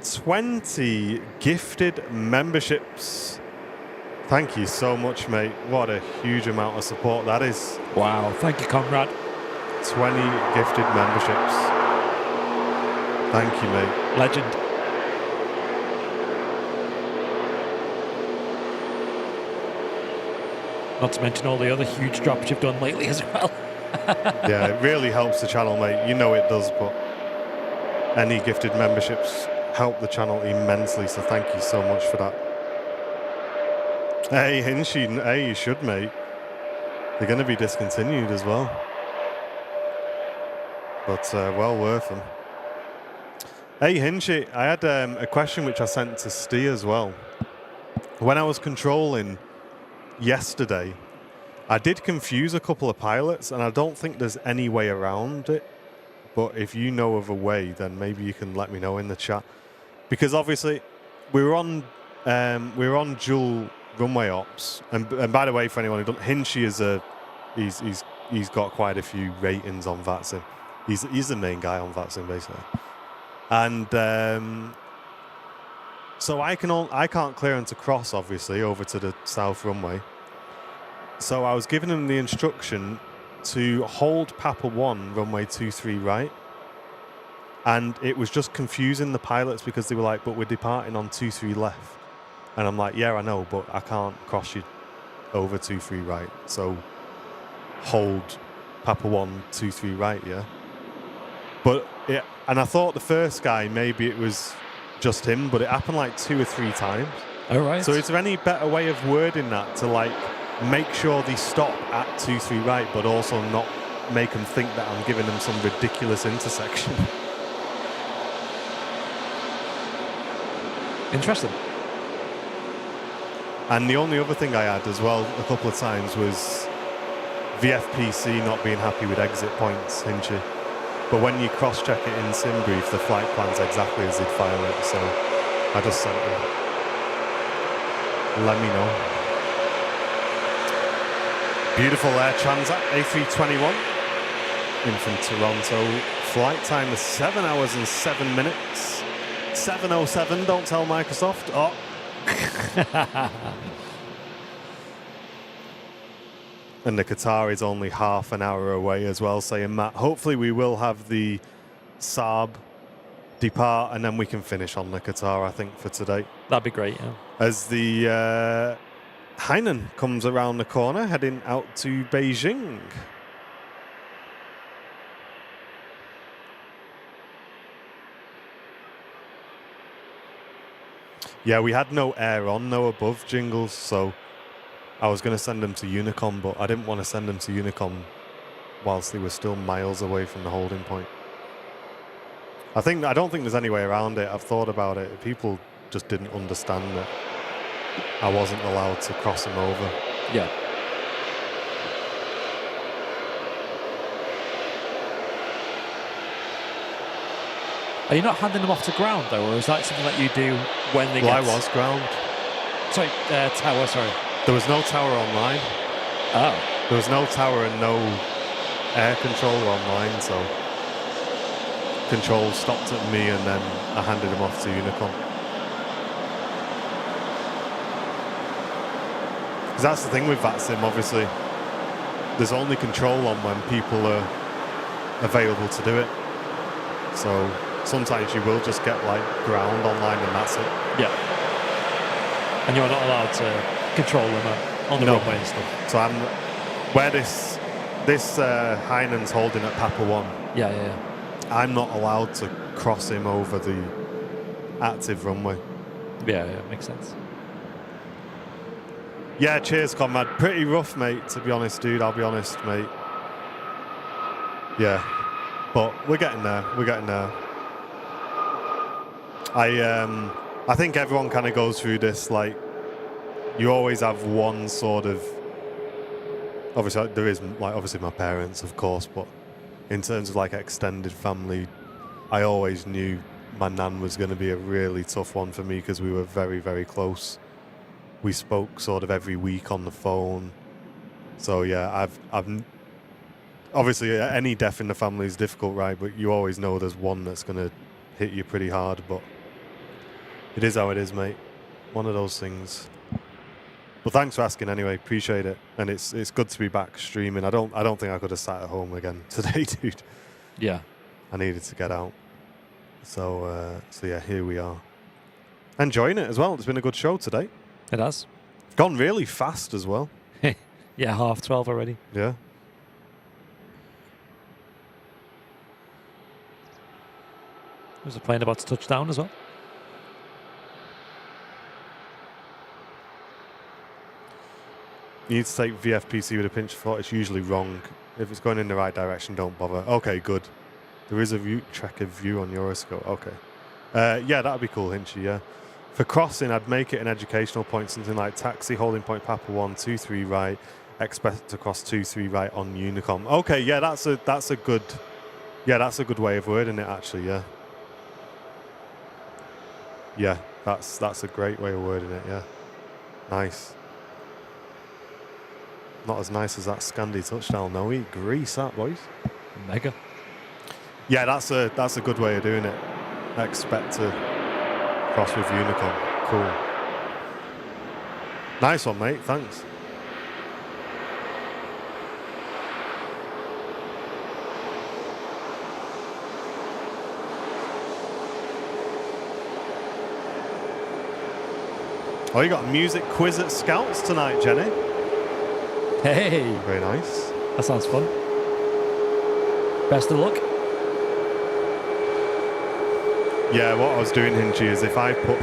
20 gifted memberships. Thank you so much, mate. What a huge amount of support that is. Wow, thank you, Conrad. 20 gifted memberships. Thank you, mate. Legend. Not to mention all the other huge drops you've done lately as well. Yeah, it really helps the channel, mate. You know it does, but any gifted memberships help the channel immensely, so thank you so much for that. Hey, Hinshin, hey, you should, mate. They're going to be discontinued as well. But well worth them. Hey, Hinshy, I had a question which I sent to Steve as well. When I was controlling yesterday, I did confuse a couple of pilots, and I don't think there's any way around it. But if you know of a way, then maybe you can let me know in the chat. Because obviously, we were on dual runway ops, and by the way, for anyone who doesn't, Hinshy is he's got quite a few ratings on VATSIM. He's the main guy on VATSIM basically, and so I can't clear him to cross obviously over to the south runway. So I was giving him the instruction to hold Papa 1 runway 23 right. And it was just confusing the pilots because they were like, but we're departing on 23 left. And I'm like, yeah, I know, but I can't cross you over 23 right. So hold Papa 1, 23 right, yeah? But yeah, and I thought the first guy, maybe it was just him, but it happened like 2 or 3 times. All right. So is there any better way of wording that to like make sure they stop at 23 right, but also not make them think that I'm giving them some ridiculous intersection? Interesting. And the only other thing I had as well a couple of times was VFPC not being happy with exit points, Hinchy. But when you cross-check it in SimBrief, the flight plan's exactly as they'd file it, so I just sent them. Let me know. Beautiful Air Transat A321 in from Toronto. Flight time is 7 hours and 7 minutes. 7:07, don't tell Microsoft. Oh. And the Qatar is only half an hour away as well, saying Matt. Hopefully we will have the Saab depart and then we can finish on the Qatar, I think, for today. That'd be great, yeah. As the Hainan comes around the corner, heading out to Beijing. Yeah, we had no air on, no above jingles, so I was going to send them to Unicom, but I didn't want to send them to Unicom whilst they were still miles away from the holding point. I don't think there's any way around it. I've thought about it. People just didn't understand that I wasn't allowed to cross them over. Yeah. Are you not handing them off to ground though, or is that something that you do when they Well, get... I was ground. Sorry, tower, sorry. There was no tower online. Oh. There was no tower and no air controller online, so control stopped at me and then I handed him off to Unicom. Because that's the thing with VATSIM, obviously. There's only control on when people are available to do it. So sometimes you will just get like ground online and that's it. Yeah. And you're not allowed to control them on the runway and stuff. So where this Hainan's holding at Papa 1. Yeah. I'm not allowed to cross him over the active runway. Yeah, makes sense. Yeah, cheers, Conrad. Pretty rough, mate, to be honest, dude. I'll be honest, mate. Yeah. But we're getting there. We're getting there. I think everyone kind of goes through this, like, you always have one sort of... Obviously, there is, like, obviously my parents, of course, but in terms of, like, extended family, I always knew my nan was going to be a really tough one for me because we were very, very close we spoke sort of every week on the phone. So yeah, I've obviously any death in the family is difficult, right? But you always know there's one that's going to hit you pretty hard. But it is how it is, mate. One of those things. Well, thanks for asking anyway. Appreciate it. And it's good to be back streaming. I don't think I could have sat at home again today, dude. Yeah. I needed to get out. So yeah, here we are. Enjoying it as well. It's been a good show today. It has. Gone really fast as well. Yeah, 12:30 already. Yeah. There's a plane about to touch down as well. You need to take VFPC with a pinch of salt. It's usually wrong. If it's going in the right direction, don't bother. Okay, good. There is a tracker view on Euroscope. Okay. Yeah, that'd be cool, Hinchy, yeah. For crossing, I'd make it an educational point, something like taxi, holding point Papa 1, 2, 3 right, expect to cross 2, 3 right on Unicom. Okay, yeah, that's a good way of wording it, actually, yeah. Yeah, that's a great way of wording it, yeah. Nice. Not as nice as that Scandi touchdown, though. Eat grease, that, boys. Mega. Yeah, that's a good way of doing it. Expect to cross with Unicom. Cool. Nice one, mate. Thanks. Oh, you got a music quiz at Scouts tonight, Jenny. Hey. Very nice. That sounds fun. Best of luck. Yeah, what I was doing, Hinchy, is if I put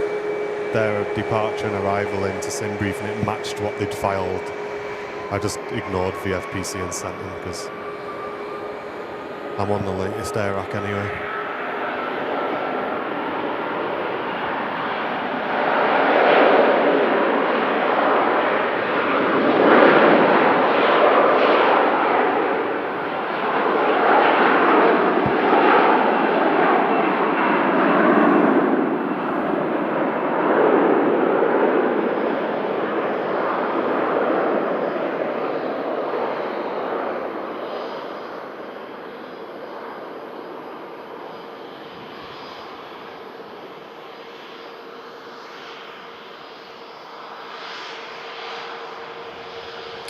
their departure and arrival into SimBrief and it matched what they'd filed, I just ignored VFPC and sent them because I'm on the latest air rack anyway.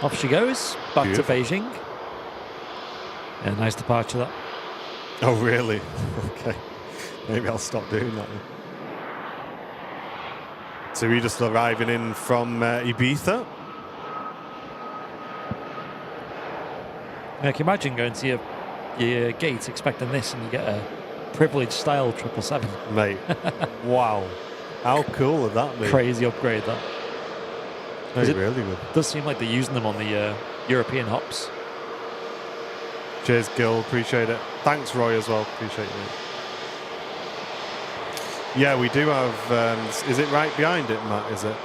Off she goes, back Beautiful. to Beijing. Yeah, nice departure that. Oh, really? Okay. Maybe I'll stop doing that then. So we're just arriving in from Ibiza? Now, can you imagine going to your gate expecting this and you get a privileged style 777? Mate, wow. How cool would that be? Crazy upgrade that. Hey, really good. Does seem like they're using them on the European hops. Cheers, Gil. Appreciate it. Thanks, Roy, as well. Appreciate it. Yeah, we do have... is it right behind it, Matt? Is it?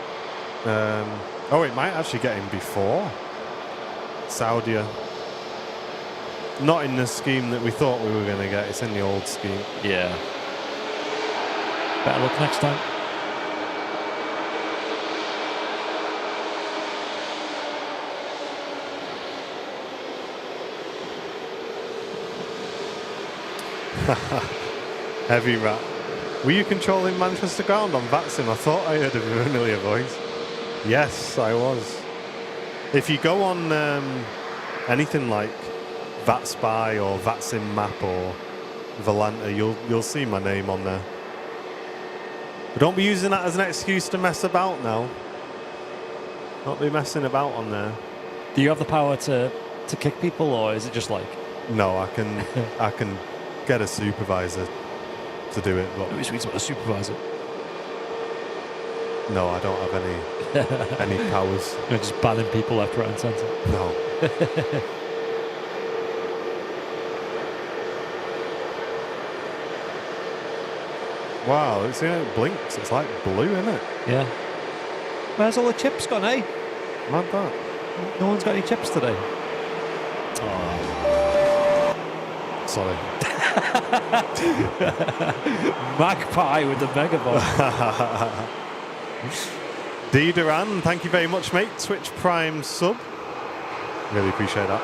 Oh, it might actually get in before. Saudia. Not in the scheme that we thought we were going to get. It's in the old scheme. Yeah. Better luck next time. Heavy rat. Were you controlling Manchester ground on VATSIM? I thought I heard a familiar voice. Yes, I was. If you go on anything like VATSpy or VATSIM map or Volanta, you'll see my name on there. But don't be using that as an excuse to mess about now. Not be messing about on there. Do you have the power to kick people, or is it just like... No, I can get a supervisor to do it, but It was a supervisor. no, I don't have any powers. You're just banning people left, right and centre. No. Wow, it blinks. It's like blue, isn't it? Yeah. Where's all the chips gone, eh? Mad that. No one's got any chips today. Oh. Sorry. Magpie with the mega bomb. D. Duran, thank you very much, mate. Twitch Prime sub. Really appreciate that.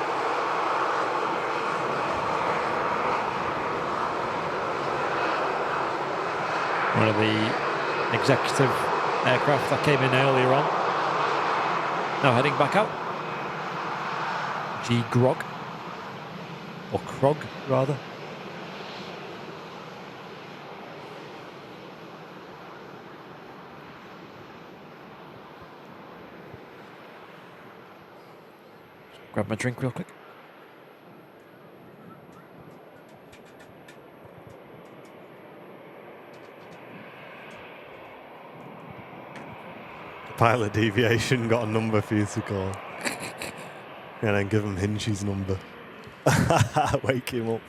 One of the executive aircraft that came in earlier on. Now heading back out. G Grog. Or Krog, rather. Grab my drink real quick. Pilot deviation got a number for you to call. And then give him Hinchy's number. Wake him up.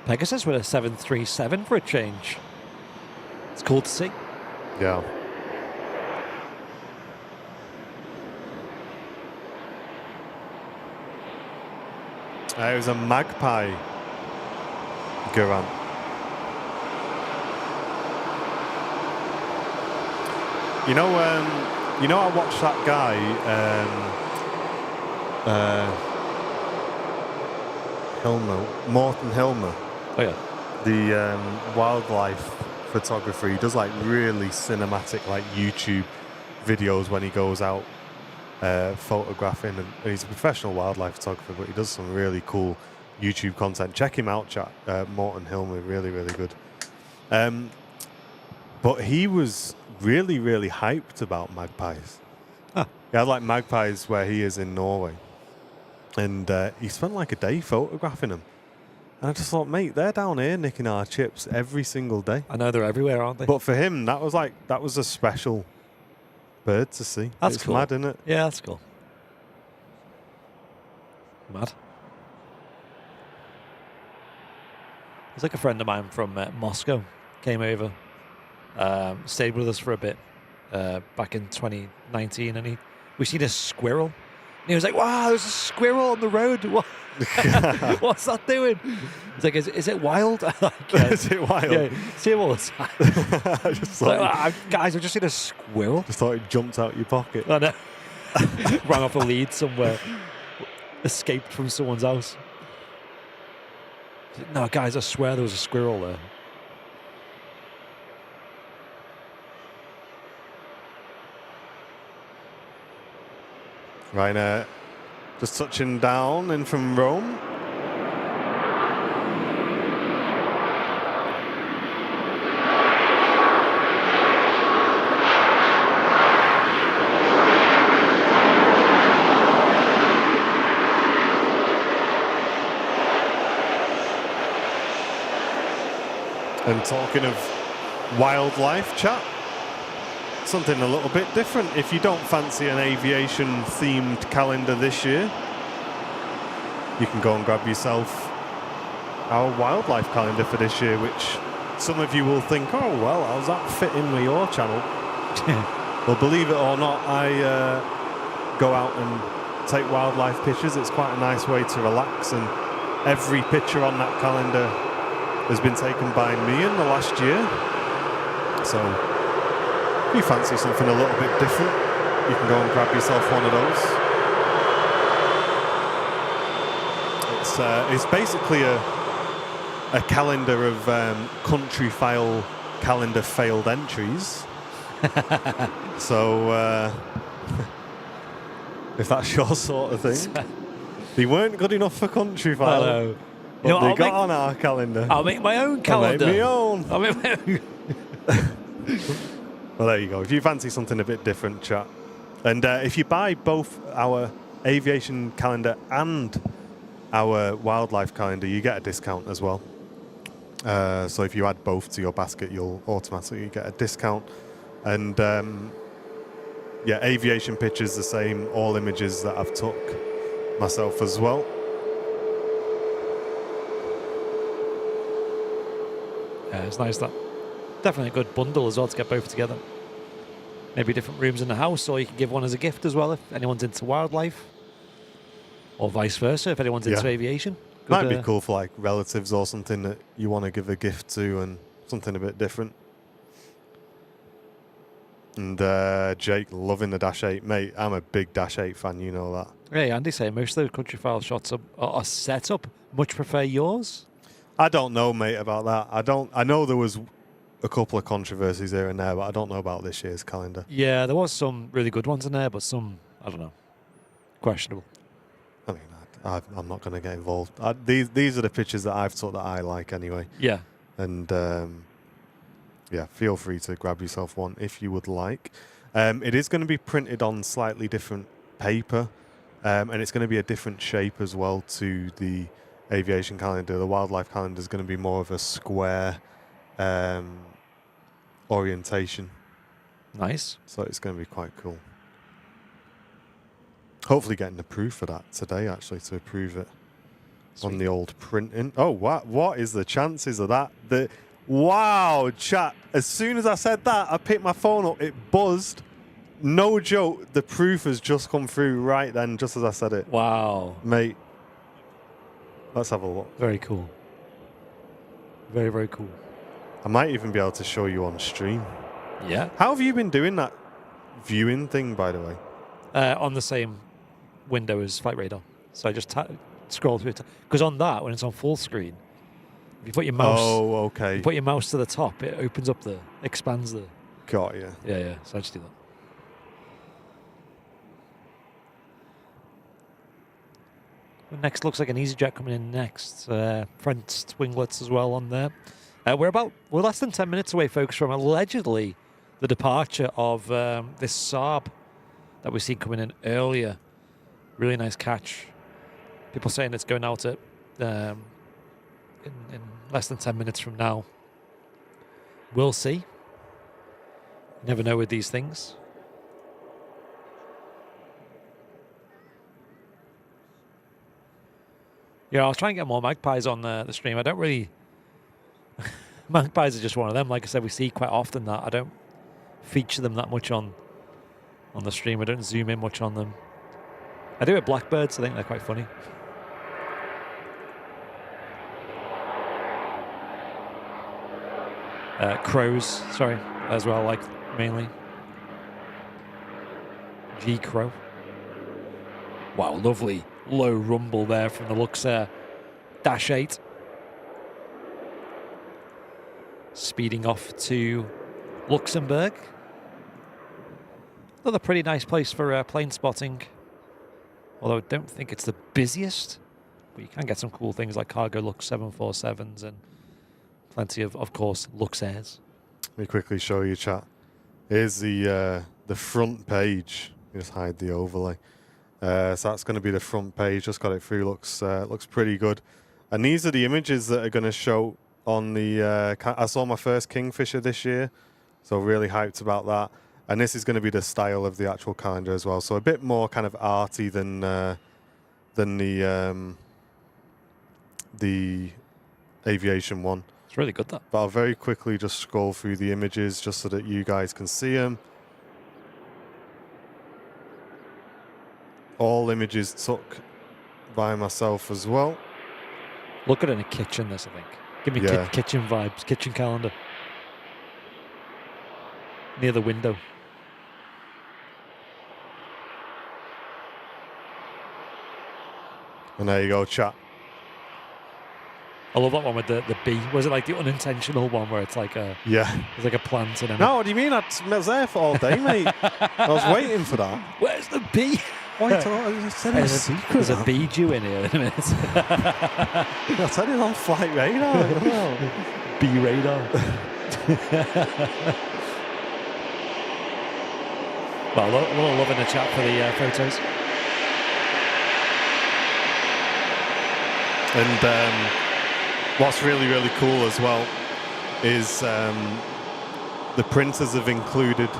Pegasus with a 737 for a change. It's cool to see. Yeah. It was a Magpie Garant. You know, I watched that guy, Morten Hilmer. Oh yeah. The wildlife photographer. He does like really cinematic like YouTube videos when he goes out photographing, and he's a professional wildlife photographer, but he does some really cool YouTube content. Check him out, chat. Morten Hilmer, really, really good. But he was really, really hyped about magpies. Huh. He had like magpies where he is in Norway, and he spent like a day photographing them. And I just thought, mate, they're down here nicking our chips every single day. I know they're everywhere, aren't they? But for him, that was a special bird to see. That's it's cool. mad, isn't it? Yeah, that's cool. Mad. There's like a friend of mine from Moscow came over, stayed with us for a bit back in 2019, and we seen a squirrel. And he was like, "Wow, there's a squirrel on the road. What? What's that doing?" He's like, "Is it wild?" Is it wild? Yeah, see him all the time. Just Guys, I've just seen a squirrel. Just thought it jumped out your pocket. I know. Rang off a lead somewhere. Escaped from someone's house. No, guys, I swear there was a squirrel there. Right, just touching down in from Rome. And talking of wildlife, chat, something a little bit different. If you don't fancy an aviation-themed calendar this year, you can go and grab yourself our wildlife calendar for this year, which some of you will think, oh, well, how's that fit in with your channel? Well, believe it or not, I go out and take wildlife pictures. It's quite a nice way to relax, and every picture on that calendar has been taken by me in the last year. So if you fancy something a little bit different, you can go and grab yourself one of those. It's basically a calendar of country file calendar failed entries. So if that's your sort of thing, they weren't good enough for country file. Hello. But they got on our calendar. I'll make my own calendar. I'll make my own. Well, there you go. If you fancy something a bit different, chat. And if you buy both our aviation calendar and our wildlife calendar, you get a discount as well. So if you add both to your basket, you'll automatically get a discount. And yeah, aviation pictures the same, all images that I've took myself as well. Yeah, it's nice that. Definitely a good bundle as well to get both together. Maybe different rooms in the house, or you can give one as a gift as well if anyone's into wildlife, or vice versa if anyone's into aviation. Good, might be cool for like relatives or something that you want to give a gift to, and something a bit different. And Jake loving the Dash 8. Mate, I'm a big Dash 8 fan, you know that. Hey, Andy saying most of the country file shots are set up. Much prefer yours? I don't know, mate, about that. I know there was a couple of controversies here and there, but I don't know about this year's calendar. Yeah, there was some really good ones in there, but some, I don't know, questionable. I mean, I'm not going to get involved. These are the pictures that I've took that I like anyway. Yeah. And yeah, feel free to grab yourself one if you would like. It is going to be printed on slightly different paper, and it's going to be a different shape as well to the aviation calendar. The wildlife calendar is going to be more of a square orientation. Nice. So it's going to be quite cool. Hopefully getting the proof for that today, actually, to approve it. Sweet. On the old printing. Oh, what is the chances of that? Wow, chat. As soon as I said that, I picked my phone up. It buzzed. No joke. The proof has just come through right then, just as I said it. Wow. Mate, let's have a look. Very cool. Very, very cool. I might even be able to show you on stream. Yeah. How have you been doing that viewing thing, by the way? On the same window as Flight Radar. So I just scroll through it. Because on that, when it's on full screen, if you put your mouse, you put your mouse to the top, it opens up expands the. Got you. Yeah. So I just do that. Next looks like an EasyJet coming in next. Front winglets as well on there. We're less than 10 minutes away, folks, from allegedly the departure of this Saab that we've seen coming in earlier. Really nice catch. People saying it's going out at in less than 10 minutes from now. We'll see. You never know with these things. Yeah, I was trying to get more magpies on the stream. I don't really... Magpies are just one of them. Like I said, we see quite often that. I don't feature them that much on the stream. I don't zoom in much on them. I do with blackbirds. I think they're quite funny. Crows, sorry, as well, like mainly. G Crow. Wow, lovely low rumble there from the Luxair Dash 8. Speeding off to Luxembourg. Another pretty nice place for plane spotting. Although I don't think it's the busiest. But you can get some cool things like Cargo Lux 747s and plenty of course, Luxairs. Let me quickly show you, chat. Here's the front page. Just hide the overlay. So that's going to be the front page. Just got it through. Looks pretty good. And these are the images that are going to show on the... I saw my first Kingfisher this year, so really hyped about that. And this is going to be the style of the actual calendar as well. So a bit more kind of arty than the aviation one. It's really good, that. But I'll very quickly just scroll through the images just so that you guys can see them. All images took by myself as well. Look at it in a kitchen, this, I think. Give me kitchen vibes, kitchen calendar. Near the window. And there you go, chat. I love that one with the bee. Was it like the unintentional one where it's like a... Yeah. It's like a plant and... No, what do you mean? I was there for all day, mate. I was waiting for that. Where's the bee? Wait, I said it was a secret. There's a bee due in here in a minute. I said it on Flight Radar. Bee radar. Well, a lot of love in the chat for the photos. And what's really, really cool as well is the printers have included,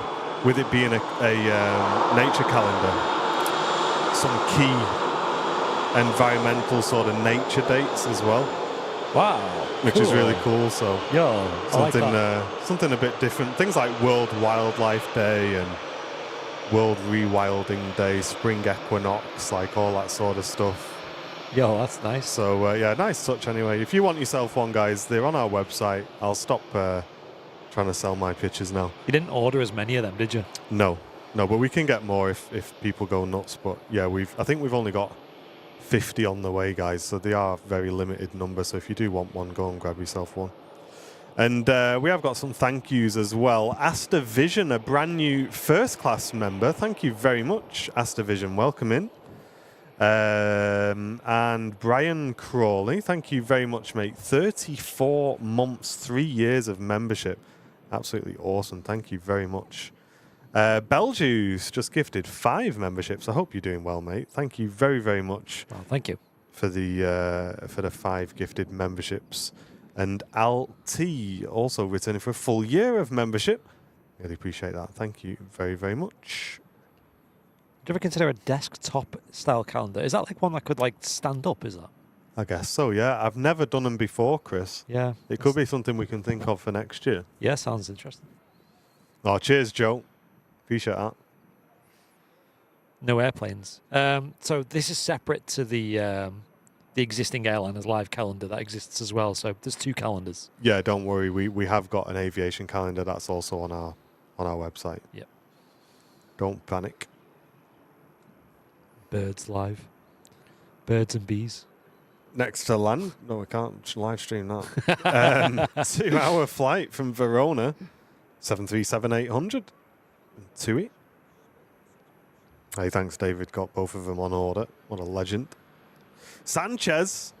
with it being a nature calendar, some key environmental sort of nature dates as well. Wow. which is really cool. So Yo, I like something that. something a bit different. Things like World Wildlife Day and World Rewilding Day, Spring Equinox, like all that sort of stuff. Yo, that's nice. So yeah, nice touch anyway. If you want yourself one, guys, they're on our website. I'll stop trying to sell my pictures now. You didn't order as many of them, did you? No, but we can get more if people go nuts. But yeah, I think we've only got 50 on the way, guys. So they are very limited numbers. So if you do want one, go and grab yourself one. And we have got some thank yous as well. Asta Vision, a brand new first class member. Thank you very much, Asta Vision. Welcome in. And Brian Crawley, thank you very much, mate. 34 months, 3 years of membership. Absolutely awesome. Thank you very much. Beljuice just gifted 5 memberships. I hope you're doing well, mate. Thank you very, very much. Well, thank you for the 5 gifted memberships. And Al T also returning for a full year of membership. Really appreciate that. Thank you very, very much. Do you ever consider a desktop style calendar? Is that like one that could like stand up? Is that? I guess so. Yeah, I've never done them before, Chris. Yeah, it could be something we can think of for next year. Yeah, sounds interesting. Oh, cheers, Joe. Appreciate that. No airplanes. So this is separate to the existing Airline as live calendar that exists as well. So there's 2 calendars. Yeah, don't worry. We have got an aviation calendar that's also on our website. Yep. Don't panic. Birds live. Birds and bees. Next to land. No, we can't live stream that. 2-hour flight from Verona. 737-800. TUI. Hey, thanks, David. Got both of them on order. What a legend. Sanchez.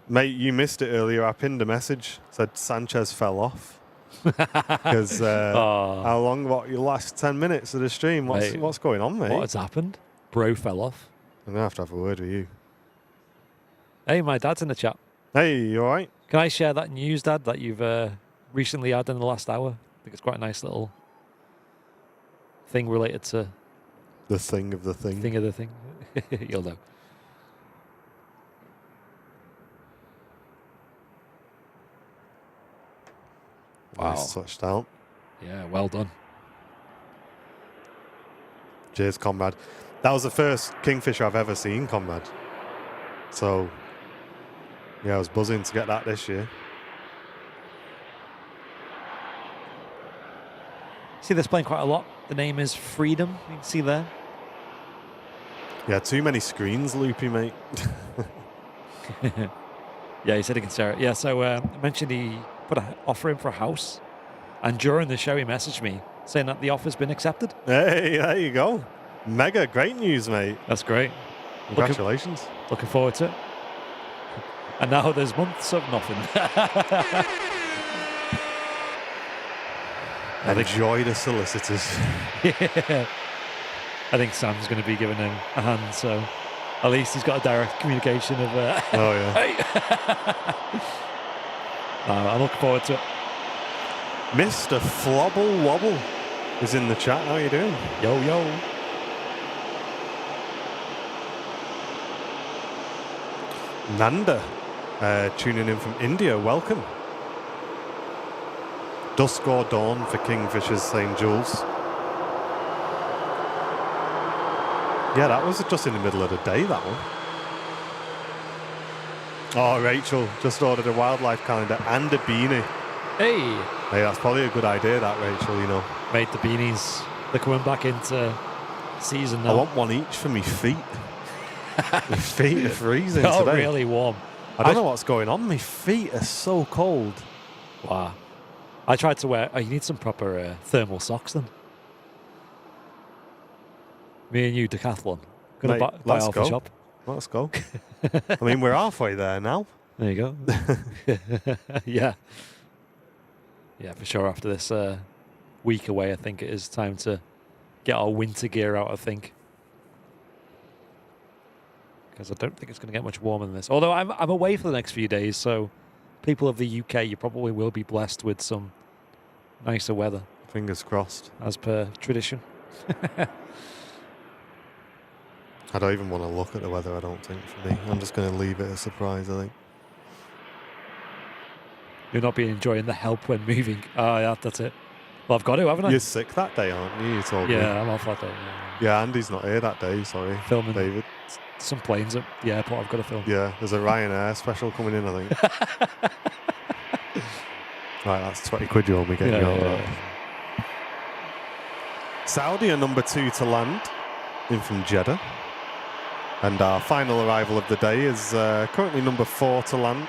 Mate, you missed it earlier. I pinned a message. Said Sanchez fell off. Because how long? What, your last 10 minutes of the stream? What's going on, mate? What has happened? Bro fell off. I'm going to have a word with you. Hey, my dad's in the chat. Hey, you all right? Can I share that news, Dad, that you've recently had in the last hour? I think it's quite a nice little thing related to... The thing of the thing. Thing of the thing. You'll know. Wow. Nice touchdown. Yeah, well done. Cheers, comrade. That was the first Kingfisher I've ever seen, comrade. So, yeah, I was buzzing to get that this year. See this playing quite a lot. The name is Freedom. You can see there. Yeah, too many screens, Loopy, mate. Yeah, he said he can share it. Yeah, so I mentioned he put an offer in for a house. And during the show, he messaged me saying that the offer's been accepted. Hey, there you go. Mega great news, mate. That's great. Congratulations. Looking forward to it. And now there's months of nothing. Enjoy the solicitors. Yeah. I think Sam's going to be giving him a hand, so at least he's got a direct communication of... oh, yeah. Hey. I'm looking forward to it. Mr. Flobble Wobble is in the chat. How are you doing? Yo, yo. Nanda, tuning in from India. Welcome. Dusk or dawn for Kingfishers, St. Jules. Yeah, that was just in the middle of the day, that one. Oh, Rachel just ordered a wildlife calendar and a beanie. Hey, that's probably a good idea, that, Rachel, you know. Mate, the beanies, they're coming back into season now. I want one each for me feet. My feet are freezing They're today. Really warm. I don't know what's going on. My feet are so cold. Wow. I tried to wear... Oh, you need some proper thermal socks then. Me and you, Decathlon. Gonna buy off the shop. Let's go. I mean, we're halfway there now. There you go. Yeah. Yeah, for sure. After this week away, I think it is time to get our winter gear out, I think. Because I don't think it's going to get much warmer than this. Although I'm away for the next few days, so people of the UK, you probably will be blessed with some nicer weather. Fingers crossed. As per tradition. I don't even want to look at the weather, I don't think, for me. I'm just going to leave it a surprise, I think. You'll not be enjoying the help when moving. Oh, yeah, that's it. Well, I've got to, haven't I? You're sick that day, aren't you? You told me. Yeah, I'm off that day. Yeah, Andy's not here that day, sorry. Filming David. some planes at the airport I've got to film. Yeah, there's a Ryanair special coming in, I think. Right, that's 20 quid you owe me getting you out of that. Saudi are number 2 to land in from Jeddah. And our final arrival of the day is currently number 4 to land.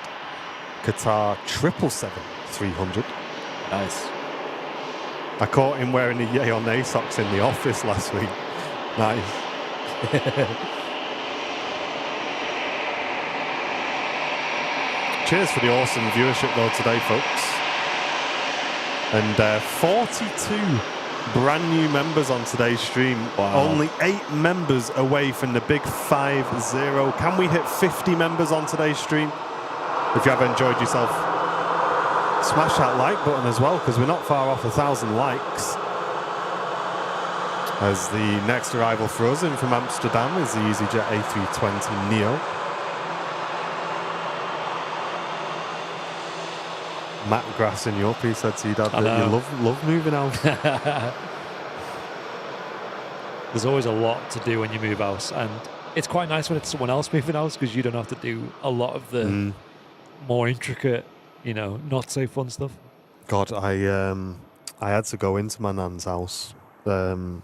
Qatar 777-300. Nice. I caught him wearing the yay or nay socks in the office last week. Nice. Cheers for the awesome viewership though today, folks. And 42 brand new members on today's stream. Wow. Only 8 members away from the big 5-0. Can we hit 50 members on today's stream? If you have enjoyed yourself, smash that like button as well, because we're not far off 1,000 likes. As the next arrival for us in from Amsterdam is the EasyJet A320neo. Matt grassing you up, he said to you, Dad, that you love moving out. There's always a lot to do when you move house, and it's quite nice when it's someone else moving house because you don't have to do a lot of the more intricate, not so fun stuff. God, I had to go into my nan's house, to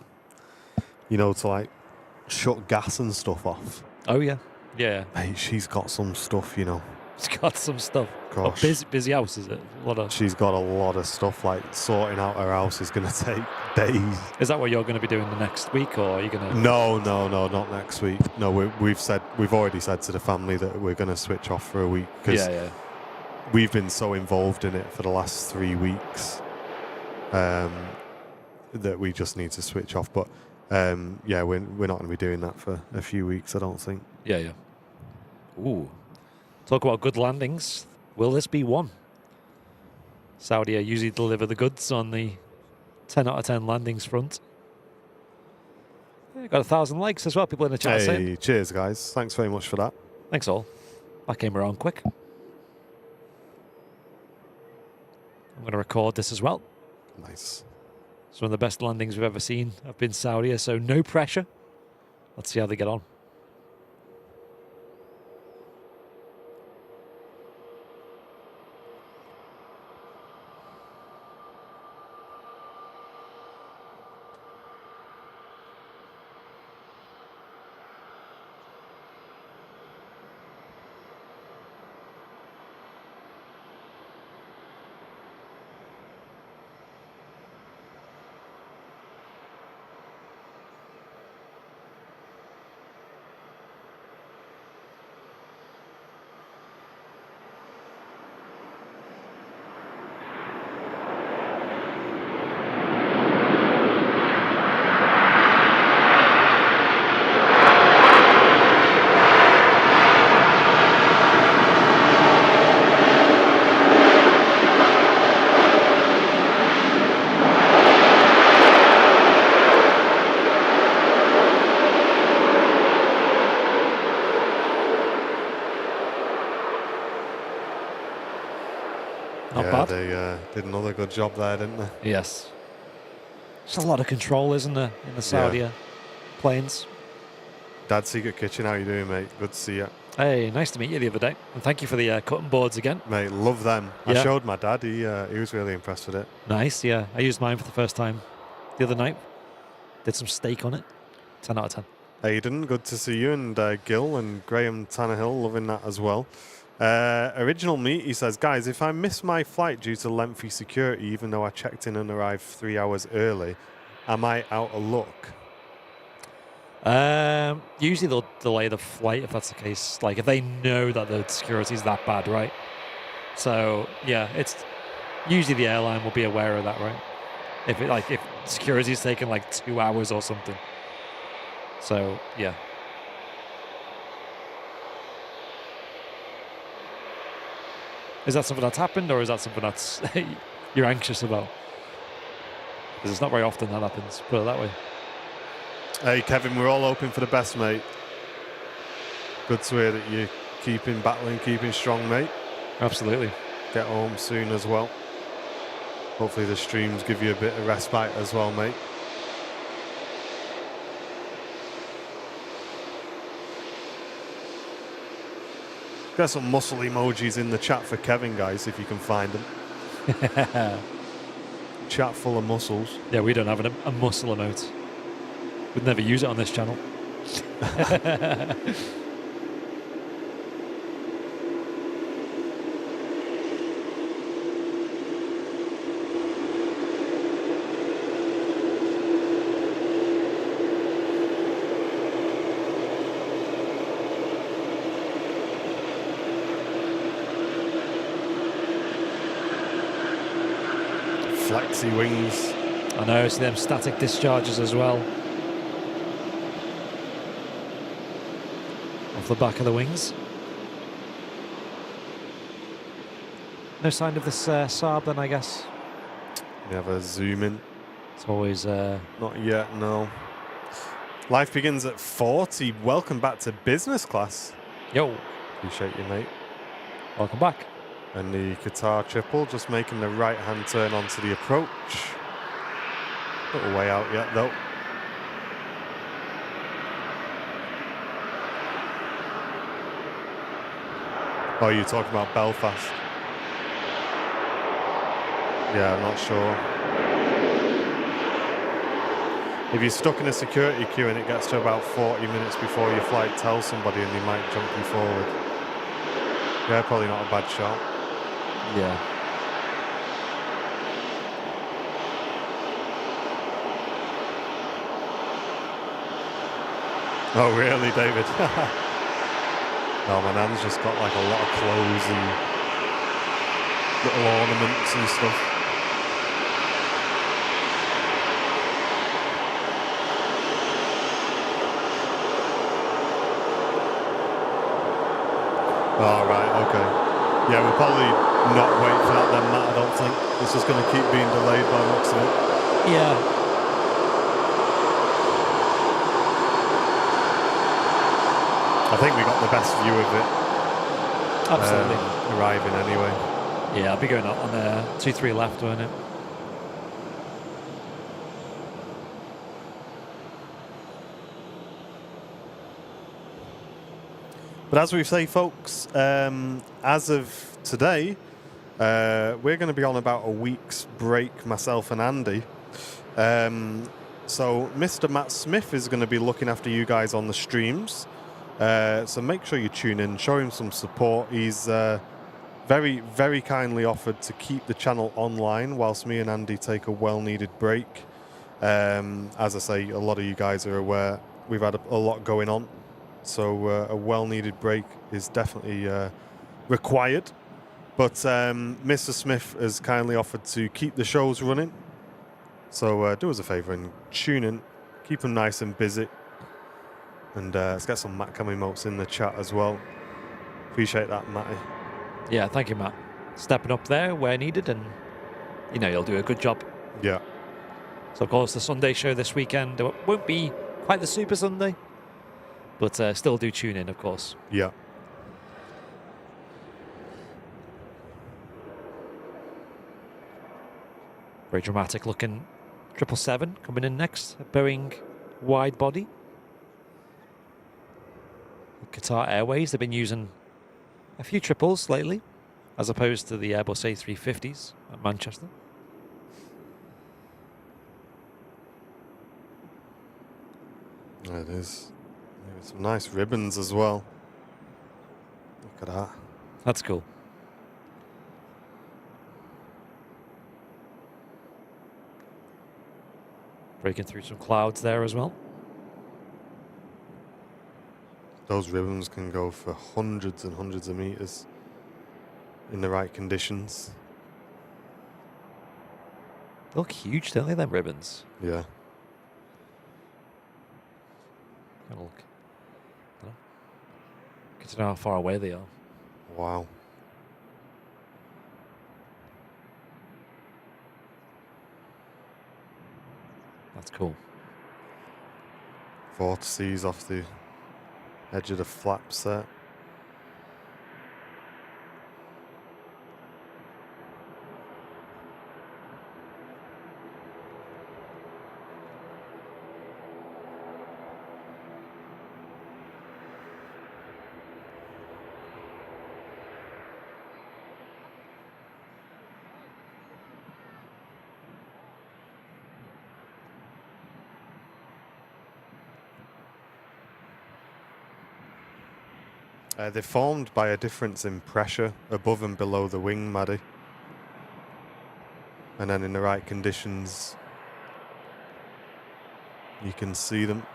like shut gas and stuff off. Oh yeah, yeah. Mate, she's got some stuff, It's got some stuff. Gosh. Busy house, is it? She's got a lot of stuff. Like sorting out her house is going to take days. Is that what you're going to be doing the next week, or are you going to? No, not next week. No, we've already said to the family that we're going to switch off for a week because we've been so involved in it for the last 3 weeks that we just need to switch off. But we're not going to be doing that for a few weeks, I don't think. Yeah. Ooh. Talk about good landings. Will this be one? Saudi usually deliver the goods on the 10 out of 10 landings front. Got 1,000 likes as well. People in the chat saying. Cheers, guys. Thanks very much for that. Thanks all. That came around quick. I'm going to record this as well. Nice. It's one of the best landings we've ever seen. I've been Saudi, so no pressure. Let's see how they get on. They did another good job there, didn't they? Yes. There's a lot of control, isn't there, in the Saudi planes? Dad's Secret Kitchen, how you doing, mate? Good to see you. Hey, nice to meet you the other day. And thank you for the cutting boards again. Mate, love them. I showed my dad. He was really impressed with it. Nice, yeah. I used mine for the first time the other night. Did some steak on it. 10 out of 10. Aiden, good to see you. And Gil and Graham Tannehill, loving that as well. Original Meat, he says, guys, if I miss my flight due to lengthy security, even though I checked in and arrived 3 hours early, am I out of luck? Usually they'll delay the flight if that's the case. Like if they know that the security is that bad, right? So yeah, it's usually the airline will be aware of that, right? If security is taking like 2 hours or something. So yeah. Is that something that's happened, or is that something that's you're anxious about? Because it's not very often that happens. Put it that way. Hey, Kevin, we're all hoping for the best, mate. Good to hear that you're keeping battling, keeping strong, mate. Absolutely. get home soon as well. Hopefully the streams give you a bit of respite as well, mate. Get some muscle emojis in the chat for Kevin, guys, if you can find them. Chat full of muscles. Yeah, we don't have a muscle emote. We'd never use it on this channel. Flexi wings. I know, see them static discharges as well. Off the back of the wings. No sign of this Saab then, I guess. We have a zoom in. It's always... Not yet, no. Life begins at 40. Welcome back to business class. Yo. Appreciate you, mate. Welcome back. And the Qatar triple just making the right-hand turn onto the approach. Little way out yet, though. Oh, you're talking about Belfast? Yeah, I'm not sure. If you're stuck in a security queue and it gets to about 40 minutes before your flight, tell somebody and they might jump you forward. Yeah, probably not a bad shot. Yeah. Oh, really, David? No, my nan's just got like a lot of clothes and little ornaments and stuff. Oh, right, okay. Yeah, we'll probably not wait for that then, Matt, I don't think. It's just going to keep being delayed by the looks of it. Yeah. I think we got the best view of it. Absolutely. Arriving anyway. Yeah, I'll be going up on 2-3 left, won't it? But as we say, folks, as of today, we're going to be on about a week's break, myself and Andy. So Mr. Matt Smith is going to be looking after you guys on the streams. So make sure you tune in, show him some support. He's very, very kindly offered to keep the channel online whilst me and Andy take a well-needed break. As I say, a lot of you guys are aware we've had a lot going on. So a well-needed break is definitely required. But Mr. Smith has kindly offered to keep the shows running. So do us a favour and tune in, keep them nice and busy. And let's get some Matt Cam emotes in the chat as well. Appreciate that, Matty. Yeah, thank you, Matt. Stepping up there where needed, and you know you'll do a good job. Yeah. So of course the Sunday show this weekend won't be quite the Super Sunday, but still do tune in, of course. Yeah. Very dramatic looking 777 coming in next, a Boeing wide body. Qatar Airways, they've been using a few triples lately, as opposed to the Airbus A350s at Manchester. There it is. Some nice ribbons as well. Look at that. That's cool. Breaking through some clouds there as well. Those ribbons can go for hundreds and hundreds of meters in the right conditions. They look huge, don't they, them ribbons? Yeah. Have a look. Get to know how far away they are. Wow. That's cool. Vortices off the edge of the flap set. They're formed by a difference in pressure above and below the wing, Maddie. And then in the right conditions, you can see them.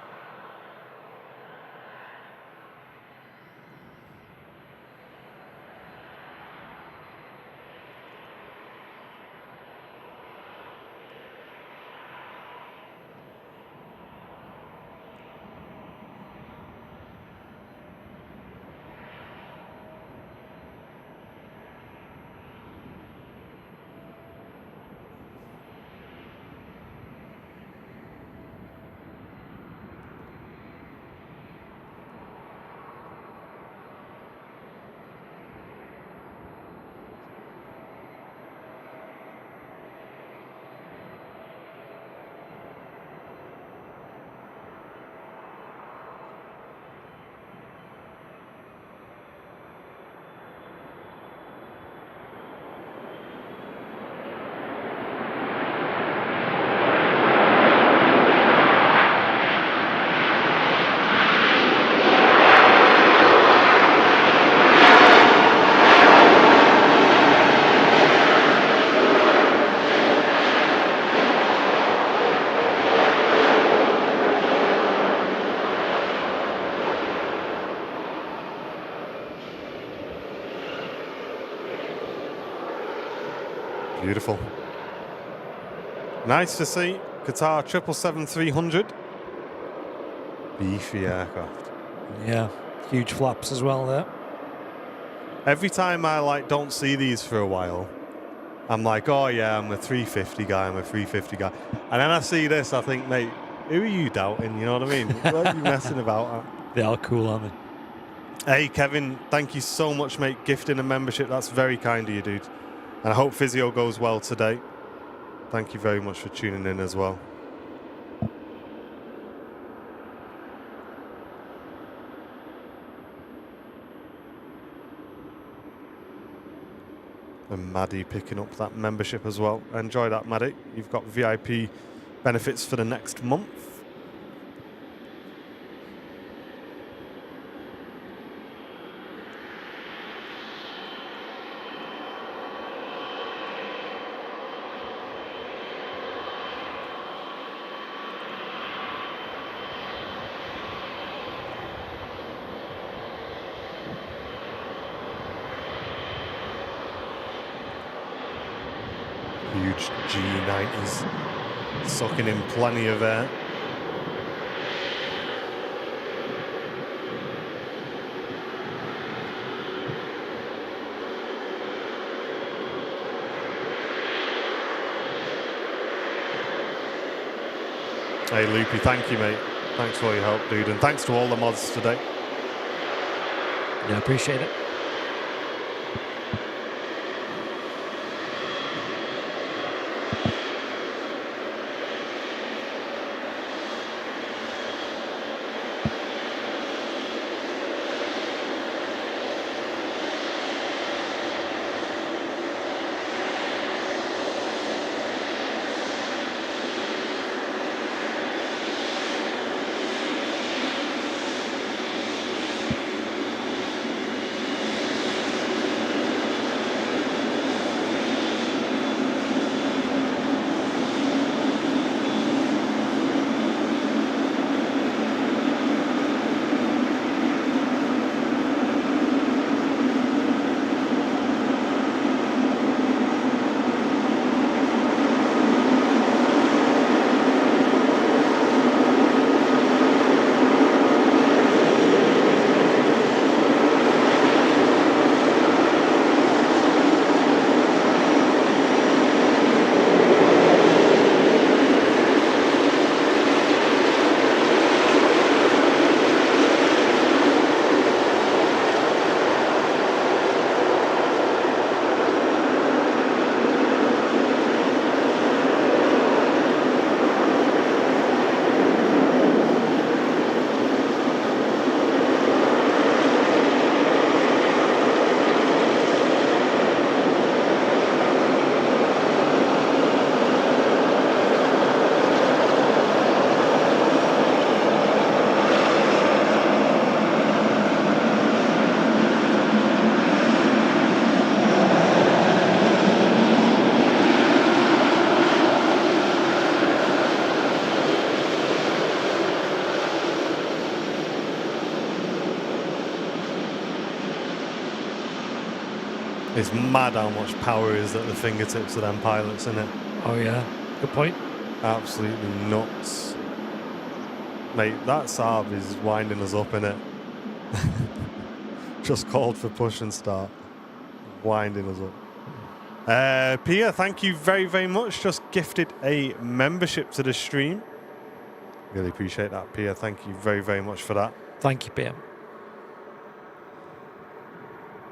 Beautiful. Nice to see. Qatar 777-300. Beefy aircraft. Yeah, huge flaps as well there. Every time I don't see these for a while, I'm like, oh yeah, I'm a 350 guy, I'm a 350 guy. And then I see this, I think, mate, who are you doubting? You know what I mean? What are you messing about at? They are cool, aren't they? Hey, Kevin, thank you so much, mate. Gifting a membership. That's very kind of you, dude. And I hope physio goes well today. Thank you very much for tuning in as well. And Maddie picking up that membership as well. Enjoy that, Maddie. You've got VIP benefits for the next month. Huge G90s, sucking in plenty of air. Hey Loopy, thank you, mate. Thanks for all your help, dude, and thanks to all the mods today. Yeah, appreciate it. It's mad how much power is at the fingertips of them pilots, isn't it? Oh yeah, good point. Absolutely nuts. Mate, that Saab is winding us up, innit? Just called for push and start. Winding us up. Pia, thank you very, very much. Just gifted a membership to the stream. Really appreciate that, Pia. Thank you very, very much for that. Thank you, PM.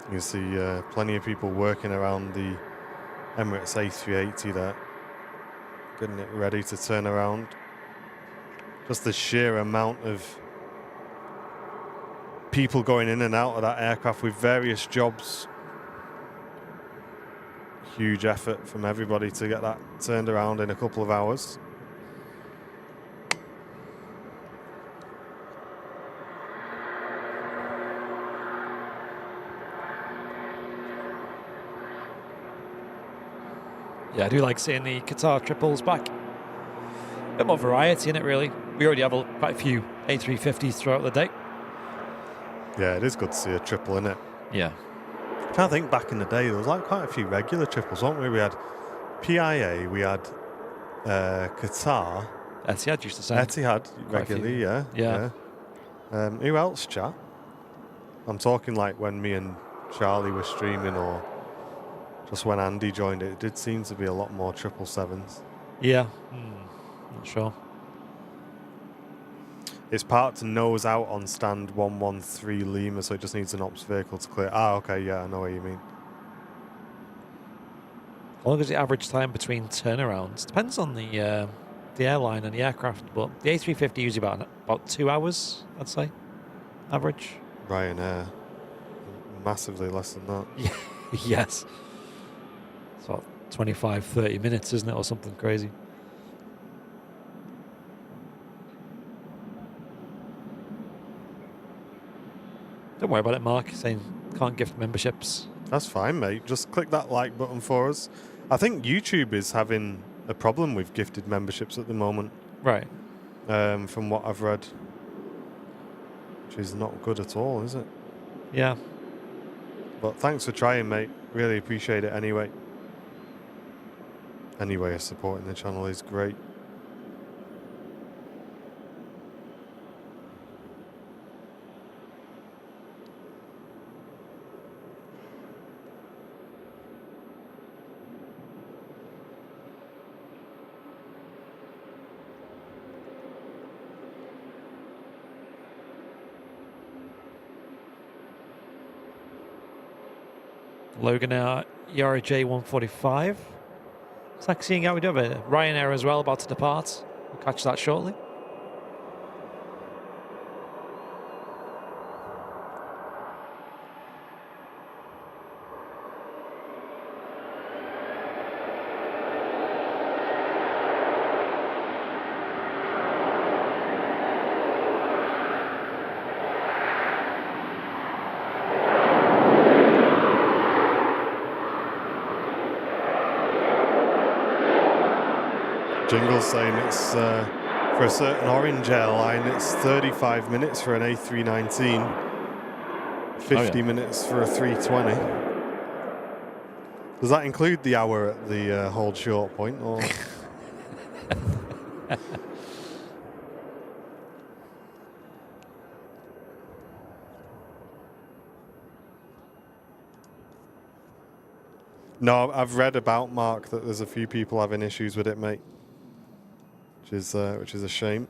You can see plenty of people working around the Emirates A380 there, getting it ready to turn around. Just the sheer amount of people going in and out of that aircraft with various jobs. Huge effort from everybody to get that turned around in a couple of hours. Yeah, I do like seeing the Qatar triples back. A bit more variety in it, really. We already have quite a few A350s throughout the day. Yeah, it is good to see a triple in it. Yeah. I'm trying to think back in the day, there was like quite a few regular triples, weren't we? We had PIA, we had Qatar. Etihad used to send. Etihad regularly, yeah. Yeah. Who else, chat? I'm talking like when me and Charlie were streaming, or just when Andy joined it. It did seem to be a lot more 777s. Yeah. Not sure. It's parked nose out on stand 113 Lima, so it just needs an ops vehicle to clear. Ah, okay, yeah, I know what you mean. How long is the average time between turnarounds? Depends on the airline and the aircraft, but the A350 usually about 2 hours, I'd say, average. Ryanair, massively less than that. Yes. It's about 25, 30 minutes, isn't it, or something crazy. Don't worry about it, Mark, saying can't gift memberships. That's fine, mate. Just click that like button for us. I think YouTube is having a problem with gifted memberships at the moment. Right. From what I've read. Which is not good at all, is it? Yeah. But thanks for trying, mate. Really appreciate it anyway. Any way of supporting the channel is great. Logan Air ERJ 145. It's like seeing how we do have a Ryanair as well about to depart. We'll catch that shortly. Jingle's saying it's for a certain orange airline, it's 35 minutes for an A319, 50 minutes for a 320. Does that include the hour at the hold short point, or? No, I've read about, Mark, that there's a few people having issues with it, mate. Which is a shame.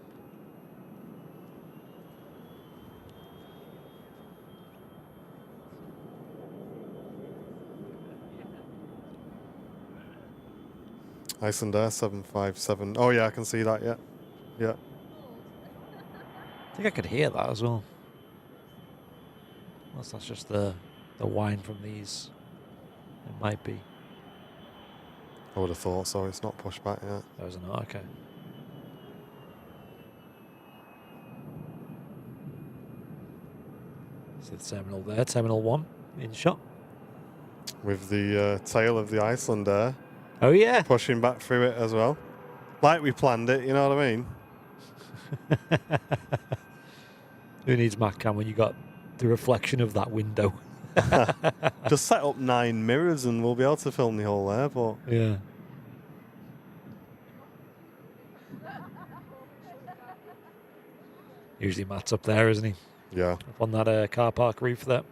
Icelandair 757. Oh yeah, I can see that. Yeah, yeah. I think I could hear that as well. Unless that's just the whine from these. It might be. I would have thought so. It's not pushed back yet. There was not. Okay. See the terminal there, Terminal 1 in shot. With the tail of the Icelandair. Oh yeah. Pushing back through it as well. Like we planned it, you know what I mean? Who needs Mac Cam when you got the reflection of that window? Just set up 9 mirrors and we'll be able to film the whole airport. Yeah. Usually Matt's up there, isn't he? Yeah. Up on that car park roof there.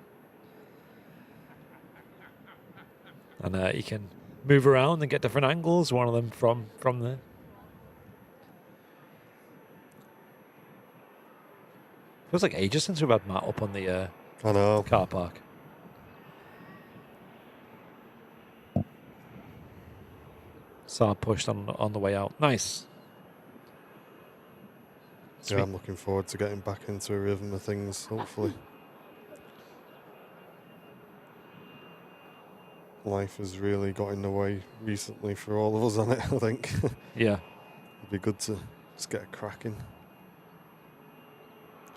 And he can move around and get different angles, one of them from there. Feels like ages since we've had Matt up on the I know. car park. Saab pushed on the way out. Nice. Sweet. Yeah, I'm looking forward to getting back into a rhythm of things, hopefully. Life has really got in the way recently for all of us on it, I think. Yeah. It'd be good to just get a cracking.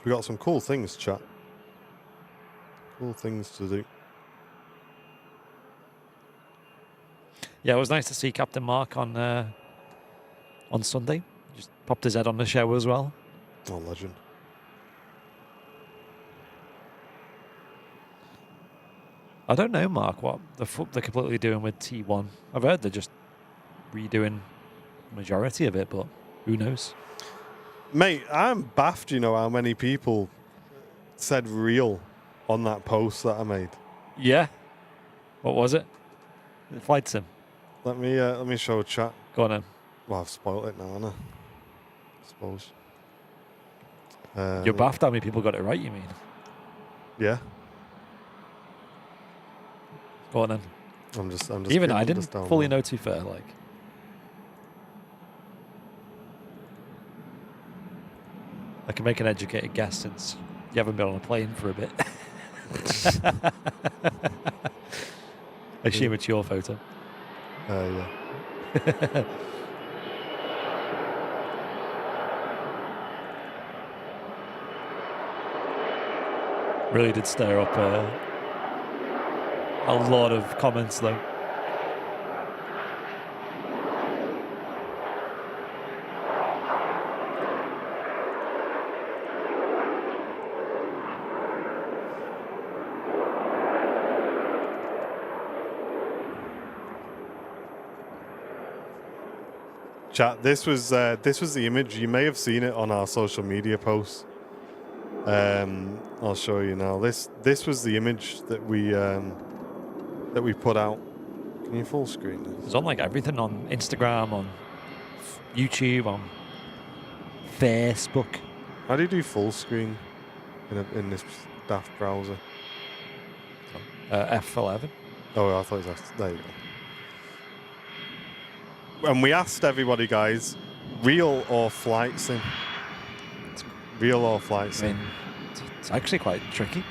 We got some cool things, chat. Cool things to do. Yeah, it was nice to see Captain Mark on Sunday. Just popped his head on the show as well. Oh, legend. I don't know, Mark, what the fuck they're completely doing with T1. I've heard they're just redoing majority of it, but who knows? Mate, I'm baffed, you know, how many people said real on that post that I made. Yeah. What was it? The flight sim. Let me show chat. Go on then. Well, I've spoiled it now, haven't I suppose. You're baffed how many people got it right, you mean? Yeah. Go on then. I'm just Even I scribbling didn't this down fully now. know, to be fair, like. I can make an educated guess since you haven't been on a plane for a bit. I assume it's your photo. Yeah. Really did stir up a lot of comments, though. Chat, this was the image. You may have seen it on our social media posts. I'll show you now. This was the image that we put out. Can you full screen this? It's on like everything, on Instagram, on YouTube, on Facebook. How do you do full screen in this daft browser? F11. Oh, I thought it was there you go. And we asked everybody, guys, real or flight sim? Real or flight I sim? mean, it's actually quite tricky.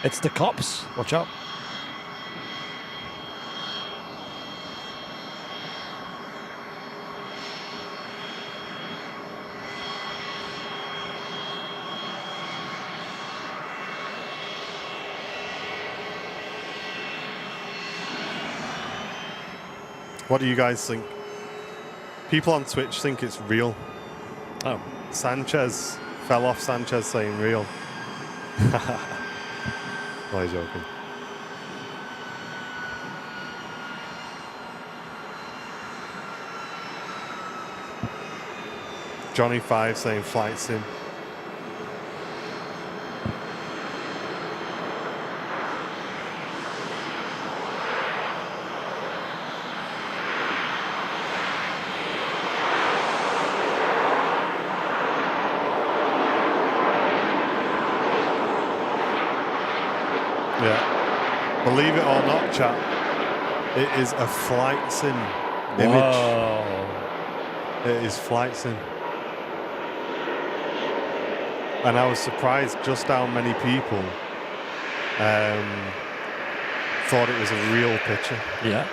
It's the cops. Watch out. What do you guys think? People on Twitch think it's real. Oh. Sanchez fell off. Sanchez saying real. Why are you joking? Johnny 5 saying flight sim. Yeah. Believe it or not, chat, it is a flight sim image. Whoa. It is flight sim. And I was surprised just how many people thought it was a real picture. Yeah.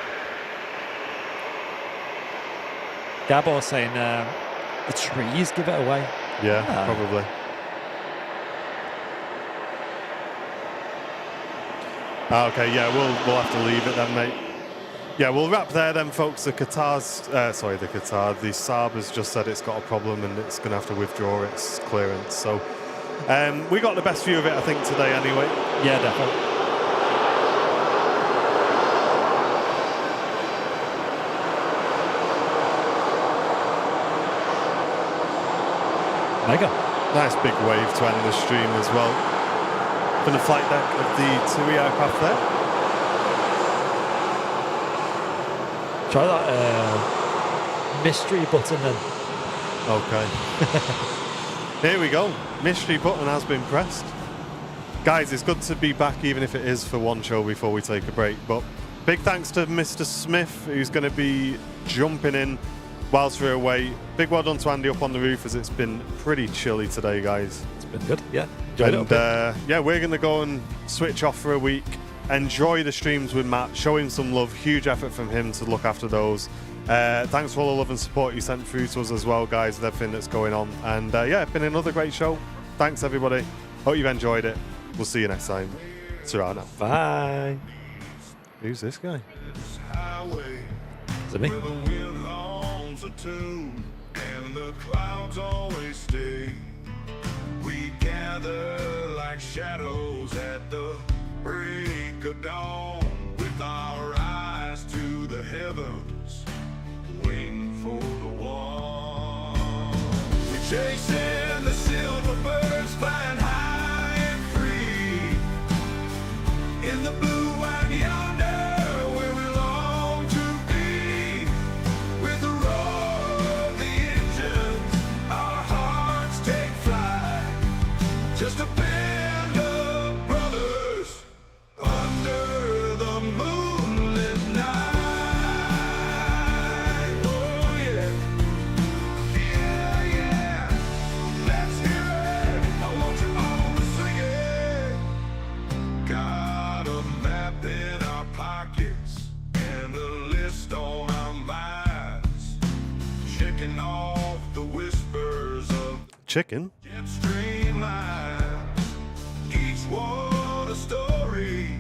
Gabor saying the trees give it away. Yeah, probably. Okay, yeah, we'll have to leave it then, mate. Yeah, we'll wrap there then, folks. The Saab has just said it's got a problem and it's going to have to withdraw its clearance. So we got the best view of it, I think, today anyway. Yeah, definitely. Mega. Nice big wave to end the stream as well. From the flight deck of the TUI aircraft there. Try that mystery button then. Okay. Here we go. Mystery button has been pressed. Guys, it's good to be back, even if it is for one show before we take a break. But big thanks to Mr. Smith, who's going to be jumping in whilst we're away. Big well done to Andy up on the roof, as it's been pretty chilly today, guys. It's been good, yeah. Enjoyed And yeah, we're going to go and switch off for a week. Enjoy the streams with Matt. Show him some love. Huge effort from him to look after those. Thanks for all the love and support you sent through to us as well, guys, with everything that's going on. And yeah, it's been another great show. Thanks, everybody. Hope you've enjoyed it. We'll see you next time. Serrano. Bye. Who's this guy? Is it me? And the clouds always stay. We gather like shadows at the break of dawn, with our eyes to the heavens, waiting for the one. We're chasing the silver birds, flying high and free in the blue and yonder, where we long to be. With the roar of the engines, our hearts take flight. Just a band of brothers under the moonlit night. Oh yeah, yeah, yeah. Let's hear it. I want you all to sing it. Got a map in our pockets and a list on our minds, checking off the whispers of Chicken? jet streamline. Each one a story,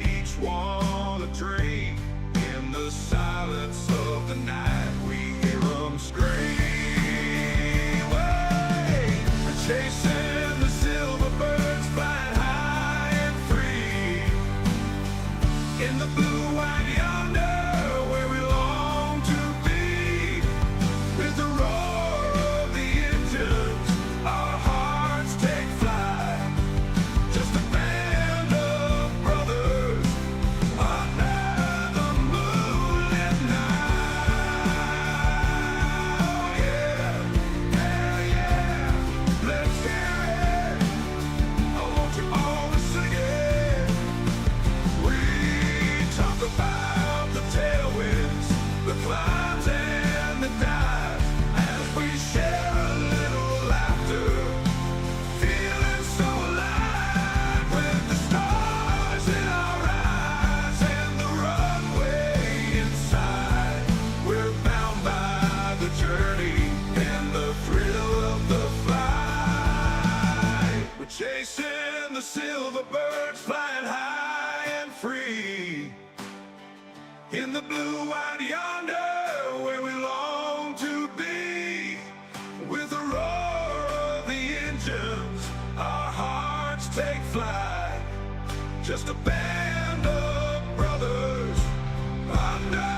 each one a dream. In the silence of the night, we hear them scream. Way, we're chasing the silver birds, flying high and free in the blue and yonder, where we long to be. With the roar of the engines, our hearts take flight. Just a band of brothers under the moonlit night. Yeah, yeah, yeah. Let's hear it. I want you all to sing it. We talk about the tailwinds, the climbs and the dives, as we share a little laughter, feeling so alive. With the stars in our eyes and the runway inside, we're bound by the journey and the thrill of the flight. We're chasing the silver birds, flying high and free in the blue and yonder, where we long to be. With the roar of the engines, our hearts take flight. Just a band of brothers under